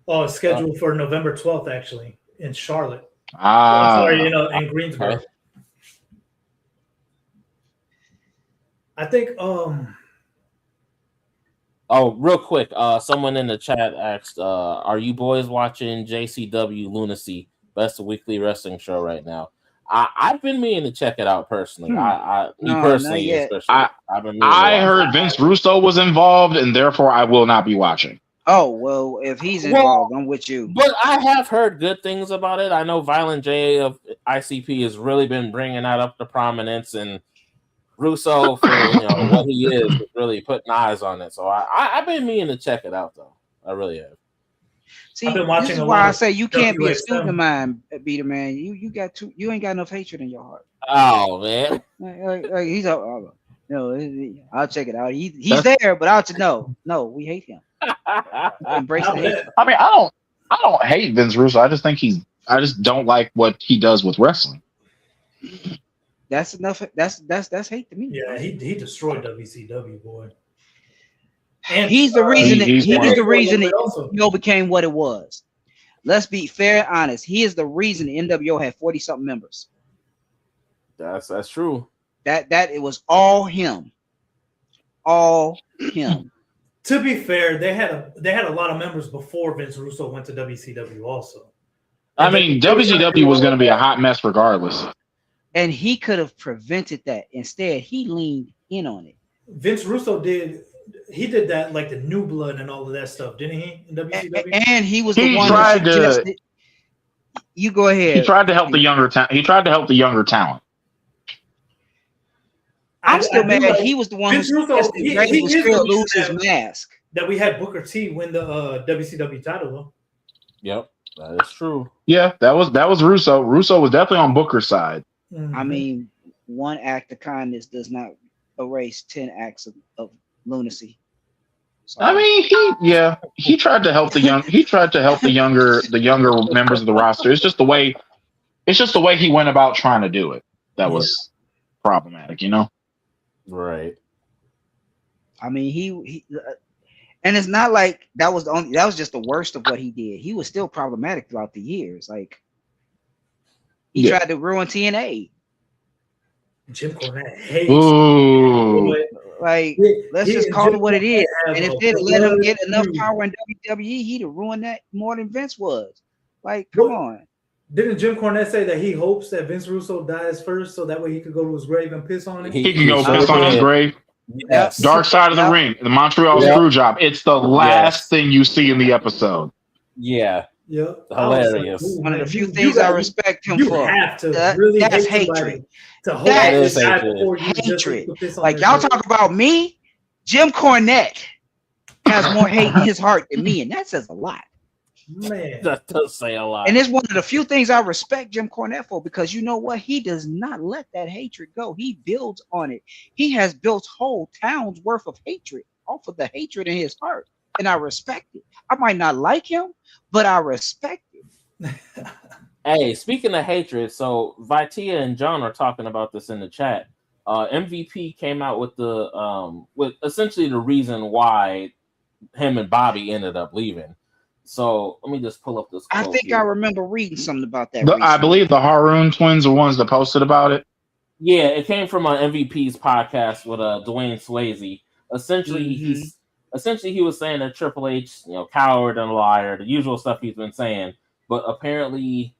Oh, it's scheduled for November 12th, actually, in Charlotte. In Greensboro. Okay. I think. Oh, real quick. Someone in the chat asked, "Are you boys watching JCW Lunacy? Best weekly wrestling show right now?" I've been meaning to check it out personally. I heard Vince Russo was involved, and therefore I will not be watching. Oh well, if he's involved, I'm with you. But I have heard good things about it. I know Violent J of ICP has really been bringing that up to prominence, and Russo, for what he is really putting eyes on it. So I've been meaning to check it out, though. I really have. See, I've been watching this is why I say you can't be a student of mine, Be the Man. You ain't got enough hatred in your heart. Oh man, he's I'll check it out. He's there, but no, we hate him. Embrace the hate. I mean, I I don't hate Vince Russo. I just don't like what he does with wrestling. That's enough. That's hate to me. Yeah, he destroyed WCW, boy. And He's the reason. he was the reason that also. NWO became what it was. Let's be fair and honest. He is the reason the NWO had 40-something members. That's true. That it was all him. All him. To be fair, they had a lot of members before Vince Russo went to WCW also. I mean, WCW was going to be a hot mess regardless. And he could have prevented that. Instead, he leaned in on it. Vince Russo did that like the New Blood and all of that stuff, didn't he? In WCW, and he was the one who suggested. You go ahead. He tried to help the younger talent. I'm still mad. He was the one who suggested Brady was still lose his mask. That we had Booker T win the WCW title though. Yep, that is true. Yeah, that was Russo. Russo was definitely on Booker's side. Mm-hmm. I mean, one act of kindness does not erase 10 acts of lunacy. So, I mean, he tried to help the younger members of the roster. It's just the way he went about trying to do it that was problematic, you know. Right. I mean, he and it's not like that was just the worst of what he did. He was still problematic throughout the years. Like he tried to ruin TNA. Jim Cornette hates. Ooh. Like, let's just call it what it is. And if they'd let him get enough power in WWE, he'd have ruined that more than Vince was. Like, come on. Didn't Jim Cornette say that he hopes that Vince Russo dies first so that way he could go to his grave and piss on it? He can go piss on his grave. Yes. Dark Side of the Ring, the Montreal Screwjob. It's the last thing you see in the episode. Yeah. Yeah. Hilarious. Like, one of the few things I respect him for. You have to really that's hate hatred. To hold That this is guy before you hatred. just Like, y'all talk about me, Jim Cornette has more hate in his heart than me, and that says a lot. Man, That does say a lot. And it's one of the few things I respect Jim Cornette for, because you know what? He does not let that hatred go. He builds on it. He has built whole towns worth of hatred off of the hatred in his heart. And I respect it. I might not like him, but I respect it. Hey, speaking of hatred, so Vitia and John are talking about this in the chat. MVP came out with with essentially the reason why him and Bobby ended up leaving. So let me just pull up this quote. I think here. I remember reading something about that. I believe the Haroon twins are ones that posted about it. Yeah, it came from MVP's podcast with Dwayne Swayze. Essentially, he was saying that Triple H, coward and a liar, the usual stuff he's been saying. But apparently,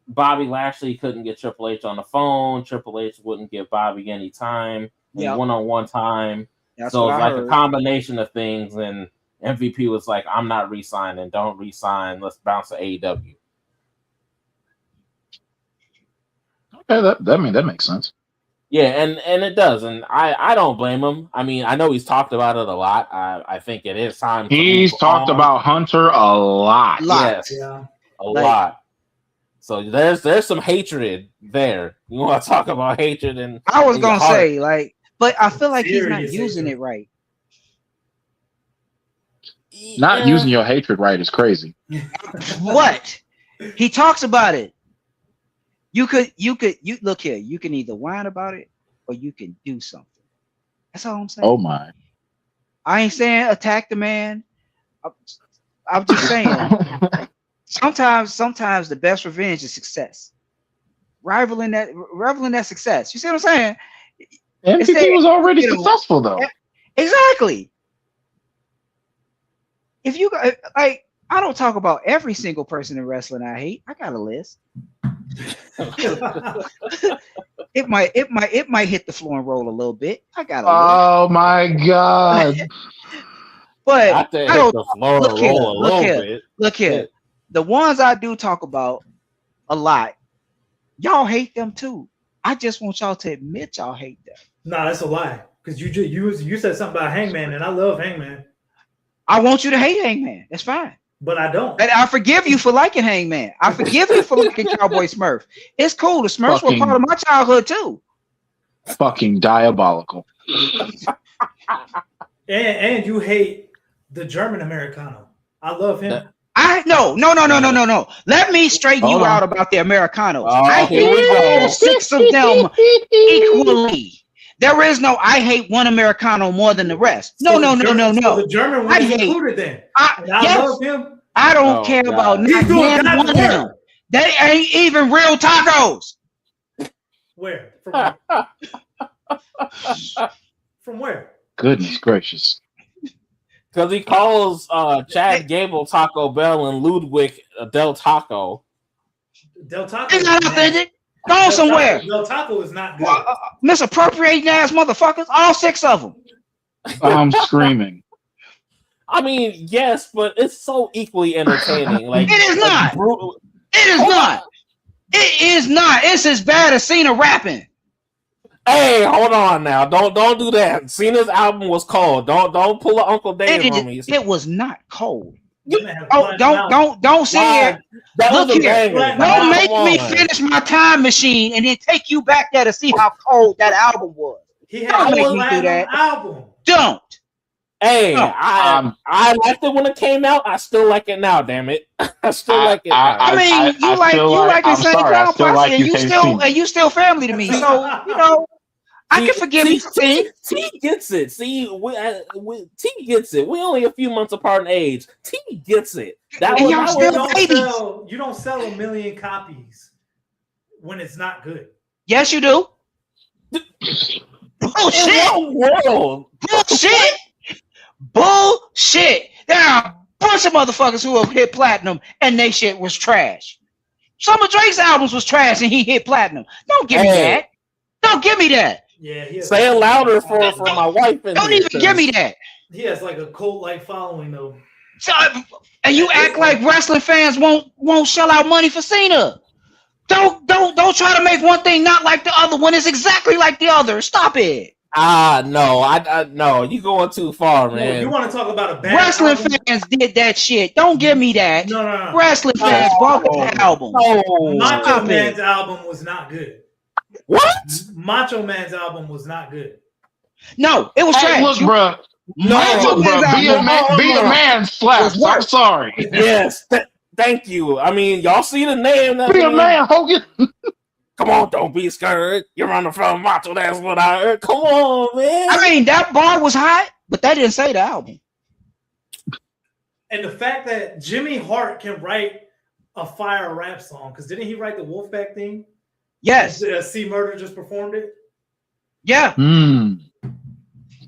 Bobby Lashley couldn't get Triple H on the phone. Triple H wouldn't give Bobby any time, one-on-one time. That's so it's like heard. a combination of things. And MVP was like, "I'm not re-signing. Don't re-sign. Let's bounce to AEW." Okay, that makes sense. Yeah, and it does, and I don't blame him. I mean, I know he's talked about it a lot. I think it is time. He's talked about Hunter a lot. Yes, a lot. So there's some hatred there. You want to talk about hatred? And I was gonna say, but I feel like he's not using it right. Not using your hatred right is crazy. What? He talks about it. You look here. You can either whine about it or you can do something. That's all I'm saying. Oh my! I ain't saying attack the man. I'm just saying. Sometimes the best revenge is success. Rivaling that success. You see what I'm saying? MVP was already successful though. Exactly. If you I don't talk about every single person in wrestling I hate. I got a list. it might hit the floor and roll a little bit. I got a list. Oh my god! But I think hit the floor and roll a little bit. Look here. The ones I do talk about a lot, y'all hate them too. I just want y'all to admit y'all hate them. Nah, that's a lie. Because you said something about Hangman, and I love Hangman. I want you to hate Hangman. That's fine. But I don't. And I forgive you for liking Hangman. I forgive you for liking Cowboy Smurf. It's cool. The Smurfs were part of my childhood too. Fucking diabolical. And you hate the German Americano. I love him. I No. Let me straighten you out about the Americanos. I hate all 6 of them equally. There is no I hate one Americano more than the rest. No. So the German one included then. I love him. I don't care about not one of them. They ain't even real tacos. Where? From where? From where? Goodness gracious. Because he calls Chad Gable Taco Bell and Ludwig Del Taco. Del Taco. It's not authentic. Go somewhere. Del Taco is not good. Misappropriating ass motherfuckers. All 6 of them. I'm screaming. I mean, yes, but it's so equally entertaining. Like it is not. It is not. It is not. It's as bad as Cena rapping. Hey, hold on now. Don't do that. Cena's album was cold. Don't pull a Uncle Dave on me. It was not cold. Don't sit here. Look here. Don't make me finish my time machine and then take you back there to see how cold that album was. Don't make me do that. Album. Don't. Hey, I liked it when it came out. I still like it now. Damn it, I still like it. I mean, you like the same crowd, and you still family to me. So you know, I can forgive you. T gets it. See, T gets it. We only a few months apart in age. T gets it. You don't sell 1 million copies when it's not good. Yes, you do. Bullshit. There are a bunch of motherfuckers who have hit platinum and they shit was trash. Some of Drake's albums was trash and he hit platinum. Don't give me that. Don't give me that. Yeah, say it louder for my wife. Don't even give me that. He has like a cult-like following though. So, and you act like wrestling fans won't shell out money for Cena. Don't try to make one thing not like the other one. It's exactly like the other. Stop it. No, you going too far, man. No, you want to talk about a bad wrestling album? fans did that shit. Don't give me that. No. Wrestling fans bought the album. Macho Man's album was not good. What? Macho Man's album was not good. No, it was trash. Look, bro. Macho Man's album. Be a man slaps. I'm sorry. Yes. Thank you. I mean, y'all see the name. Be a man, Hogan. Come on, don't be scared. You're running from Macho. That's what I heard. Come on, man. I mean, that bar was hot, but that didn't say the album. And the fact that Jimmy Hart can write a fire rap song, because didn't he write the Wolfpack theme? Yes. C Murder just performed it? Yeah.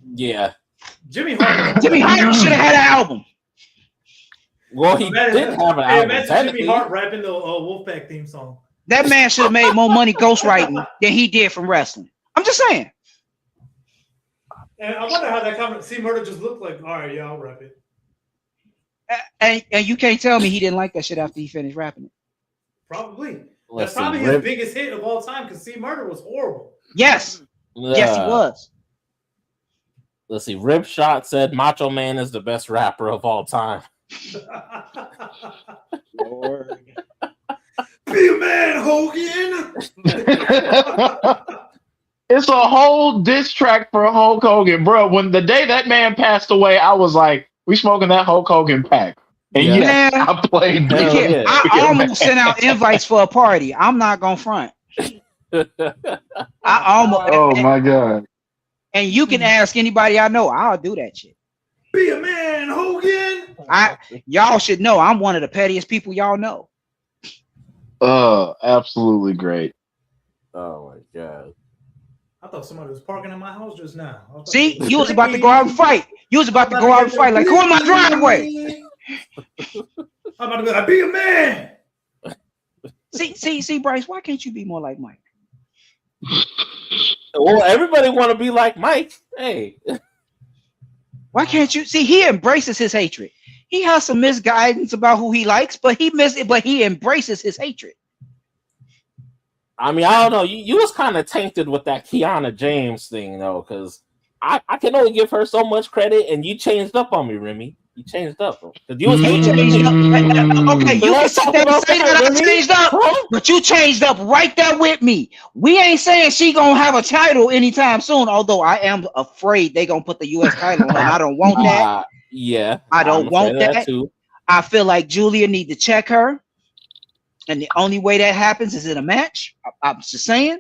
Yeah. Jimmy Hart should have had an album. Well, he didn't have an album. Imagine Jimmy Hart rapping the Wolfpack theme song. That man should have made more money ghostwriting than he did from wrestling. I'm just saying. And I wonder how that comment C Murder just looked like. All right, yeah, I'll rap it. And you can't tell me he didn't like that shit after he finished rapping it. Probably. That's probably his biggest hit of all time because C Murder was horrible. Yes. Yes, he was. Let's see. Rip Shot said Macho Man is the best rapper of all time. Lord. Be a man, Hogan. It's a whole diss track for Hulk Hogan, bro. When the day that man passed away, I was like, we smoking that Hulk Hogan pack. And yes, I played. I almost sent out invites for a party. I'm not gonna front. My god! And you can ask anybody I know. I'll do that shit. Be a man, Hogan. Y'all should know I'm one of the pettiest people y'all know. Absolutely great. Oh my god! I thought somebody was parking in my house just now. See, you was about to go out and fight. You was about to go out and fight. Like, who in my driveway? I'm about to be like, be a man. See, Bryce, why can't you be more like Mike? Well, everybody want to be like Mike. Hey. Why can't you see? He embraces his hatred. He has some misguidance about who he likes, but he embraces his hatred. I mean, I don't know. You was kind of tainted with that Kiana James thing, though, because I can only give her so much credit, and you changed up on me, Remy. You changed up. You was okay, you can say that I changed up, but you changed up right there with me. We ain't saying she gonna have a title anytime soon, although I am afraid they gonna put the U.S. title on. I don't want that. Yeah, I don't want that. Too. I feel like Julia need to check her, and the only way that happens is in a match. I'm just saying.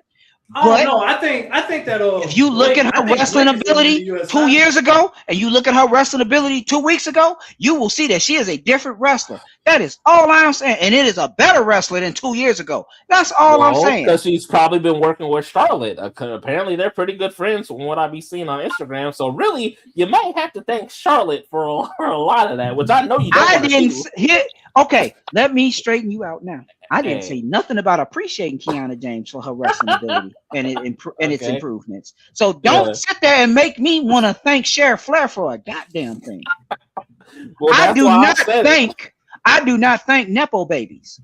Oh no, I think that if you look at her wrestling ability 2 years ago and you look at her wrestling ability 2 weeks ago, you will see that she is a different wrestler. That is all I'm saying, and it is a better wrestler than 2 years ago. That's all I'm saying. Because she's probably been working with Charlotte. Apparently, they're pretty good friends from what I be seeing on Instagram. So really, you might have to thank Charlotte for a lot of that, which I know you don't. I didn't hit. Okay, let me straighten you out now. I didn't say nothing about appreciating Kiana James for her wrestling ability and its improvements. So don't sit there and make me want to thank Sheriff Flair for a goddamn thing. Well, I do not thank Nepo babies.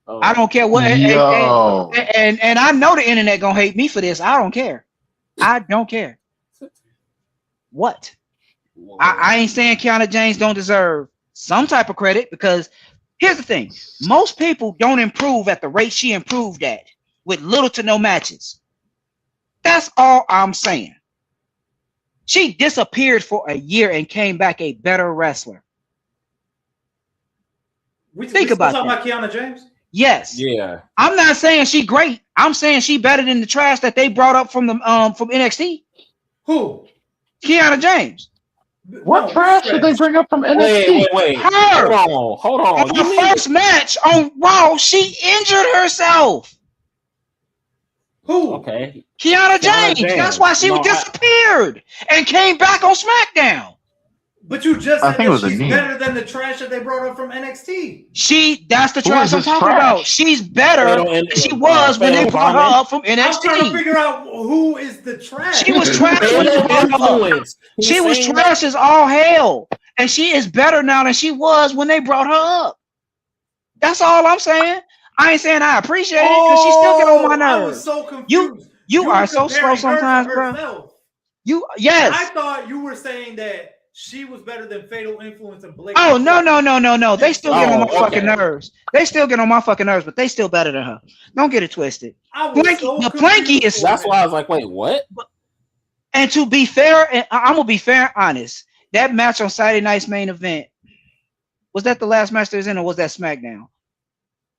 I don't care what. And I know the internet gonna hate me for this. I don't care. I don't care. What? I ain't saying Kiana James don't deserve some type of credit, because here's the thing. Most people don't improve at the rate she improved at with little to no matches. That's all I'm saying. She disappeared for a year and came back a better wrestler. Think about that. Talking about Kiana James? Yes. Yeah. I'm not saying she great. I'm saying she better than the trash that they brought up from the from NXT. Who? Kiana James. What trash did they bring up from NXT? Wait. Her. Hold on. On the first match on Raw, she injured herself. Who? Okay. Kiana James. That's why she disappeared and came back on SmackDown. But you just said that she's better than the trash that they brought up from NXT. That's the trash I'm talking about. She's better than she was when they brought her up from NXT. I'm trying to figure out who is the trash. She was trash when they brought her up. She was trash as all hell. And she is better now than she was when they brought her up. That's all I'm saying. I ain't saying I appreciate it, because she still get on my nerves. I was so confused. You are so slow sometimes, bro. Yes. I thought you were saying that she was better than Fatal Influence and Blake. Oh, no. They still get on my fucking nerves. They still get on my fucking nerves, but they still better than her. Don't get it twisted. Planky is. That's why I was like, wait, what? And to be fair, and I'm going to be fair and honest, that match on Saturday night's main event, was that the last match there was in, or was that SmackDown?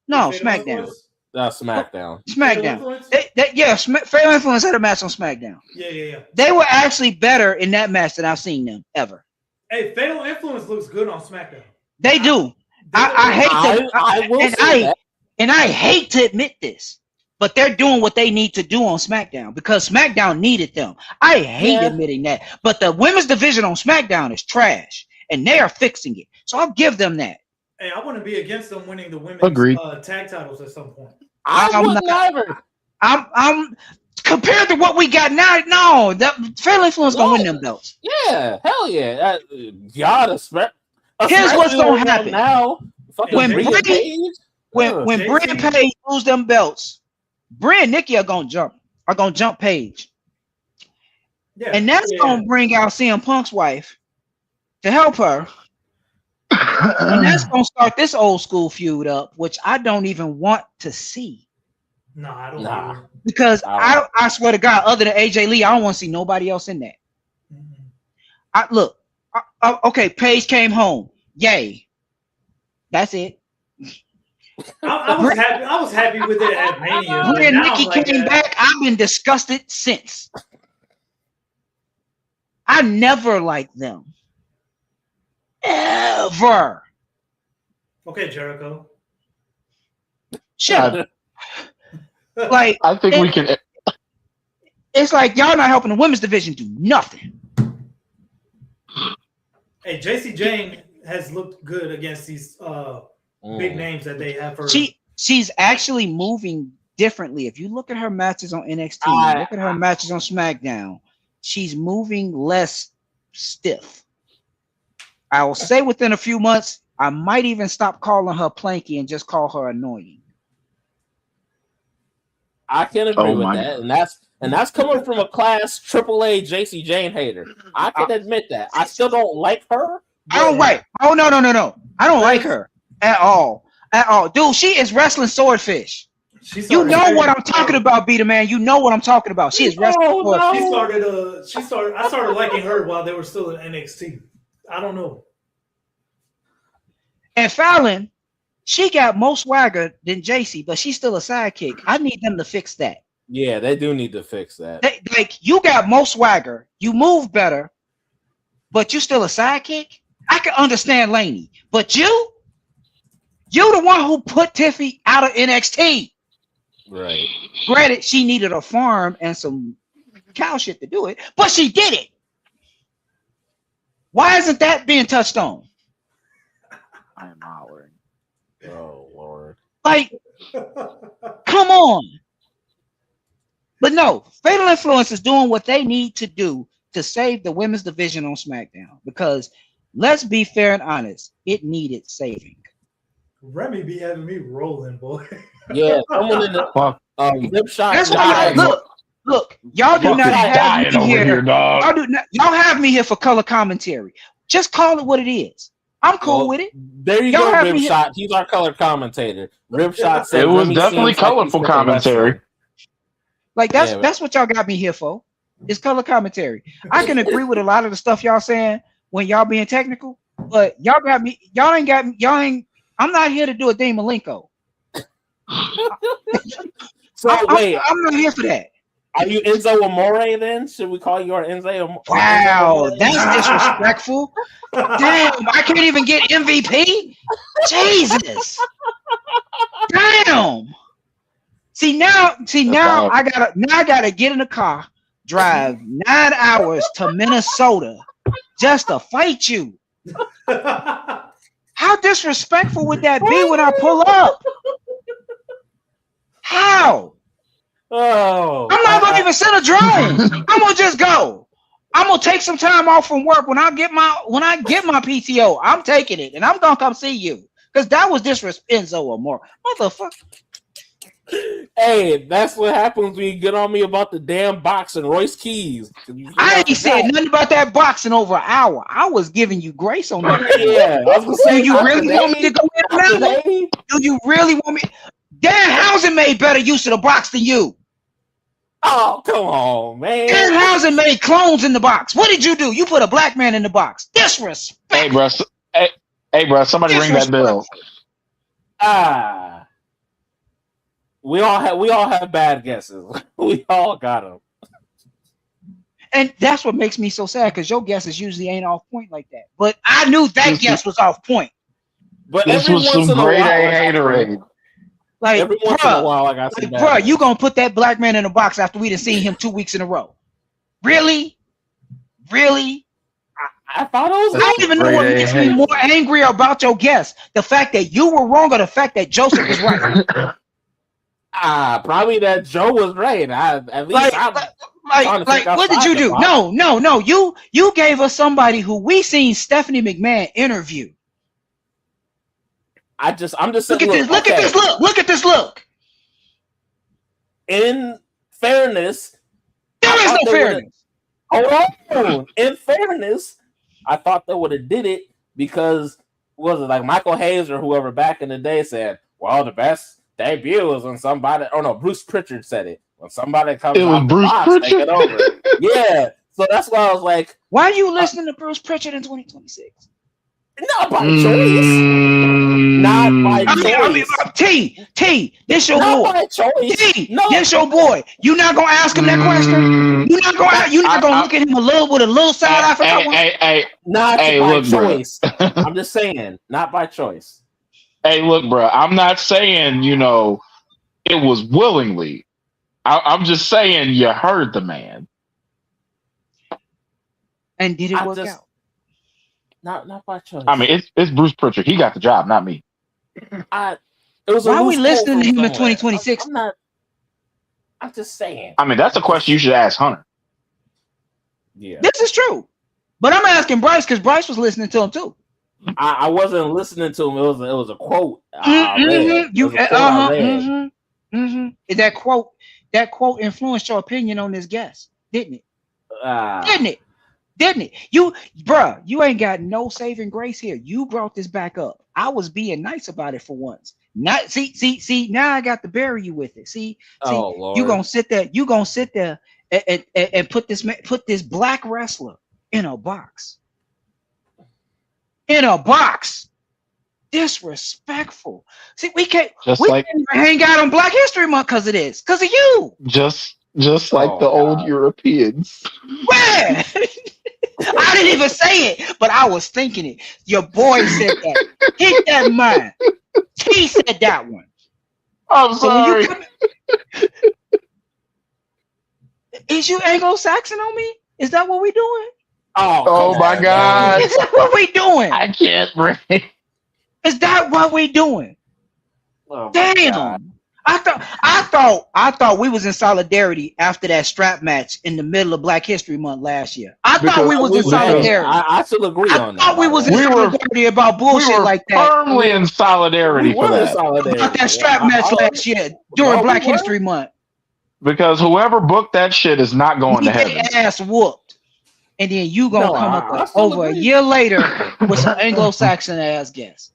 No, SmackDown. SmackDown. Fatal Influence had a match on SmackDown. Yeah. They were actually better in that match than I've seen them ever. Hey, Fatal Influence looks good on SmackDown. They do. I hate to admit this, but they're doing what they need to do on SmackDown because SmackDown needed them. I hate admitting that, but the women's division on SmackDown is trash, and they are fixing it. So I'll give them that. Hey, I want to be against them winning the women's tag titles at some point. I'm compared to what we got now. No, that Fatal Influence gonna win them belts. Yeah, hell yeah. Here's what's gonna happen now. When Brie and Paige lose them belts, Brie and Nikki are gonna jump Paige, and that's gonna bring out CM Punk's wife to help her. And that's gonna start this old school feud up, which I don't even want to see. No, I don't. Because I swear to God, other than AJ Lee, I don't want to see nobody else in that. Mm-hmm. Okay, Paige came home. Yay. That's it. I was happy with it at Mania. When Nikki came back, I've been disgusted since. I never liked them. Ever. Okay, Jericho. Shut up. Like, I think we can. It's like y'all not helping the women's division do nothing. Hey, JC Jane has looked good against these big names that they have. She's actually moving differently. If you look at her matches on NXT, look at her matches on SmackDown, she's moving less stiff. I will say within a few months, I might even stop calling her planky and just call her annoying. I can agree with that, and that's coming from a class AAA JC Jane hater. I can admit that. I still don't like her. I don't like. Oh no! I don't like her at all. Dude, she is wrestling swordfish. You know what I'm talking about, Beta Man. You know what I'm talking about. She is wrestling swordfish. I started liking her while they were still in NXT. I don't know. And Fallon, she got more swagger than JC, but she's still a sidekick. I need them to fix that. Yeah, they do need to fix that. Like you got more swagger, you move better, but you still a sidekick. I can understand Laney, but you the one who put Tiffy out of NXT. Right. Granted, she needed a farm and some cow shit to do it, but she did it. Why isn't that being touched on? I am hollering. Oh Lord. Like, come on. But no, Fatal Influence is doing what they need to do to save the women's division on SmackDown. Because let's be fair and honest, it needed saving. Remy be having me rolling, boy. Yeah, someone in the lip shot. That's why look, y'all do not have me here. Y'all have me here for color commentary. Just call it what it is. I'm cool with it. There you go, Ripshot. He's our color commentator. Ripshot said it was definitely colorful commentary. Like that's what y'all got me here for. It's color commentary. I can agree with a lot of the stuff y'all saying when y'all being technical, but y'all ain't. I'm not here to do a Dean Malenko. I'm not here for that. Are you Enzo Amore then? Should we call you our Enzo Amore? Wow, that's disrespectful. Damn, I can't even get MVP. Jesus. Damn. See now I gotta get in the car, drive 9 hours to Minnesota just to fight you. How disrespectful would that be when I pull up? How? Oh, I'm not gonna even send a drone. I'm gonna just go. I'm gonna take some time off from work when I get my PTO. I'm taking it and I'm gonna come see you because that was disrespectful. Enzo Amore, motherfucker. Hey, that's what happens when you get on me about the damn box and Royce Keys. I ain't said nothing about that box in over an hour. I was giving you grace on that. Yeah, I was gonna say, do you really want me to go in now? Do you really want me? Danhausen made better use of the box than you. Oh, come on, man. Danhausen made clones in the box. What did you do? You put a black man in the box. Disrespect. Hey, bro. Somebody ring that bell. We all have bad guesses. We all got them. And that's what makes me so sad because your guesses usually ain't off point like that. But I knew that guess was off point. But this was some great haterade. Like, every once in a while, I got some bad. Bro, you gonna put that black man in a box after we done seen him 2 weeks in a row? Really? I thought it was. I don't even know what makes me more angry about your guess: the fact that you were wrong or the fact that Joseph was right. Probably that Joe was right. What did you do? No. You gave us somebody who we seen Stephanie McMahon interview. I'm just look at this. Look at this look. In fairness, there is no fairness. Hold on. In fairness, I thought they would have did it because was it like Michael Hayes or whoever back in the day said, "Well, the best debut was when somebody." Oh no, Bruce Pritchard said it. When somebody comes out the box, take it over. Yeah. So that's why I was like, "Why are you listening to Bruce Pritchard in 2026?" Not by choice. Not by choice. T, this your boy. By choice. T, this your boy. You not gonna ask him that question? You not gonna look at him with a little side eye for that one? Not by choice. I'm just saying, not by choice. Hey, look, bro. I'm not saying it was willingly. I'm just saying you heard the man. And did it work out? Not by choice. I mean, it's Bruce Pritchard. He got the job, not me. Why are we listening to him in 2026? I'm just saying. I mean, that's a question you should ask Hunter. Yeah, this is true. But I'm asking Bryce because Bryce was listening to him too. I wasn't listening to him. It was a quote. That quote influenced your opinion on this guest, didn't it? Didn't it? You ain't got no saving grace here. You brought this back up. I was being nice about it for once. Not see. Now I got to bury you with it. Lord. You gonna sit there and put this black wrestler in a box. in a box. Disrespectful. See, we can't even hang out on Black History Month because of this, because of you. Just like the old Europeans. Man, I didn't even say it, but I was thinking it. Your boy said that. Hit that man. He said that one. I'm sorry. Is you Anglo-Saxon on me? Is that what we doing? Oh my God. Is that what we doing? I can't breathe. Is that what we doing? Oh damn. God. I thought we was in solidarity after that strap match in the middle of Black History Month last year. I thought we was in solidarity. I still agree on that. I thought we was in solidarity about bullshit like that. Firmly in solidarity for that. About that strap match last year during Black History Month. Because whoever booked that shit is not going to heaven. Ass whooped. And then you gonna come up over a year later with some Anglo-Saxon ass guests.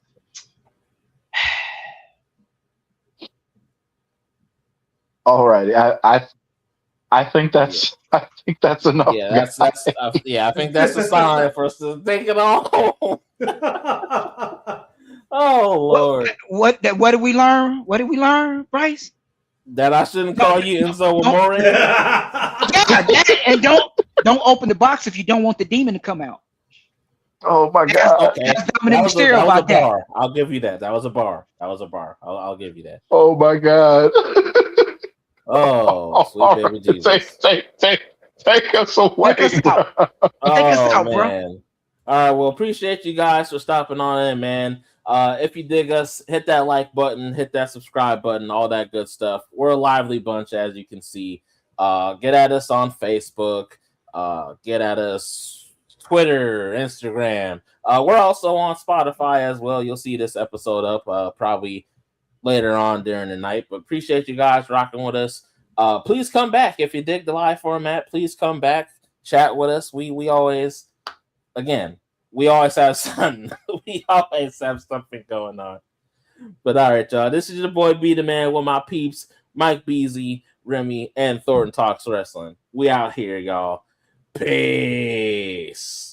All right, I think that's enough. Yeah, I think that's a sign for us to take it on. Oh Lord! What did we learn? What did we learn, Bryce? That I shouldn't call you Enzo Amore. And don't open the box if you don't want the demon to come out. Oh my God! Okay. That's Dominic Mysterio about that. I'll give you that. That was a bar. I'll give you that. Oh my God! Oh, sweet baby Jesus! Take us away. Take us out, man. bro. All right. Well, appreciate you guys for stopping on in, man. If you dig us, hit that like button, hit that subscribe button, all that good stuff. We're a lively bunch, as you can see. Get at us on Facebook. Get at us Twitter, Instagram. We're also on Spotify as well. You'll see this episode up probably later on during the night. But appreciate you guys rocking with us. Please come back if you dig the live format. Please come back, chat with us. We always have something. We always have something going on. But all right, y'all. This is your boy B the Man with my peeps, Mike Beasley, Remy, and Thornton Talks Wrestling. We out here, y'all. Peace.